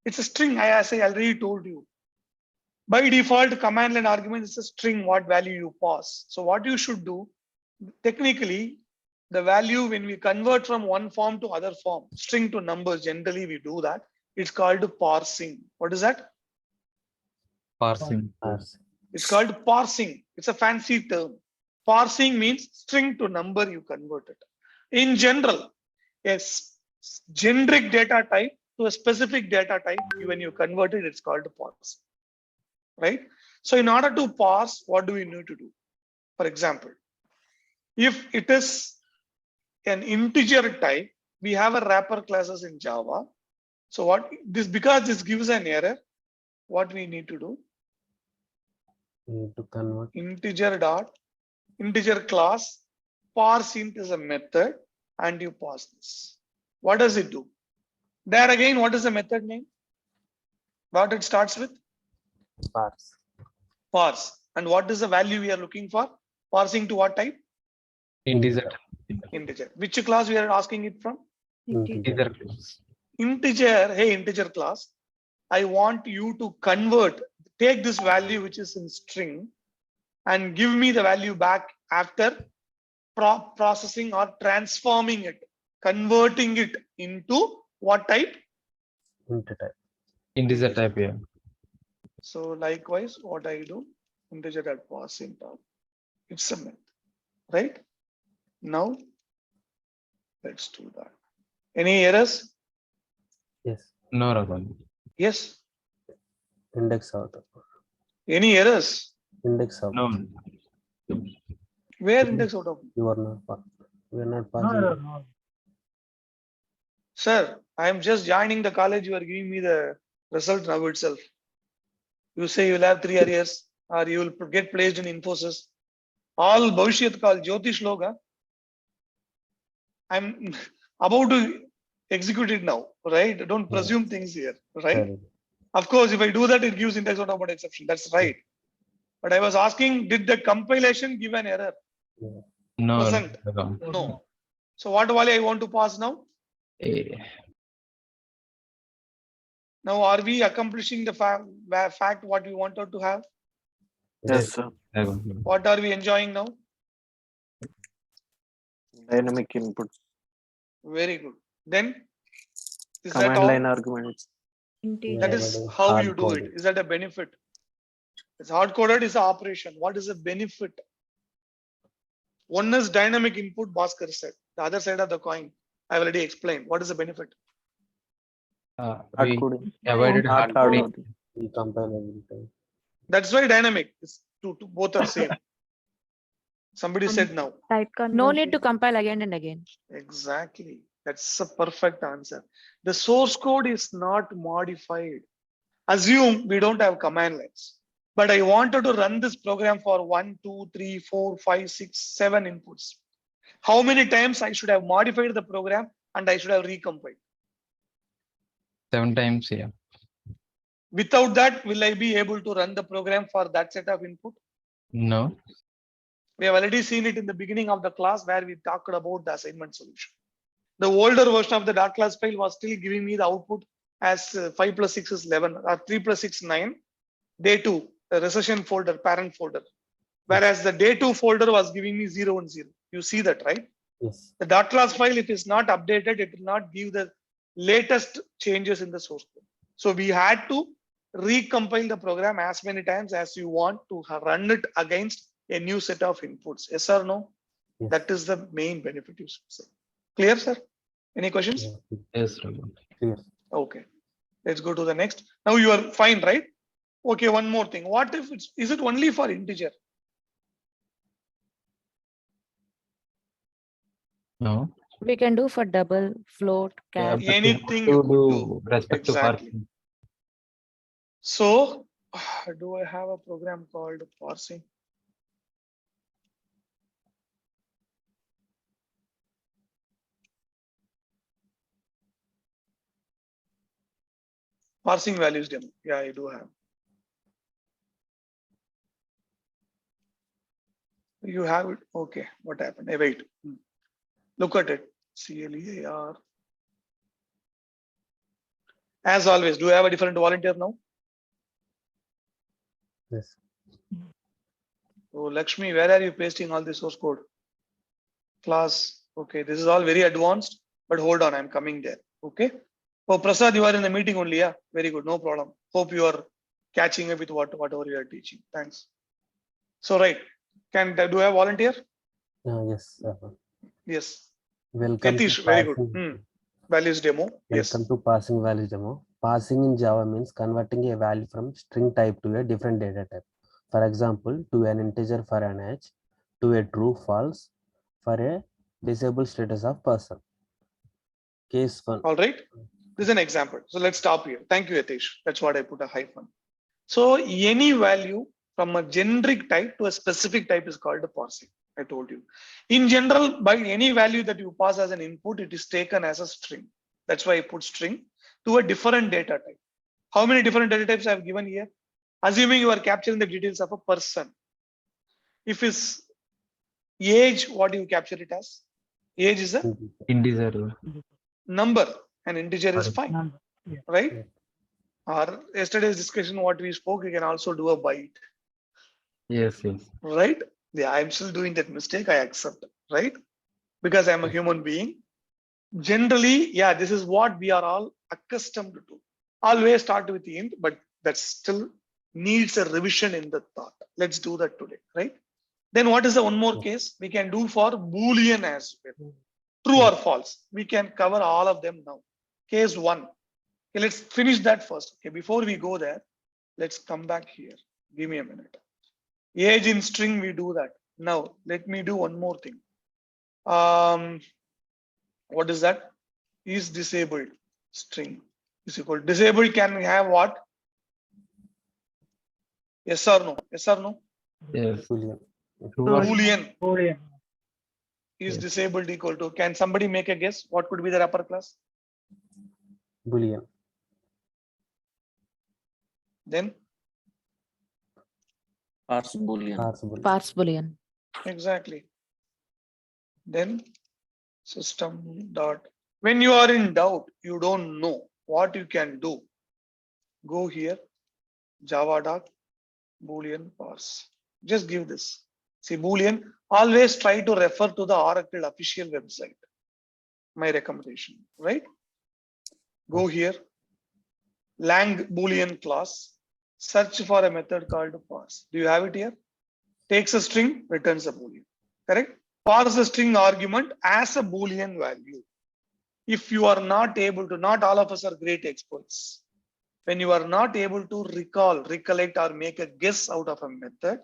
Speaker 1: It's a string. As I already told you. By default, command line argument is a string, what value you pass. So what you should do, technically, the value when we convert from one form to other form, string to numbers, generally we do that. It's called parsing. What is that?
Speaker 3: parsing.
Speaker 1: It's called parsing. It's a fancy term. Parsing means string to number you convert it. In general, a generic data type to a specific data type, when you convert it, it's called parsing. Right? So in order to parse, what do we need to do? For example, if it is an integer type, we have a wrapper classes in Java. So what this, because this gives an error, what we need to do?
Speaker 9: We need to convert
Speaker 1: Integer class parse int is a method and you pass this. What does it do? There again, what is the method name? What it starts with? Parse. And what is the value we are looking for? Parsing to what type?
Speaker 3: Integer.
Speaker 1: Integer. Which class we are asking it from?
Speaker 3: Integer.
Speaker 1: Integer. Hey, integer class. I want you to convert, take this value which is in string and give me the value back after processing or transforming it, converting it into what type?
Speaker 3: Integer type, yeah.
Speaker 1: So likewise, what I do, integer that pass int out. It's a method, right? Now, let's do that. Any errors?
Speaker 9: Yes.
Speaker 3: No, Rajan.
Speaker 1: Yes.
Speaker 9: Index out.
Speaker 1: Any errors?
Speaker 9: Index out.
Speaker 3: No.
Speaker 1: Where index out of?
Speaker 9: You are not. We are not passing.
Speaker 8: No.
Speaker 1: Sir, I am just joining the college. You are giving me the result now itself. You say you will have 3 arrears or you will get placed in Infosys. All Bhavishyat call Jyotish Loga. I'm about to execute it now, right? Don't presume things here, right?
Speaker 9: Sorry.
Speaker 1: Of course, if I do that, it gives index out of exception. That's right. But I was asking, did the compilation give an error?
Speaker 3: No.
Speaker 1: Present. No. So what value I want to pass now? Now, are we accomplishing the fact what we wanted to have?
Speaker 5: Yes, sir.
Speaker 1: What are we enjoying now?
Speaker 5: Dynamic input.
Speaker 1: Very good. Then, is
Speaker 5: Command
Speaker 1: that all?
Speaker 5: line arguments.
Speaker 1: That is how you do it. Is that a benefit? It's hard coded is an operation. What is the benefit? One is dynamic input, Bhaskar said. The other side of the coin, I've already explained. What is the benefit?
Speaker 3: We avoided hard coding.
Speaker 9: We compile every time.
Speaker 1: That's why dynamic is both are same. Somebody said now.
Speaker 6: Type
Speaker 4: No need to
Speaker 6: conversion.
Speaker 4: compile again and again.
Speaker 1: Exactly. That's a perfect answer. The source code is not modified. Assume we don't have command lines, but I wanted to run this program for 1, 2, 3, 4, 5, 6, 7 inputs. How many times I should have modified the program and I should have recompiled?
Speaker 3: 7 times, yeah.
Speaker 1: Without that, will I be able to run the program for that set of input?
Speaker 3: No.
Speaker 1: We have already seen it in the beginning of the class where we talked about the assignment solution. The older version of the dot class file was still giving me the output as 5 plus 6 is 11 or 3 plus 6 9. Day 2, the recession folder, parent folder. Whereas the day 2 folder was giving me 0 and 0. You see that, right?
Speaker 9: Yes.
Speaker 1: The dot class file, if it's not updated, it will not give the latest changes in the source code. So we had to recompile the program as many times as you want to run it against a new set of inputs. Yes or no?
Speaker 9: Yes.
Speaker 1: That is the main benefit you should say. Clear, sir? Any questions?
Speaker 9: Yeah.
Speaker 3: Yes, Raghu.
Speaker 9: Clear.
Speaker 1: Okay. Let's go to the next. Now you are fine, right? Okay, one more thing. What if is it only for integer?
Speaker 3: No.
Speaker 4: We can do for double, float,
Speaker 3: Yeah,
Speaker 4: char.
Speaker 3: but we have
Speaker 1: Anything
Speaker 3: to
Speaker 1: you could
Speaker 3: do
Speaker 1: do.
Speaker 3: respect to
Speaker 1: Exactly.
Speaker 3: parsing.
Speaker 1: So, do I have a program called parsing? Parsing values demo. Yeah, I do have. You have it. Okay. What happened? Hey, wait. Look at it. CLEAR. As always, do I have a different volunteer now?
Speaker 9: Yes.
Speaker 1: Oh, Lakshmi, where are you pasting all this source code? Class. Okay, this is all very advanced, but hold on, I'm coming there. Okay. Oh, Prasad, you are in the meeting only. Yeah, very good. No problem. Hope you are catching up with whatever you are teaching. Thanks. So, right. Do I have volunteer?
Speaker 9: Yes.
Speaker 1: Yes.
Speaker 9: Welcome
Speaker 1: Yatish,
Speaker 9: to
Speaker 1: very good.
Speaker 9: parsing.
Speaker 1: Values demo. Yes.
Speaker 9: Welcome to parsing values demo. Parsing in Java means converting a value from string type to a different data type. For example, to an integer for an age, to a true false for a disabled status of person. Case 1.
Speaker 1: All right. This is an example. So let's stop here. Thank you, Yatish. That's what I put a hyphen. So any value from a generic type to a specific type is called a parsing. I told you. In general, by any value that you pass as an input, it is taken as a string. That's why I put string to a different data type. How many different data types I have given here? Assuming you are capturing the details of a person. If it's age, what do you capture it as? Age is a
Speaker 3: Integer.
Speaker 1: number, and integer is fine,
Speaker 8: Number. Yeah.
Speaker 1: right?
Speaker 9: Yeah.
Speaker 1: Or yesterday's discussion, what we spoke, you can also do a byte,
Speaker 3: Yes, yes.
Speaker 1: right? Yeah, I'm still doing that mistake. I accept, right? Because I'm a human being. Generally, yeah, this is what we are all accustomed to. Always start with the int, but that still needs a revision in the thought. Let's do that today, right? Then what is the one more case we can do for Boolean as well? True or false? We can cover all of them now. Case 1. Okay, let's finish that first. Okay, before we go there, let's come back here. Give me a minute. Age in string, we do that. Now, let me do one more thing. What is that? Is disabled string is equal. Disabled can have what? Yes or no? Yes or no?
Speaker 3: Yes.
Speaker 9: Boolean.
Speaker 1: Boolean
Speaker 8: Boolean.
Speaker 1: is
Speaker 3: Yes.
Speaker 1: disabled equal to. Can somebody make a guess? What could be the upper class?
Speaker 9: Boolean.
Speaker 1: Then
Speaker 5: Parse Boolean.
Speaker 9: Parse Boolean.
Speaker 4: Parse Boolean.
Speaker 1: exactly. Then system dot. When you are in doubt, you don't know what you can do. Go here, Java dot Boolean parse. Just give this. See, Boolean, always try to refer to the Oracle official website. My recommendation, right? Go here, lang Boolean class, search for a method called parse. Do you have it here? Takes a string, returns a Boolean, correct? Parse a string argument as a Boolean value. If you are not able to, not all of us are great experts. When you are not able to recollect or make a guess out of a method,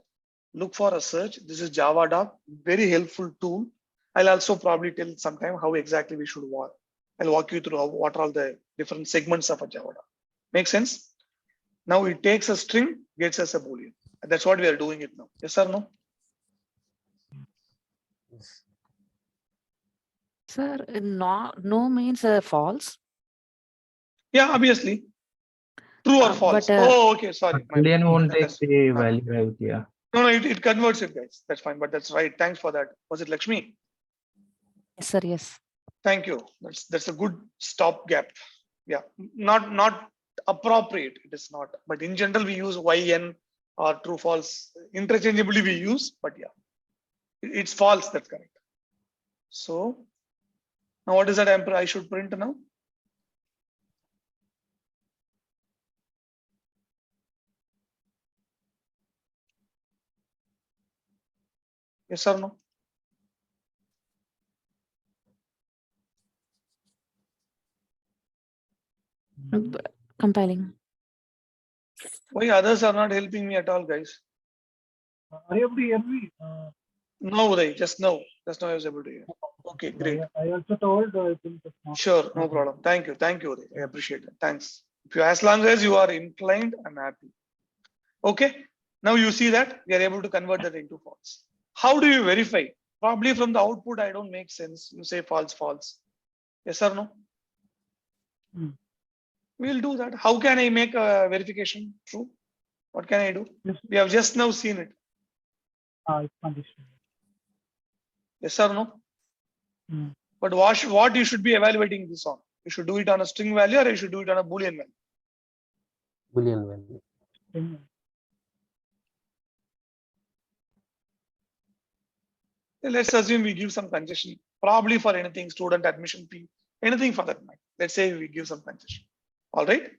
Speaker 1: look for a search. This is Java Doc, very helpful tool. I'll also probably tell sometime how exactly we should work. I'll walk you through what are all the different segments of a Java Doc. Make sense? Now it takes a string, gets us a Boolean. That's what we are doing it now. Yes or no?
Speaker 4: Sir, no means false.
Speaker 1: Yeah, obviously. True or false?
Speaker 4: But,
Speaker 1: oh, okay. Sorry.
Speaker 3: Boolean won't take
Speaker 1: That's-
Speaker 3: the value, right? Yeah.
Speaker 1: No, it converts it, guys. That's fine. But that's right. Thanks for that. Was it Lakshmi?
Speaker 4: Yes, sir. Yes.
Speaker 1: Thank you. That's a good stopgap. Yeah, not appropriate. It is not. But in general, we use yn or true false interchangeably. We use, but yeah, it's false. That's correct. So now, what is that I should print now? Yes or no?
Speaker 4: Compiling.
Speaker 1: Why others are not helping me at all, guys?
Speaker 8: Are you able to hear me?
Speaker 1: No, Uday, just now. Just now I was able to hear. Okay, great.
Speaker 8: I also told. I think it's not.
Speaker 1: Sure, no problem. Thank you, Uday. I appreciate it. Thanks. If you, as long as you are inclined, I'm happy. Okay. Now you see that we are able to convert that into false. How do you verify? Probably from the output, I don't make sense. You say false, false. Yes or no? We'll do that. How can I make a verification true? What can I do?
Speaker 8: Yes.
Speaker 1: We have just now seen it.
Speaker 8: It's conditional.
Speaker 1: Yes or no? But what you should be evaluating this on? You should do it on a string value or you should do it on a Boolean value?
Speaker 9: Boolean value.
Speaker 1: Let's assume we give some concession, probably for anything, student admission fee, anything for that matter. Let's say we give some concession. All right?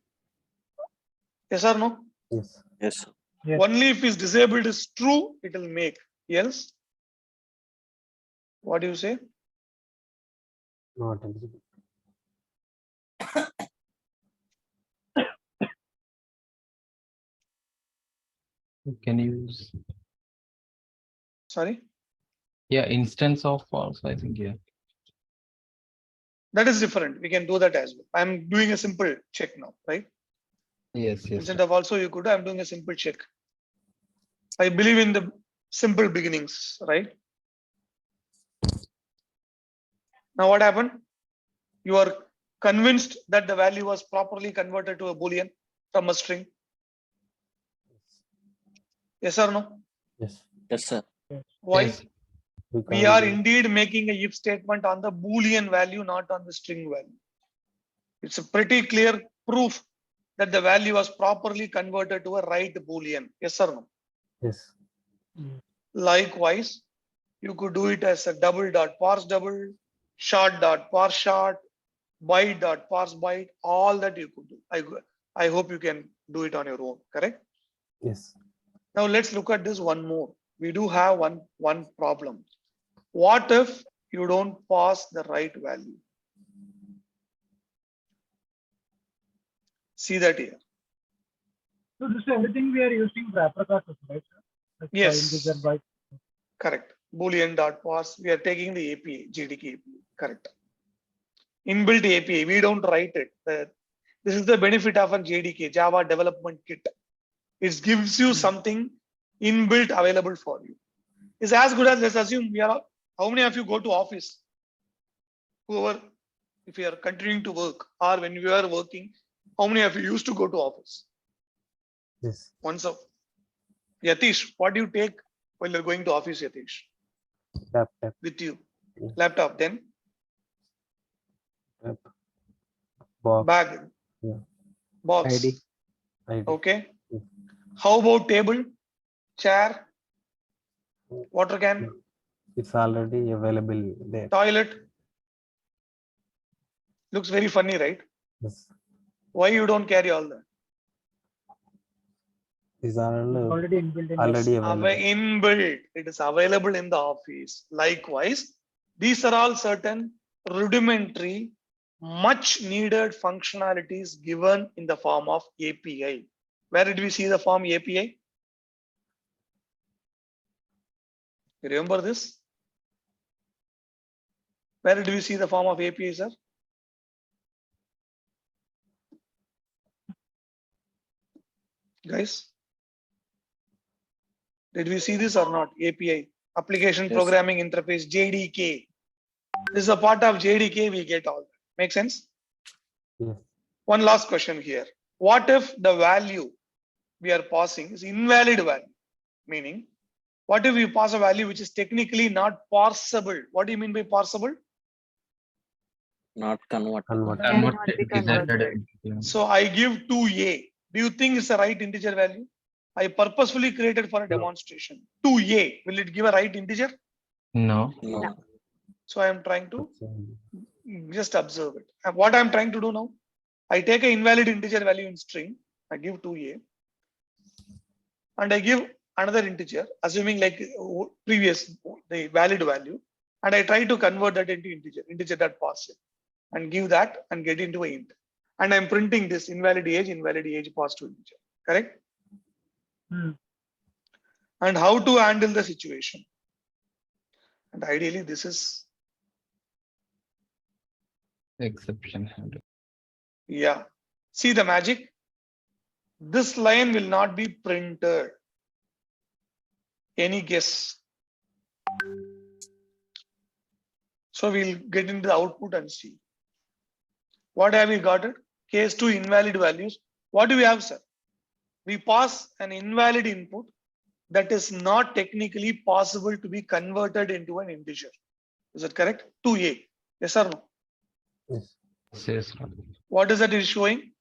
Speaker 1: Yes or no?
Speaker 9: Yes.
Speaker 5: Yes.
Speaker 8: Yes.
Speaker 1: Only if is disabled is true, it will make. Else? What do you say?
Speaker 9: Not eligible.
Speaker 3: Can use,
Speaker 1: Sorry?
Speaker 3: yeah, instance of false, I think, yeah.
Speaker 1: That is different. We can do that as well. I'm doing a simple check now, right?
Speaker 3: Yes, yes.
Speaker 1: Instead of also you could, I'm doing a simple check. I believe in the simple beginnings, right? Now what happened? You are convinced that the value was properly converted to a Boolean from a string. Yes or no?
Speaker 9: Yes.
Speaker 5: Yes, sir.
Speaker 1: Why?
Speaker 3: Yes.
Speaker 1: We are indeed making a if statement on the Boolean value, not on the string value. It's a pretty clear proof that the value was properly converted to a right Boolean. Yes or no?
Speaker 9: Yes.
Speaker 1: Likewise, you could do it as a double dot parse double, short dot parse short, byte dot parse byte, all that you could do. I hope you can do it on your own, correct?
Speaker 9: Yes.
Speaker 1: Now let's look at this one more. We do have one problem. What if you don't pass the right value? See that here.
Speaker 8: So this is everything we are using wrapper classes, right? Like
Speaker 1: Yes.
Speaker 8: integer byte.
Speaker 1: Correct. Boolean dot parse. We are taking the API, JDK API. Correct. Inbuilt API. We don't write it. This is the benefit of a JDK, Java Development Kit. It gives you something inbuilt available for you. It's as good as, let's assume we are. How many of you go to office? Whoever, if you are continuing to work or when you are working, how many of you used to go to office?
Speaker 9: Yes.
Speaker 1: Once a. Yatish, what do you take while you're going to office, Yatish?
Speaker 9: Laptop.
Speaker 1: With you?
Speaker 9: Yeah.
Speaker 1: Laptop, then?
Speaker 9: Box.
Speaker 1: Bag.
Speaker 9: Yeah.
Speaker 1: Box.
Speaker 3: ID.
Speaker 1: Okay.
Speaker 9: Yeah.
Speaker 1: How about table, chair, water can,
Speaker 9: It's already available there.
Speaker 1: toilet? Looks very funny, right?
Speaker 9: Yes.
Speaker 1: Why you don't carry all that?
Speaker 9: These are all
Speaker 8: Already inbuilt in
Speaker 9: already available.
Speaker 1: Inbuilt. It is available in the office. Likewise, these are all certain rudimentary, much needed functionalities given in the form of API. Where did we see the form API? You remember this? Where do you see the form of API, sir? Guys, did we see this or not? API, Application
Speaker 5: Yes.
Speaker 1: Programming Interface, JDK. This is a part of JDK, we get all that. Make sense?
Speaker 9: Yes.
Speaker 1: One last question here. What if the value we are passing is invalid value? Meaning, what if we pass a value which is technically not parsable? What do you mean by parsable?
Speaker 5: Not convert.
Speaker 6: Cannot be converted.
Speaker 1: So I give 2a. Do you think it's a right integer value? I purposefully created for a
Speaker 9: No.
Speaker 1: demonstration. 2a, will it give a right integer?
Speaker 3: No.
Speaker 5: No.
Speaker 1: So I am trying to just observe it. And what I'm trying to do now, I take an invalid integer value in string, I give 2a, and I give another integer, assuming like previous, the valid value, and I try to convert that into integer that parser, and give that and get into a int. And I'm printing this invalid age passed to integer, correct? And how to handle the situation? And ideally, this is,
Speaker 3: Exception handle.
Speaker 1: yeah. See the magic? This line will not be printed. Any guess? So we'll get into the output and see. What have we got it? Case 2 invalid values. What do we have, sir? We pass an invalid input that is not technically possible to be converted into an integer. Is that correct? 2a. Yes or no?
Speaker 9: Yes.
Speaker 3: Yes.
Speaker 1: What is that is showing?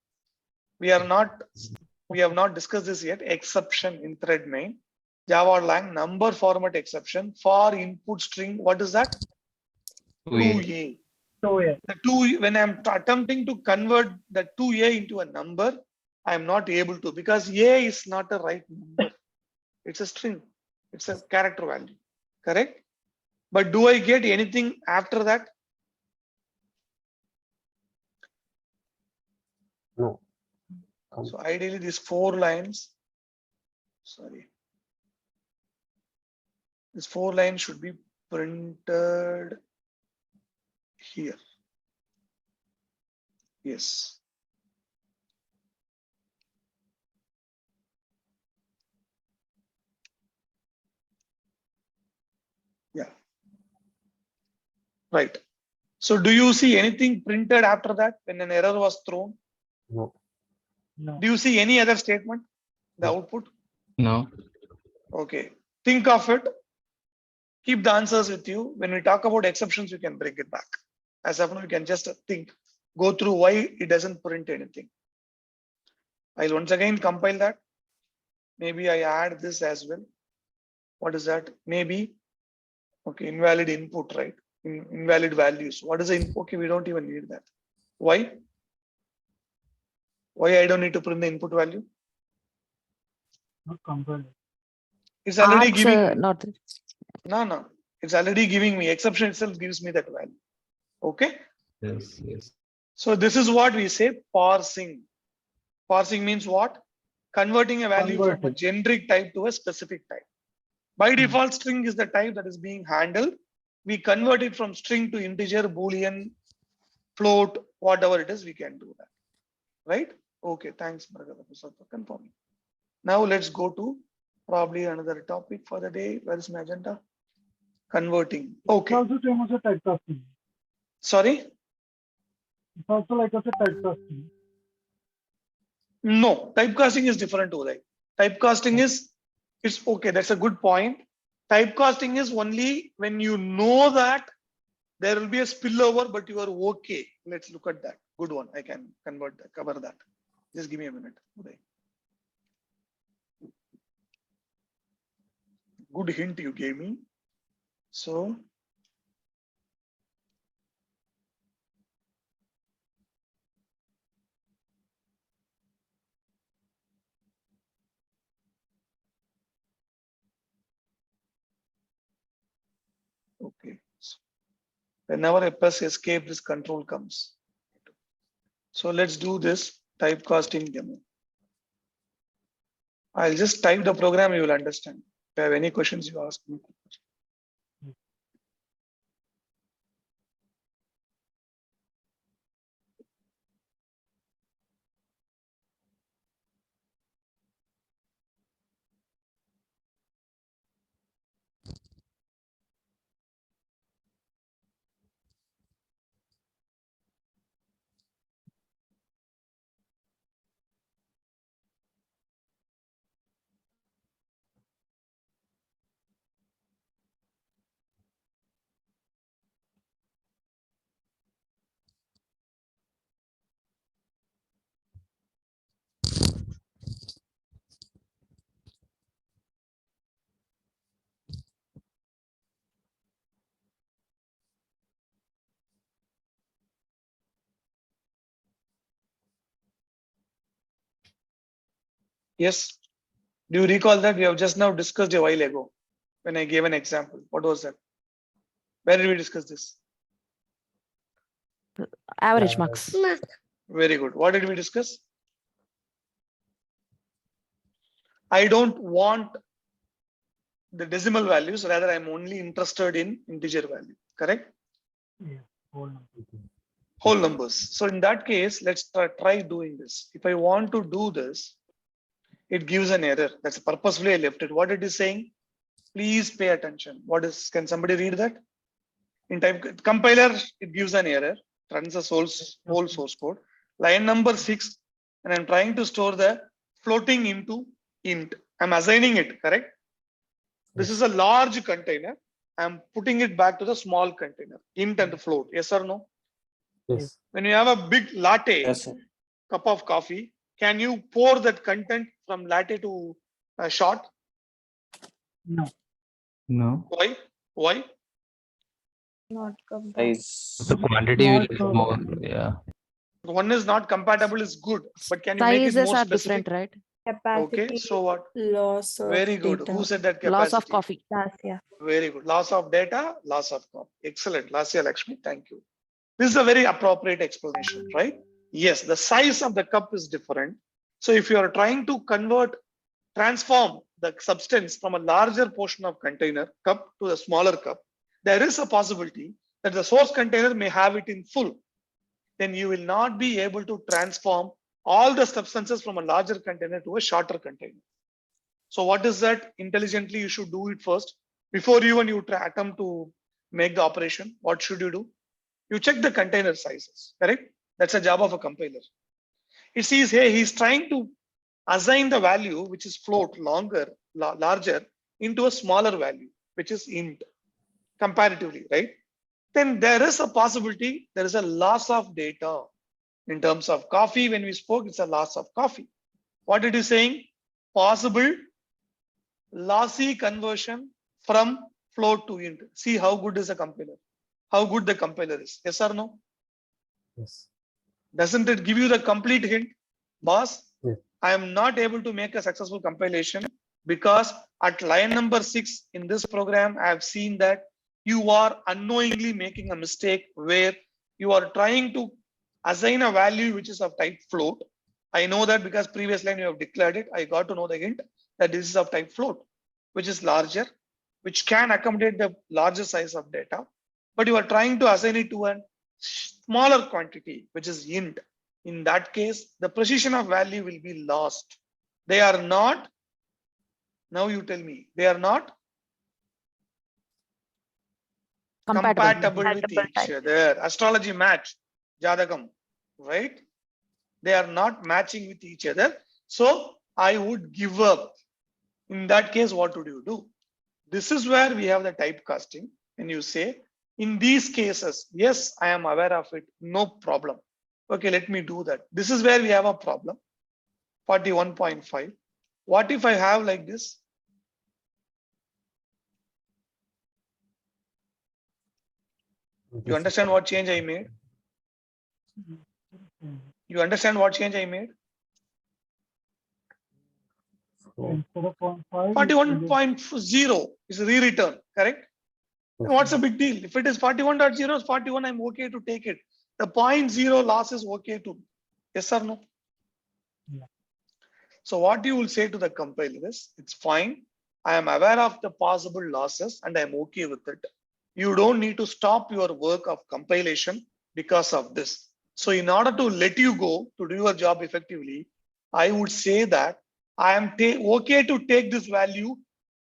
Speaker 1: We have not discussed this yet. Exception in thread main. Java lang number format exception for input string. What is that? 2a. The 2, when I'm attempting to convert the 2a into a number, I am not able to, because a is not a right number. It's a string. It's a character value. Correct? But do I get anything after that?
Speaker 9: No.
Speaker 1: So ideally these 4 lines, sorry. This 4 lines should be printed here. Yes. Yeah. Right. So do you see anything printed after that when an error was thrown?
Speaker 9: No.
Speaker 1: Do you see any other statement? The output?
Speaker 3: No.
Speaker 1: Okay. Think of it. Keep the answers with you. When we talk about exceptions, you can bring it back. As of now, you can just think, go through why it doesn't print anything. I'll once again compile that. Maybe I add this as well. What is that? Maybe, okay, invalid input, right? Invalid values. What is the input? Okay, we don't even need that. Why? Why I don't need to print the input value?
Speaker 8: Not compile.
Speaker 1: It's already
Speaker 4: Args,
Speaker 1: giving.
Speaker 4: not.
Speaker 1: No. It's already giving me. Exception itself gives me that value. Okay.
Speaker 3: Yes. Yes.
Speaker 1: So this is what we say parsing. Parsing means what? Converting a value from a
Speaker 8: Converting.
Speaker 1: generic type to a specific type. By default, string is the type that is being handled. We convert it from string to integer, Boolean, float, whatever it is, we can do that. Right? Okay, thanks, Margada, for confirming. Now let's go to probably another topic for the day. Where is my agenda? Converting. Okay.
Speaker 8: It's also same as a typecasting.
Speaker 1: Sorry?
Speaker 8: It's also like as a typecasting.
Speaker 1: No, typecasting is different too, right? Typecasting is, it's okay, that's a good point. Typecasting is only when you know that there will be a spillover, but you are okay. Let's look at that. Good one. I can convert that, cover that. Just give me a minute. Good hint you gave me. So, okay. Whenever I press escape, this control comes. So let's do this typecasting demo. I'll just type the program, you will understand. If you have any questions, you ask me. Yes. Do you recall that we have just now discussed a while ago when I gave an example? What was that? Where did we discuss this?
Speaker 4: Average marks.
Speaker 1: Very good. What did we discuss? I don't want the decimal values, rather I'm only interested in integer value, correct?
Speaker 8: Yeah.
Speaker 1: Whole numbers. So in that case, let's try doing this. If I want to do this, it gives an error. That's purposefully I left it. What it is saying, please pay attention. What is, can somebody read that? In type compiler, it gives an error, runs the whole source code. Line number 6, and I'm trying to store the floating into int. I'm assigning it, correct? This is a large container. I'm putting it back to the small container, int and float. Yes or no?
Speaker 9: Yes.
Speaker 1: When you have a big latte,
Speaker 5: Yes, sir.
Speaker 1: cup of coffee, can you pour that content from latte to shot?
Speaker 8: No.
Speaker 3: No.
Speaker 1: Why? Why?
Speaker 6: Not compatible.
Speaker 5: Size.
Speaker 3: The quantity will be more. Yeah.
Speaker 1: One is not compatible is good, but can you make it
Speaker 4: Sizes
Speaker 1: more
Speaker 4: are
Speaker 1: specific?
Speaker 4: different, right?
Speaker 6: Capacity.
Speaker 1: Okay, so what?
Speaker 6: Loss of
Speaker 1: Very good.
Speaker 6: data.
Speaker 1: Who said that capacity?
Speaker 4: Loss of coffee.
Speaker 6: Yeah.
Speaker 1: Very good. Loss of data, loss of copy. Excellent. Lasya Lakshmi, thank you. This is a very appropriate explanation, right? Yes, the size of the cup is different. So if you are trying to transform the substance from a larger portion of container cup to a smaller cup, there is a possibility that the source container may have it in full. Then you will not be able to transform all the substances from a larger container to a shorter container. So what is that? Intelligently, you should do it first. Before even you attempt to make the operation, what should you do? You check the container sizes, correct? That's a job of a compiler. It sees, hey, he's trying to assign the value, which is float, larger, into a smaller value, which is int, comparatively, right? Then there is a possibility, there is a loss of data. In terms of coffee, when we spoke, it's a loss of coffee. What it is saying? Possible lossy conversion from float to int. See how good is the compiler. How good the compiler is. Yes or no?
Speaker 9: Yes.
Speaker 1: Doesn't it give you the complete hint? Boss,
Speaker 9: Yes.
Speaker 1: I am not able to make a successful compilation because at line number 6 in this program, I have seen that you are unknowingly making a mistake where you are trying to assign a value which is of type float. I know that because previous line you have declared it. I got to know the hint that this is of type float, which is larger, which can accommodate the larger size of data. But you are trying to assign it to a smaller quantity, which is int. In that case, the precision of value will be lost. They are not, now you tell me, they are not compatible with each other. Astrology match, Jadagam, right? They are not matching with each other. So I would give up. In that case, what would you do? This is where we have the typecasting. And you say, in these cases, yes, I am aware of it, no problem. Okay, let me do that. This is where we have a problem. 41.5. What if I have like this? You understand what change I made? You understand what change I made?
Speaker 8: Instead of 0.5.
Speaker 1: 41.0 is re-return, correct? And what's the big deal? If it is 41.0 is 41, I'm okay to take it. The 0.0 loss is okay too. Yes or no?
Speaker 8: Yeah.
Speaker 1: So what you will say to the compiler is, it's fine. I am aware of the possible losses and I'm okay with it. You don't need to stop your work of compilation because of this. So in order to let you go to do your job effectively, I would say that I am okay to take this value.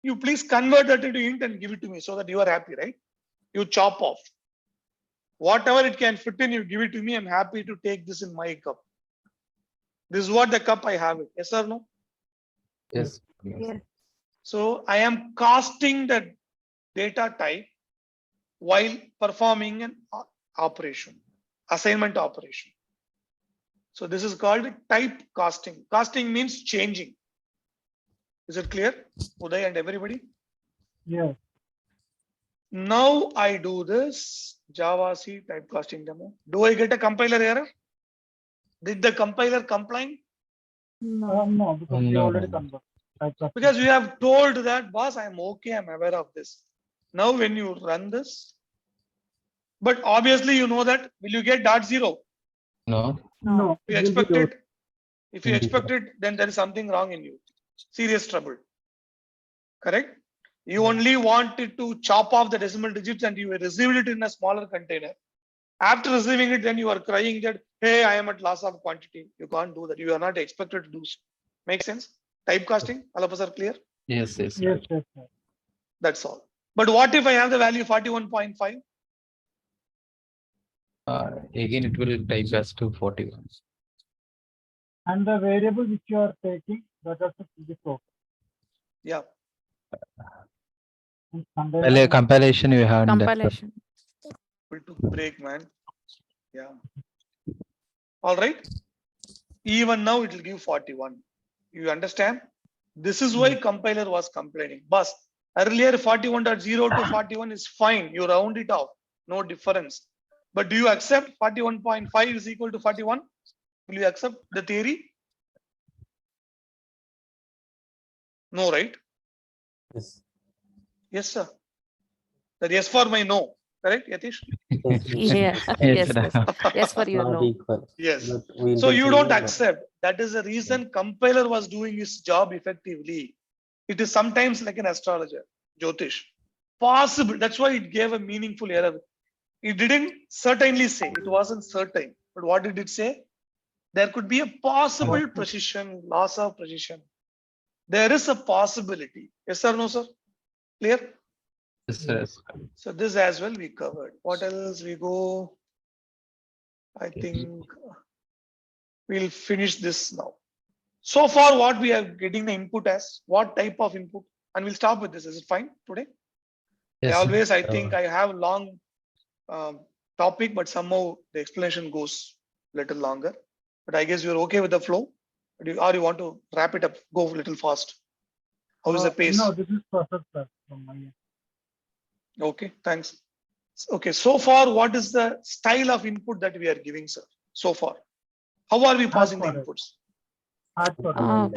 Speaker 1: You please convert that into int and give it to me so that you are happy, right? You chop off. Whatever it can fit in, you give it to me. I'm happy to take this in my cup. This is what the cup I have it. Yes or no?
Speaker 3: Yes.
Speaker 6: Yes.
Speaker 1: So I am casting the data type while performing an operation, assignment operation. So this is called typecasting. Casting means changing. Is it clear, Uday and everybody?
Speaker 8: Yeah.
Speaker 1: Now I do this Java C typecasting demo. Do I get a compiler error? Did the compiler comply?
Speaker 8: No, because we
Speaker 3: No,
Speaker 8: already
Speaker 3: no.
Speaker 8: converted.
Speaker 1: Because you have told that, boss, I'm okay, I'm aware of this. Now when you run this, but obviously you know that, will you get dot zero?
Speaker 3: No.
Speaker 8: No,
Speaker 1: If you
Speaker 8: it will be
Speaker 1: expect
Speaker 8: loaded.
Speaker 1: it, if you expect it, then there is something wrong in you. Serious trouble. Correct? You only wanted to chop off the decimal digits and you received it in a smaller container. After receiving it, then you are crying that, hey, I am at loss of quantity. You can't do that. You are not expected to do so. Make sense? Typecasting, all of us are clear?
Speaker 3: Yes, yes.
Speaker 8: Yes, yes, yes.
Speaker 1: That's all. But what if I have the value 41.5?
Speaker 3: Again, it will type as to 41.
Speaker 8: And the variable which you are taking, that also will be float.
Speaker 1: Yeah.
Speaker 3: Compilation you have.
Speaker 4: Compilation.
Speaker 1: We took break, man. Yeah. All right. Even now it will give 41. You understand? This is why compiler was complaining. But earlier 41.0 to 41 is fine. You round it off. No difference. But do you accept 41.5 is equal to 41? Will you accept the theory? No, right?
Speaker 9: Yes.
Speaker 1: Yes, sir. That yes for my no. Correct, Yatish?
Speaker 9: Yes,
Speaker 4: Yeah.
Speaker 3: Yes,
Speaker 4: Yes, yes. Yes for you,
Speaker 9: not
Speaker 4: no.
Speaker 9: equal.
Speaker 1: Yes.
Speaker 9: But we
Speaker 1: So you don't
Speaker 9: intentionally-
Speaker 1: accept. That is the reason compiler was doing his job effectively. It is sometimes like an astrologer, Jyotish. Possible. That's why it gave a meaningful error. It didn't certainly say. It wasn't certain. But what did it say? There could be a possible precision, loss of precision. There is a possibility. Yes or no, sir? Clear?
Speaker 3: Yes, yes.
Speaker 1: So this as well we covered. What else we go? I think we'll finish this now. So far, what we are getting the input as, what type of input? And we'll stop with this. Is it fine today?
Speaker 3: Yes.
Speaker 1: I think I have long topic, but somehow the explanation goes a little longer. But I guess you're okay with the flow? Or you want to wrap it up, go a little fast? How is the pace?
Speaker 8: No, this is perfect, sir, from my end.
Speaker 1: Okay, thanks. Okay, so far, what is the style of input that we are giving, sir? So far, how are we passing the inputs?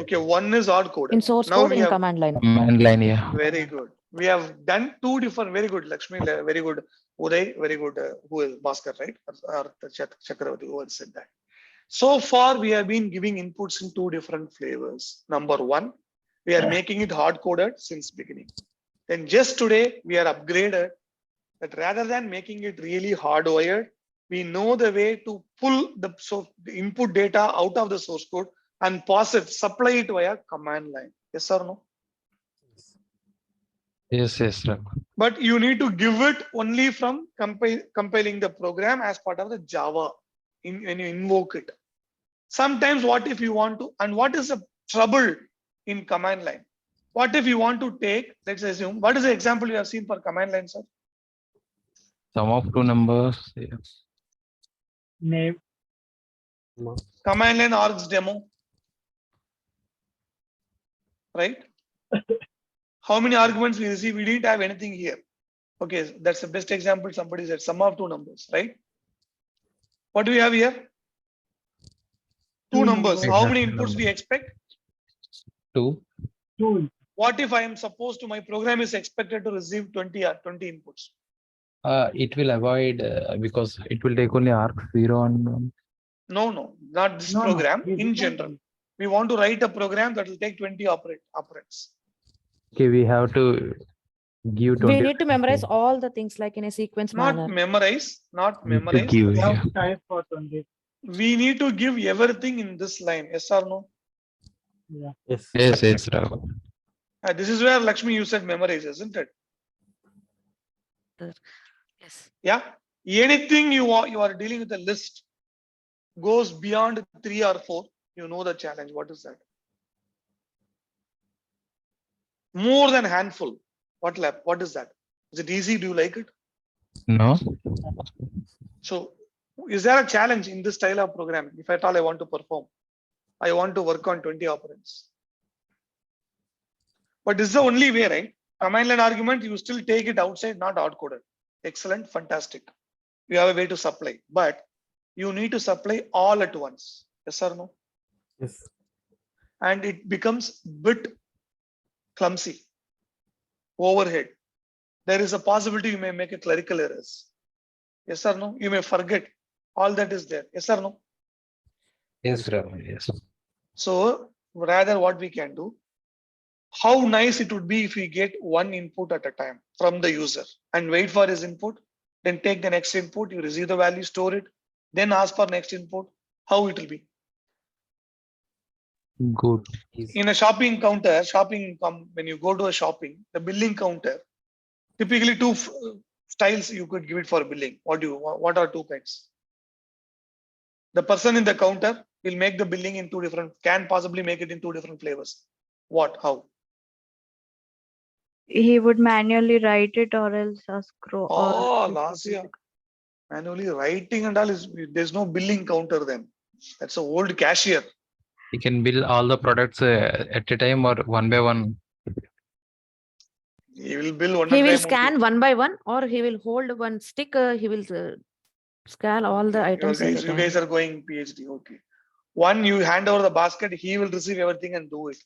Speaker 1: Okay, one is hard coded.
Speaker 4: In source
Speaker 1: Now
Speaker 4: code,
Speaker 1: we
Speaker 4: in
Speaker 1: have
Speaker 4: command line.
Speaker 3: Command line, yeah.
Speaker 1: very good. We have done two different. Very good, Lakshmi. Very good, Uday. Very good. Who is Bhaskar, right? Or Chakravarti, who has said that. So far, we have been giving inputs in two different flavors. Number one, we are making it hard coded since beginning. Then just today, we are upgraded that rather than making it really hardwired, we know the way to pull the input data out of the source code and pass it, supply it via command line. Yes or no?
Speaker 3: Yes, yes, sir.
Speaker 1: But you need to give it only from compiling the program as part of the Java when you invoke it. Sometimes what if you want to, and what is the trouble in command line? What if you want to take, let's assume, what is the example you have seen for command line, sir?
Speaker 3: Sum of two numbers. Yeah.
Speaker 8: Name.
Speaker 1: Command line args demo. Right? How many arguments we receive? We didn't have anything here. Okay, that's the best example. Somebody said sum of two numbers, right? What do we have here? Two numbers. How many inputs do you expect?
Speaker 3: Two.
Speaker 1: What if I am supposed to, my program is expected to receive 20 inputs?
Speaker 3: It will avoid because it will take only arc 0 and 1.
Speaker 1: No, not this program. In general, we want to write a program that will take 20 operands.
Speaker 3: Okay, we have to give 20.
Speaker 4: We need to memorize all the things like in a sequence manner.
Speaker 1: Not memorize.
Speaker 3: Give, yeah.
Speaker 1: We need to give everything in this line. Yes or no?
Speaker 8: Yeah.
Speaker 3: Yes, yes, Rahul.
Speaker 1: This is where Lakshmi, you said memorize, isn't it?
Speaker 4: Yes.
Speaker 1: Yeah. Anything you are dealing with a list goes beyond 3 or 4. You know the challenge. What is that? More than handful. What is that? Is it easy? Do you like it?
Speaker 3: No.
Speaker 1: So is there a challenge in this style of programming? If at all I want to perform, I want to work on 20 operands. But this is the only way, right? Command line argument, you still take it outside, not hard coded. Excellent, fantastic. You have a way to supply, but you need to supply all at once. Yes or no?
Speaker 9: Yes.
Speaker 1: and it becomes bit clumsy, overhead. There is a possibility you may make a clerical errors. Yes or no? You may forget. All that is there. Yes or no?
Speaker 10: Yes, Raman. Yes.
Speaker 1: So rather what we can do, how nice it would be if we get one input at a time from the user and wait for his input, then take the next input, you receive the value, store it, then ask for next input. How it will be?
Speaker 3: Good.
Speaker 1: In a shopping counter, when you go to a shopping, the billing counter, typically two styles you could give it for billing. What are two kinds? The person in the counter will make the billing in two different, can possibly make it in two different flavors. What? How?
Speaker 6: He would manually write it or else a scroll.
Speaker 1: Oh, last year. Manually writing and all there's no billing counter then. That's an old cashier.
Speaker 10: You can bill all the products at a time or one by one.
Speaker 1: He will bill one.
Speaker 4: He will scan one by one, or he will hold one stick. He will scan all the items.
Speaker 1: You guys are going PhD. Okay. One, you hand over the basket, he will receive everything and do it.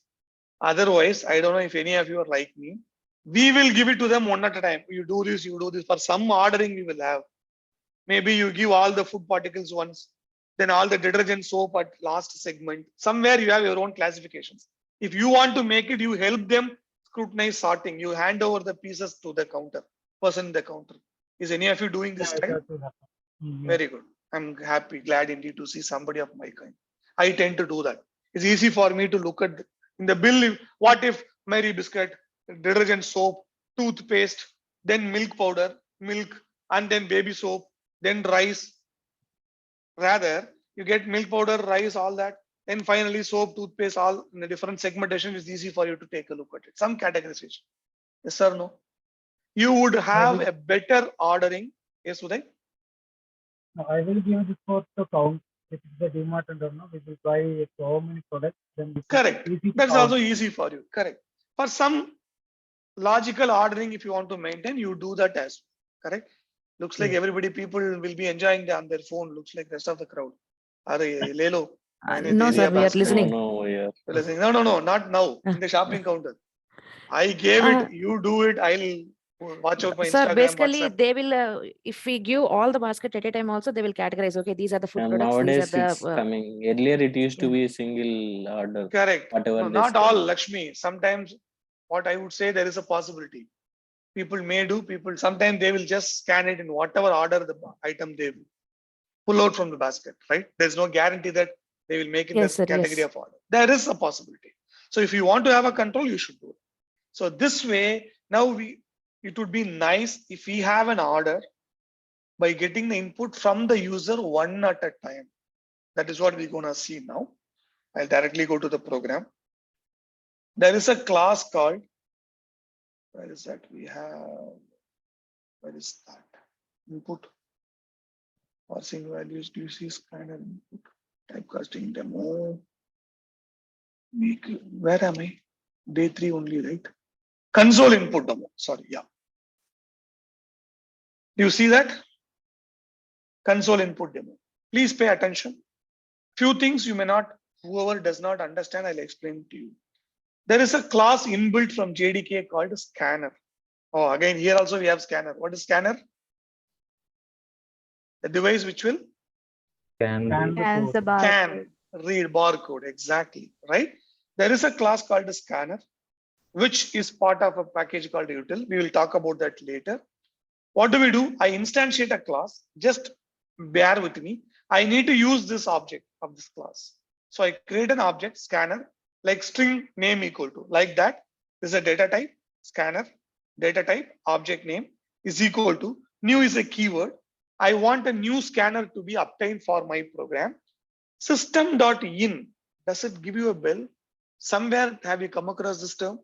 Speaker 1: Otherwise, I don't know if any of you are like me. We will give it to them one at a time. You do this, you do this. For some ordering we will have. Maybe you give all the food particles once, then all the detergent soap at last segment. Somewhere you have your own classifications. If you want to make it, you help them scrutinize sorting. You hand over the pieces to the person in the counter. Is any of you doing this time? Very good. I'm happy, glad indeed to see somebody of my kind. I tend to do that. It's easy for me to look at in the bill. What if Mary biscuit, detergent soap, toothpaste, then milk powder, milk, and then baby soap, then rice. Rather, you get milk powder, rice, all that. Then finally soap, toothpaste, all in a different segmentation. Is easy for you to take a look at it. Some categorization. Yes or no? You would have a better ordering. Yes, Uday?
Speaker 8: No, I will give this for the count. If it's the DMart and no, we will buy so many products. Then
Speaker 1: correct. That's also easy for you. Correct. For some logical ordering, if you want to maintain, you do that as well. Correct. Looks like people will be enjoying on their phone. Looks like rest of the crowd. Lelo.
Speaker 4: No, sir, we are listening.
Speaker 1: No, not now. In the shopping counter. I gave it. You do it. I'll watch out my Instagram.
Speaker 4: Sir, basically,
Speaker 1: WhatsApp.
Speaker 4: they will, if we give all the basket at a time also, they will categorize, okay, these are the food products.
Speaker 5: Nowadays,
Speaker 4: these are
Speaker 5: it's coming. Earlier, it used to be a single order.
Speaker 1: Correct.
Speaker 5: Whatever
Speaker 1: no, not all, Lakshmi. Sometimes what I would say, there is a possibility. People may do, sometimes they will just scan it in whatever order the item they pull out from the basket, right? There's no guarantee that they will make it
Speaker 4: Yes,
Speaker 1: the category of order. There is a possibility. So if you want to have a control, you should do it. So this way, now it would be nice if we have an order by getting the input from the user one at a time. That is what we're going to see now. I'll directly go to the program. There is a class called, where is that? Where is that? Input. Parsing values, do you see scanner input? Typecasting demo. Where am I? Day 3 only, right? Console input demo. Sorry, yeah. Do you see that? Console input demo. Please pay attention. Few things you may not, whoever does not understand, I'll explain to you. There is a class inbuilt from JDK called scanner. Oh, again, here also we have scanner. What is scanner? The device which will
Speaker 6: Scans the barcode.
Speaker 1: Read barcode. Exactly, right? There is a class called a scanner, which is part of a package called util. We will talk about that later. What do? I instantiate a class. Just bear with me. I need to use this object of this class. So I create an object scanner, like string name equal to, like that. This is a data type, scanner, data type, object name is equal to, new is a keyword. I want a new scanner to be obtained for my program. System.in, does it give you a bell? Somewhere have you come across this term?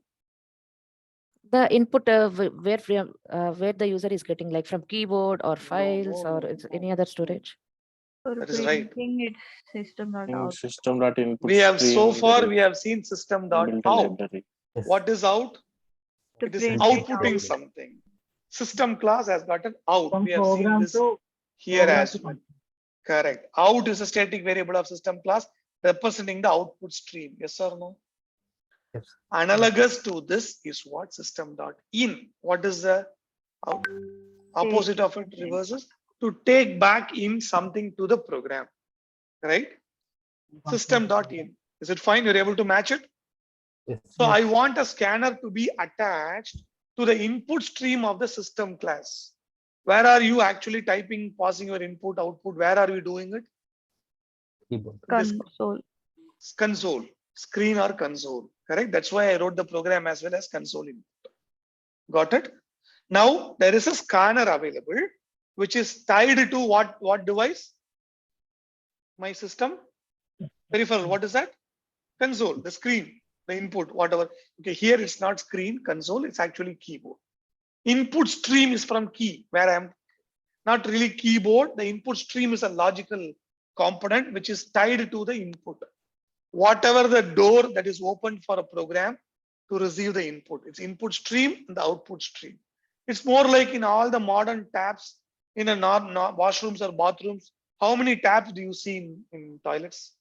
Speaker 4: The input where the user is getting, like from keyboard or files or any other storage.
Speaker 1: That is right.
Speaker 6: It's system.out.
Speaker 5: System.input.
Speaker 1: We have so far we have seen system.out. What is out? It is outputting something. System class has got an out. We have seen this here as well. Correct. Out is a static variable of system class. representing the output stream. Yes or no?
Speaker 3: Yes.
Speaker 1: Analogous to this is what system.in. What is the opposite of it? Reverses to take back in something to the program, right? System.in. Is it fine? You're able to match it?
Speaker 3: Yes.
Speaker 1: So I want a scanner to be attached to the input stream of the system class. Where are you actually typing, passing your input, output? Where are you doing it?
Speaker 3: Keyboard.
Speaker 1: This
Speaker 6: Console.
Speaker 1: console, screen or console, correct? That's why I wrote the program as well as console input. Got it? Now there is a scanner available, which is tied to what device? My system peripheral. What is that? Console, the screen, the input, whatever. Okay, here it's not screen, console, it's actually keyboard. Input stream is from key, where I'm not really keyboard. The input stream is a logical component which is tied to the input. Whatever the door that is opened for a program to receive the input, it's input stream and the output stream. It's more like in all the modern taps in a washrooms or bathrooms. How many taps do you see in toilets,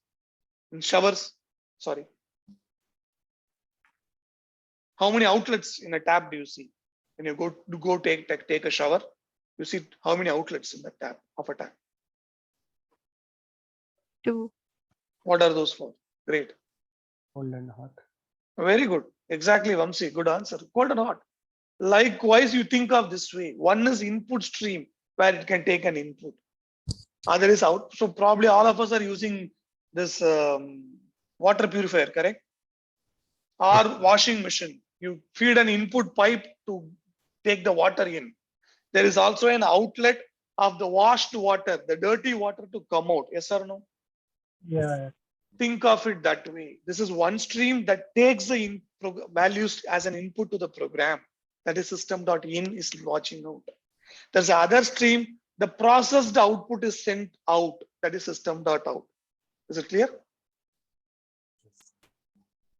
Speaker 1: in showers? Sorry. How many outlets in a tap do you see? When you go take a shower, you see how many outlets in the tap of a tap?
Speaker 6: 2.
Speaker 1: What are those for? Great.
Speaker 7: Cold and hot.
Speaker 1: Very good. Exactly, Vamsi. Good answer. Cold and hot. Likewise, you think of this way. One is input stream, where it can take an input. Other is out. So probably all of us are using this water purifier, correct? Or washing machine. You feed an input pipe to take the water in. There is also an outlet of the washed water, the dirty water to come out. Yes or no?
Speaker 8: Yeah.
Speaker 1: Think of it that way. This is one stream that takes the values as an input to the program. That is system.in is watching out. There's another stream. The processed output is sent out. That is system.out. Is it clear?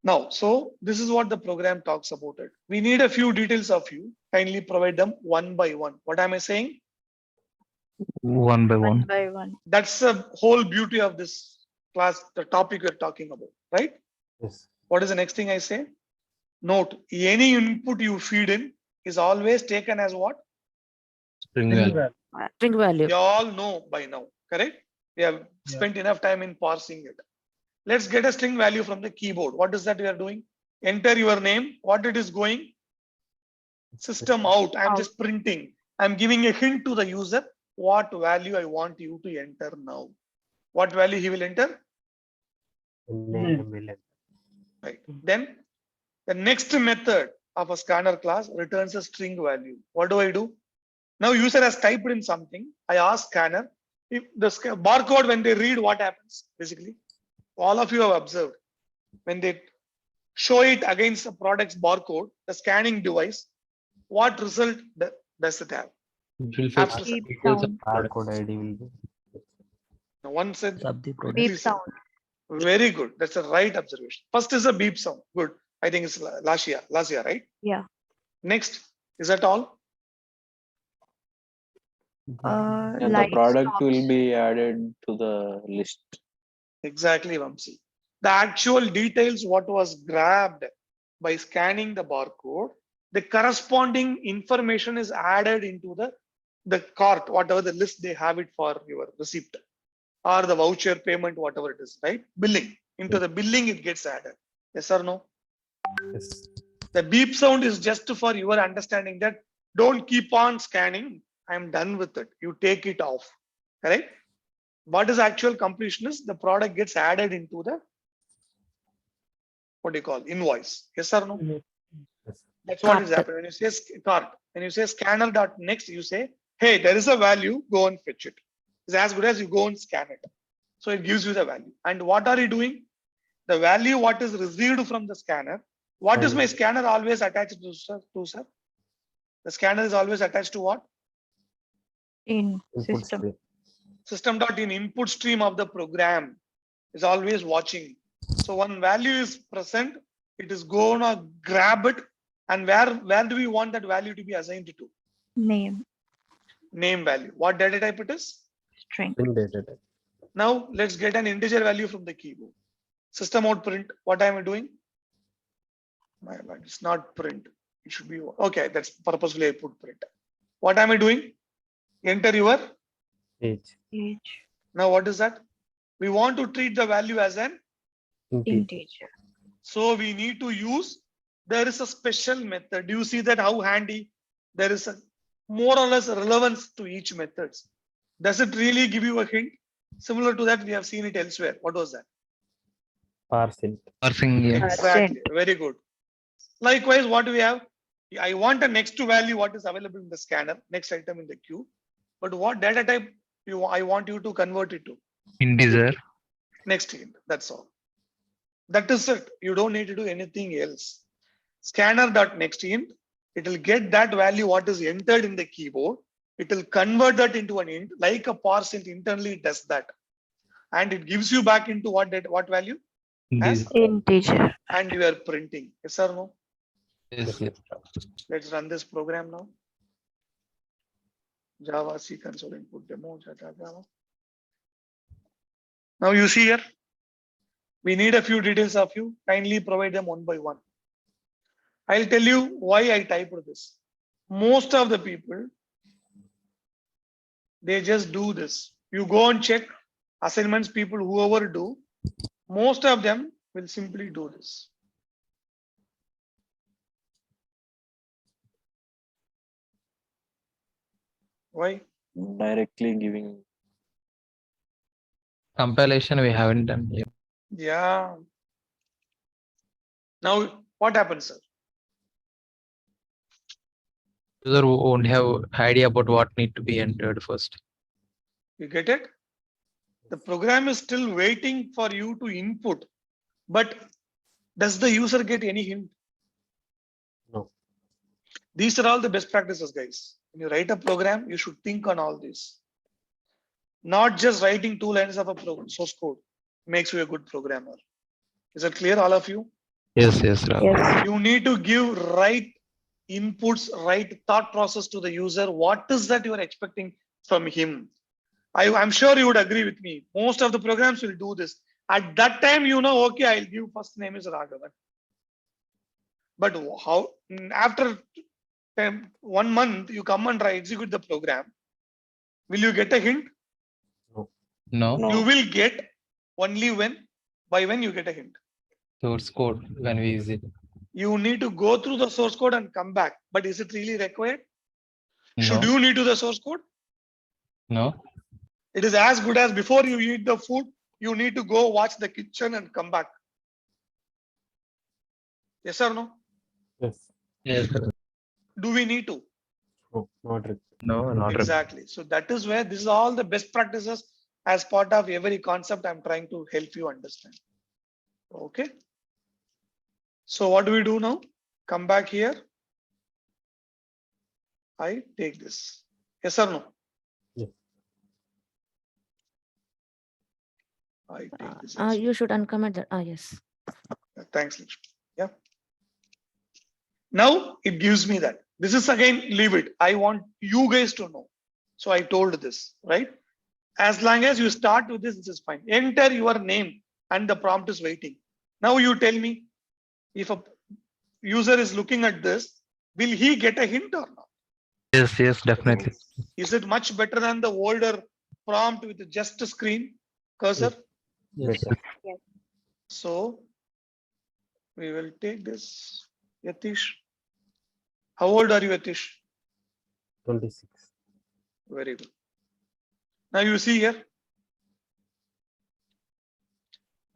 Speaker 1: Now, so this is what the program talks about it. We need a few details of you. Kindly provide them one by one. What am I saying?
Speaker 10: One by
Speaker 6: One
Speaker 10: one.
Speaker 6: by one.
Speaker 1: That's the whole beauty of this class, the topic we're talking about, right?
Speaker 9: Yes.
Speaker 1: What is the next thing I say? Note, any input you feed in is always taken as what?
Speaker 10: String value.
Speaker 4: String value.
Speaker 1: You all know by now, correct? We have spent enough time in parsing it. Let's get a string value from the keyboard. What is that we are doing? Enter your name. What it is going? System out. I'm just printing. I'm giving a hint to the user what value I want you to enter now. What value he will enter?
Speaker 9: Name will enter.
Speaker 1: Right. Then the next method of a scanner class returns a string value. What do? Now user has typed in something. I ask scanner if the barcode, when they read, what happens? Basically, all of you have observed when they show it against the product's barcode, the scanning device, what result does it have?
Speaker 10: It will fetch
Speaker 1: After
Speaker 6: Beep
Speaker 10: details of
Speaker 6: sound.
Speaker 10: product.
Speaker 9: Barcode ID will be.
Speaker 1: Now one said,
Speaker 6: Beep sound.
Speaker 1: very good. That's a right observation. First is a beep sound. Good. I think it's Lasia, right?
Speaker 6: Yeah.
Speaker 1: Next, is that all?
Speaker 5: Yeah, the
Speaker 6: Light
Speaker 5: product
Speaker 6: stops.
Speaker 5: will be added to the list.
Speaker 1: Exactly, Vamsi. The actual details, what was grabbed by scanning the barcode, the corresponding information is added into the cart, whatever the list they have it for your receipt or the voucher payment, whatever it is, right? Billing. Into the billing, it gets added. Yes or no?
Speaker 9: Yes.
Speaker 1: The beep sound is just for your understanding that don't keep on scanning. I'm done with it. You take it off. Correct? What is actual completion is the product gets added into the what do you call invoice. Yes or no?
Speaker 9: Yes.
Speaker 1: That's what is
Speaker 4: Cart.
Speaker 1: happening. When you say cart, when you say scanner dot next, you say, hey, there is a value, go and fetch it. It's as good as you go and scan it. So it gives you the value. And what are you doing? The value what is received from the scanner. What is my scanner always attached to, sir? The scanner is always attached to what?
Speaker 6: In
Speaker 9: Input
Speaker 6: system.
Speaker 9: stream.
Speaker 1: System.in input stream of the program is always watching. So when value is present, it is gonna grab it. And where do we want that value to be assigned to?
Speaker 6: Name.
Speaker 1: Name value. What data type it is?
Speaker 6: String.
Speaker 9: String data type.
Speaker 1: Now let's get an integer value from the keyboard. System out print. What am I doing? My bad. It's not print. It should be okay. That's purposefully I put print. What am I doing? Enter your
Speaker 3: Age.
Speaker 1: Now what is that? We want to treat the value as an
Speaker 6: Integer.
Speaker 1: so we need to use. There is a special method. Do you see that how handy? There is a more or less relevance to each method. Does it really give you a hint? Similar to that, we have seen it elsewhere. What was that?
Speaker 3: Parsing.
Speaker 10: Parsing, yeah.
Speaker 1: Exactly. Very good. Likewise, what do we have? I want a next to value what is available in the scanner, next item in the queue. But what data type I want you to convert it to?
Speaker 10: Integer.
Speaker 1: Next int. That's all. That is it. You don't need to do anything else. Scanner.nextInt. It will get that value what is entered in the keyboard. It will convert that into an int, like a parse int internally does that. And it gives you back into what value? As
Speaker 6: Integer.
Speaker 1: and you are printing. Yes or no?
Speaker 10: Yes, yes.
Speaker 1: Let's run this program now. Java C console input demo Java. Now you see here, we need a few details of you. Kindly provide them one by one. I'll tell you why I typed this. Most of the people, they just do this. You go and check assignments, people whoever do, most of them will simply do this. Why?
Speaker 5: Directly giving.
Speaker 10: Compilation we haven't done yet.
Speaker 1: Yeah. Now what happens, sir?
Speaker 10: User won't have idea about what need to be entered first.
Speaker 1: You get it? The program is still waiting for you to input, but does the user get any hint?
Speaker 9: No.
Speaker 1: These are all the best practices, guys. When you write a program, you should think on all this. Not just writing 2 lines of a source code makes you a good programmer. Is that clear, all of you?
Speaker 10: Yes, yes, Rahul.
Speaker 6: Yes.
Speaker 1: You need to give right inputs, right thought process to the user. What is that you are expecting from him? I'm sure you would agree with me. Most of the programs will do this. At that time, you know, okay, I'll give first name is Raghavan. But how after 1 month you come and try execute the program, will you get a hint?
Speaker 10: No.
Speaker 1: You will get only by when you get a hint.
Speaker 10: Source code when we use it.
Speaker 1: You need to go through the source code and come back. But is it really required?
Speaker 10: No.
Speaker 1: Should you need to the source code?
Speaker 10: No.
Speaker 1: It is as good as before you eat the food, you need to go watch the kitchen and come back. Yes or no?
Speaker 3: Yes.
Speaker 10: Yes.
Speaker 1: Do we need to?
Speaker 3: No, not required.
Speaker 10: No, not
Speaker 1: Exactly. So that is where this is all the best practices as part of every concept I'm trying to help you understand. Okay. So what do we do now? Come back here. I take this. Yes or no?
Speaker 3: Yes.
Speaker 1: I take this.
Speaker 4: You should uncomment that. Yes.
Speaker 1: Thanks, Lakshmi. Yeah. Now it gives me that. This is again, leave it. I want you guys to know. So I told this, right? As long as you start with this is fine. Enter your name and the prompt is waiting. Now you tell me if a user is looking at this, will he get a hint or not?
Speaker 10: Yes, yes, definitely.
Speaker 1: Is it much better than the older prompt with just a screen cursor?
Speaker 9: Yes.
Speaker 1: So we will take this. Yatish. How old are you, Yatish?
Speaker 9: 26.
Speaker 1: Very good. Now you see here.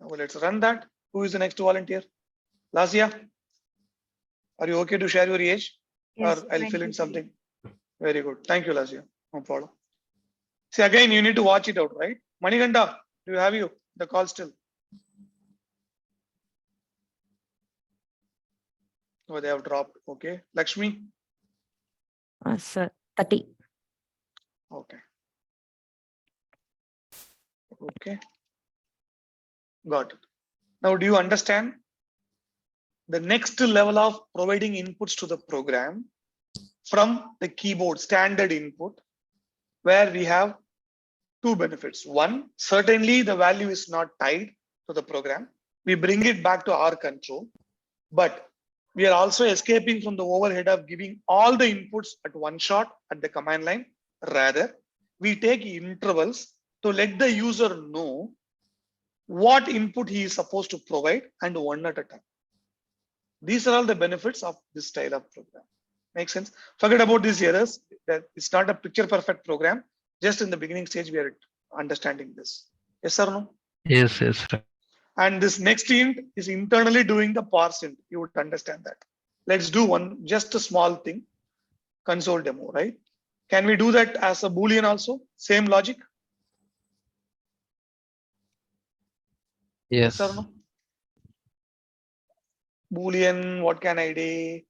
Speaker 1: Now let's run that. Who is the next volunteer? Lazia, are you okay to share your age?
Speaker 6: Yes,
Speaker 1: Or I'll fill in
Speaker 6: 23.
Speaker 1: something. Very good. Thank you, Lazia. No problem. See, again, you need to watch it out, right? Manikanda, do you have the call still? Oh, they have dropped. Okay. Lakshmi?
Speaker 4: Sir, 30.
Speaker 1: Okay. Okay. Got it. Now, do you understand the next level of providing inputs to the program from the keyboard standard input, where we have 2 benefits. One, certainly the value is not tied to the program. we bring it back to our control, but we are also escaping from the overhead of giving all the inputs at one shot at the command line. Rather, we take intervals to let the user know what input he is supposed to provide and one at a time. These are all the benefits of this style of program. Make sense? Forget about these errors. That it's not a picture perfect program. Just in the beginning stage, we are understanding this. Yes or no?
Speaker 10: Yes, yes.
Speaker 1: And this next int is internally doing the parse int. You would understand that. Let's do one, just a small thing. Console demo, right? Can we do that as a Boolean also? Same logic?
Speaker 10: Yes.
Speaker 1: Yes or no? Boolean, what can I do?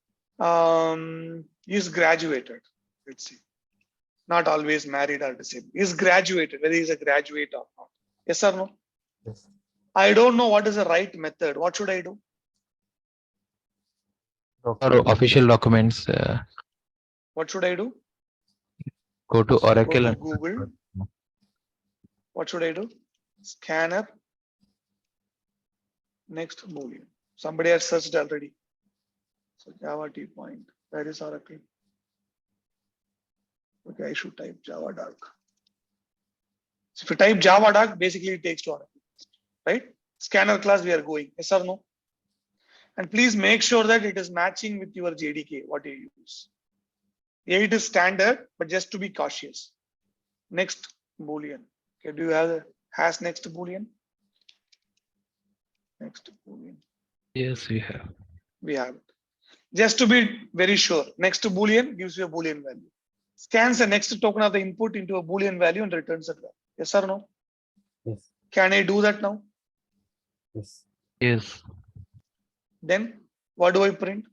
Speaker 1: Is graduated. Let's see. Not always married or disabled. Is graduated, whether he's a graduate or not. Yes or no?
Speaker 9: Yes.
Speaker 1: I don't know what is the right method. What should I do?
Speaker 10: Or official documents.
Speaker 1: What should I do?
Speaker 10: Go to Oracle.
Speaker 1: Go to Google. What should I do? Scanner. Next Boolean. Somebody has searched already. So Java T point. Where is Oracle? Okay, I should type Java dark. So if you type Java dark, basically it takes to Oracle, right? Scanner class we are going. Yes or no? And please make sure that it is matching with your JDK, what you use. 8 is standard, but just to be cautious. Next Boolean. Okay, do you have has next Boolean? Next Boolean.
Speaker 10: Yes, we have.
Speaker 1: We have it. Just to be very sure, next Boolean gives you a Boolean value. Scans the next token of the input into a Boolean value and returns it. Yes or no?
Speaker 9: Yes.
Speaker 1: Can I do that now?
Speaker 9: Yes.
Speaker 10: Yes.
Speaker 1: Then what do I print?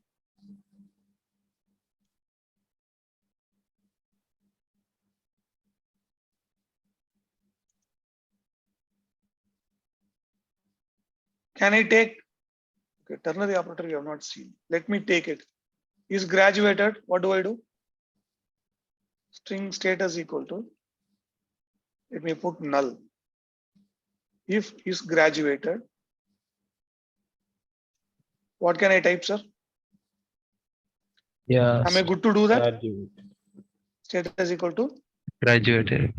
Speaker 1: Can I take, okay, ternary operator you have not seen. Let me take it. Is graduated, what do I do? String status equal to, let me put null. If is graduated, what can I type, sir?
Speaker 10: Yeah.
Speaker 1: Am I good to do that?
Speaker 9: Graduate.
Speaker 1: Status equal to
Speaker 10: Graduated.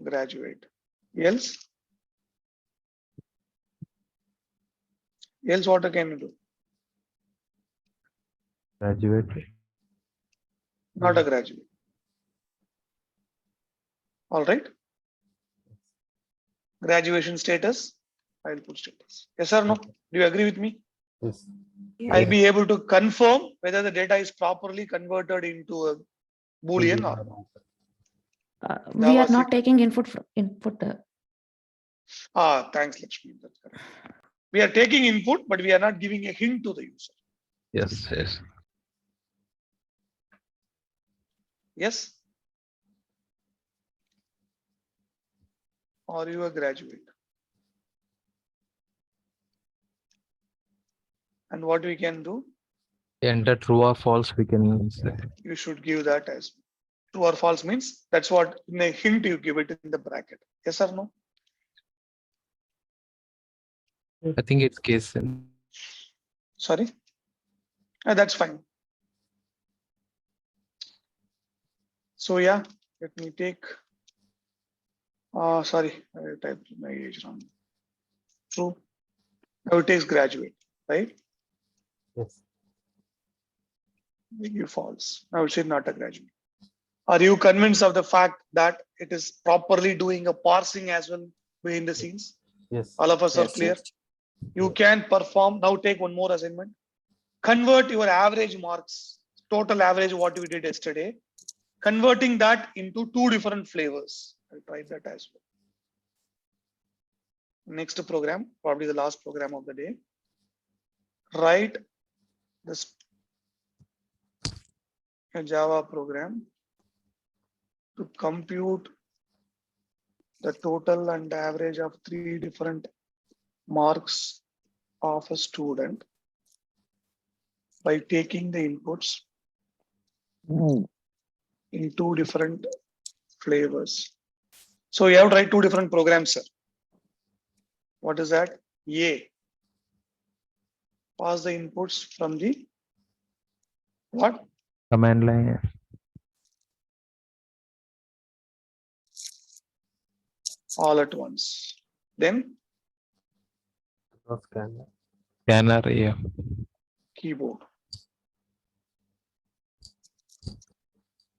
Speaker 1: graduate. Else what can you do?
Speaker 3: Graduate.
Speaker 1: Not a graduate. All right. Graduation status. I'll put status. Yes or no? Do you agree with me?
Speaker 9: Yes.
Speaker 1: I'll be able to confirm whether the data is properly converted into a Boolean or not.
Speaker 4: We are not taking input from input.
Speaker 1: Thanks, Lakshmi. That's correct. We are taking input, but we are not giving a hint to the user.
Speaker 10: Yes, yes.
Speaker 1: Yes? Are you a graduate? And what we can do?
Speaker 10: Enter true or false, we can say.
Speaker 1: You should give that as true or false means that's what in a hint you give it in the bracket. Yes or no?
Speaker 10: I think it's case.
Speaker 1: Sorry? That's fine. So yeah, let me take, sorry, I typed my age wrong. True. Now it takes graduate, right?
Speaker 9: Yes.
Speaker 1: We give false. Now it said not a graduate. Are you convinced of the fact that it is properly doing a parsing as well behind the scenes?
Speaker 9: Yes.
Speaker 1: All of us are
Speaker 5: Yes,
Speaker 1: clear.
Speaker 5: yes.
Speaker 1: You can perform. Now take one more assignment. Convert your average marks, total average what we did yesterday, converting that into 2 different flavors. I'll try that as well. Next program, probably the last program of the day. Write this a Java program to compute the total and average of 3 different marks of a student by taking the inputs in 2 different flavors. So you have to write 2 different programs, sir. What is that? A. pass the inputs from the what?
Speaker 3: Command line.
Speaker 1: All at once. Then
Speaker 10: Scanner, yeah.
Speaker 1: keyboard.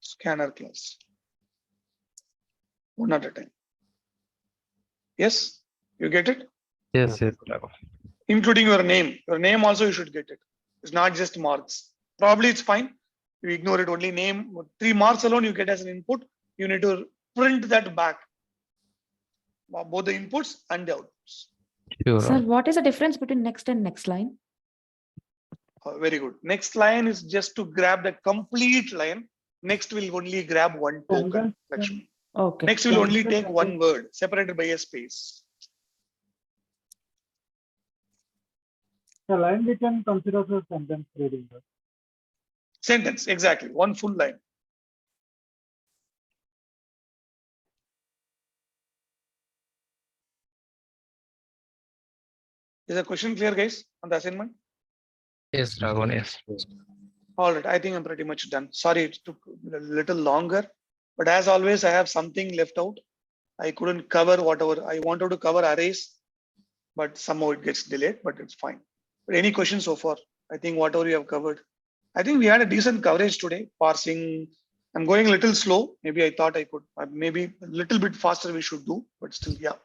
Speaker 1: Scanner class. One at a time. Yes, you get it?
Speaker 10: Yes, yes, Raghav.
Speaker 1: Including your name. Your name also you should get it. It's not just marks. Probably it's fine. You ignore it, only name. 3 marks alone you get as an input. You need to print that back. Both the inputs and the outputs.
Speaker 10: Sure.
Speaker 4: Sir, what is the difference between next and next line?
Speaker 1: Very good. Next line is just to grab the complete line. Next will only grab one token. Lakshmi.
Speaker 4: Okay.
Speaker 1: Next will only take one word separated by a space.
Speaker 8: The line we can consider as a sentence reading.
Speaker 1: Sentence, exactly. One full line. Is the question clear, guys, on the assignment?
Speaker 10: Yes, Raghav, yes.
Speaker 1: All right, I think I'm pretty much done. Sorry, it took a little longer, but as always, I have something left out. I couldn't cover whatever I wanted to cover arrays, but somehow it gets delayed, but it's fine. But any questions so far? I think whatever you have covered. I think we had a decent coverage today. Parsing, I'm going a little slow. Maybe I thought I could, maybe a little bit faster we should do, but still, yeah,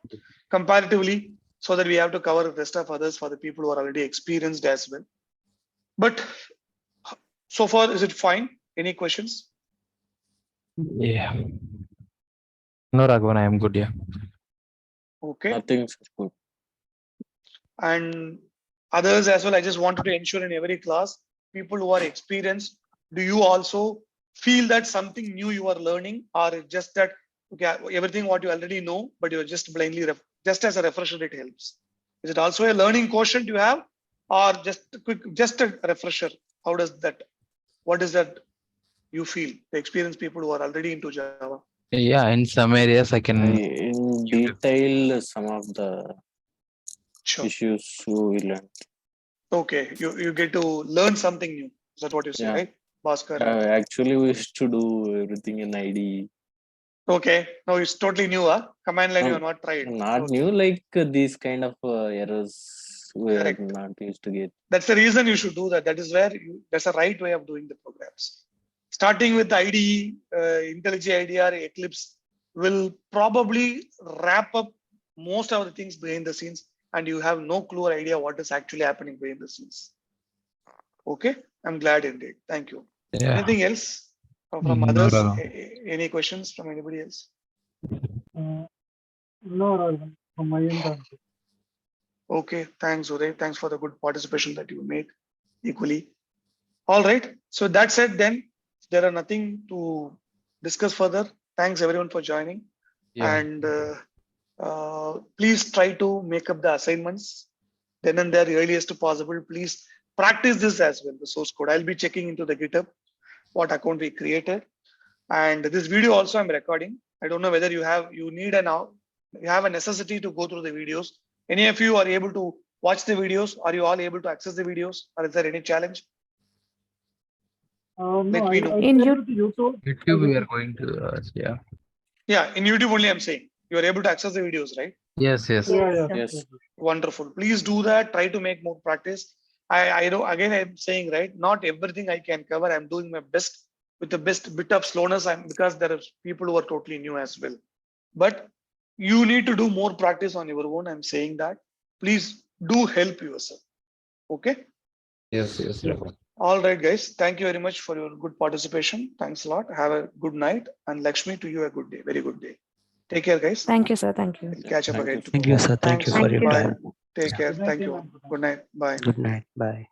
Speaker 1: comparatively, so that we have to cover the rest of others for the people who are already experienced as well. But so far, is it fine? Any questions?
Speaker 10: Yeah. No, Raghavan, I am good, yeah.
Speaker 1: Okay.
Speaker 5: Nothing's good.
Speaker 1: And others as well, I just wanted to ensure in every class, people who are experienced, do you also feel that something new you are learning, or just that okay, everything what you already know, but you're just blindly, just as a refresher, it helps. Is it also a learning quotient you have, or just a quick, just a refresher? How does that, what is that you feel, the experienced people who are already into Java?
Speaker 10: Yeah, in some areas I can.
Speaker 5: In detail, some of the issues we learned.
Speaker 1: Okay, you get to learn something new. Is that what you say, right, Bhaskar?
Speaker 5: Actually, we used to do everything in IDE.
Speaker 1: Okay, no, it's totally new, huh? Command line you have not tried.
Speaker 5: Not
Speaker 1: Okay.
Speaker 5: new, like these kind of errors we are not used to get.
Speaker 1: That's the reason you should do that. That is where that's a right way of doing the programs. Starting with IDE, IntelliJ IDE or Eclipse will probably wrap up most of the things behind the scenes, and you have no clue or idea what is actually happening behind the scenes. Okay, I'm glad indeed. Thank you.
Speaker 10: Yeah.
Speaker 1: Anything else from
Speaker 10: No,
Speaker 1: others?
Speaker 10: no.
Speaker 1: Any questions from anybody else?
Speaker 8: No, Raghavan, from my end.
Speaker 1: Okay, thanks, Uday. Thanks for the good participation that you made equally. All right. So that said, then there are nothing to discuss further. Thanks everyone for joining.
Speaker 10: Yeah.
Speaker 1: And please try to make up the assignments then and there earliest possible. Please practice this as well, the source code. I'll be checking into the GitHub what account we created. And this video also I'm recording. I don't know whether you have a necessity to go through the videos. Any of you are able to watch the videos? Are you all able to access the videos? Or is there any challenge?
Speaker 8: No,
Speaker 1: Let me know.
Speaker 4: In
Speaker 8: YouTube,
Speaker 10: YouTube, we are going to, yeah.
Speaker 1: Yeah, in YouTube only I'm saying. You are able to access the videos, right?
Speaker 10: Yes, yes.
Speaker 5: Yes.
Speaker 1: Wonderful. Please do that. Try to make more practice. I know, again, I'm saying, right, not everything I can cover. I'm doing my best with the best bit of slowness because there are people who are totally new as well. But you need to do more practice on your own. I'm saying that. Please do help yourself. Okay?
Speaker 10: Yes, yes.
Speaker 1: All right, guys. Thank you very much for your good participation. Thanks a lot. Have a good night. And Lakshmi, to you a good day. Very good day. Take care, guys.
Speaker 4: Thank you, sir. Thank you.
Speaker 1: We'll catch up again.
Speaker 2: Thank you, sir. Thank you for your
Speaker 1: Bye.
Speaker 2: time.
Speaker 1: Take care. Thank you. Good night. Bye.
Speaker 2: Good night. Bye.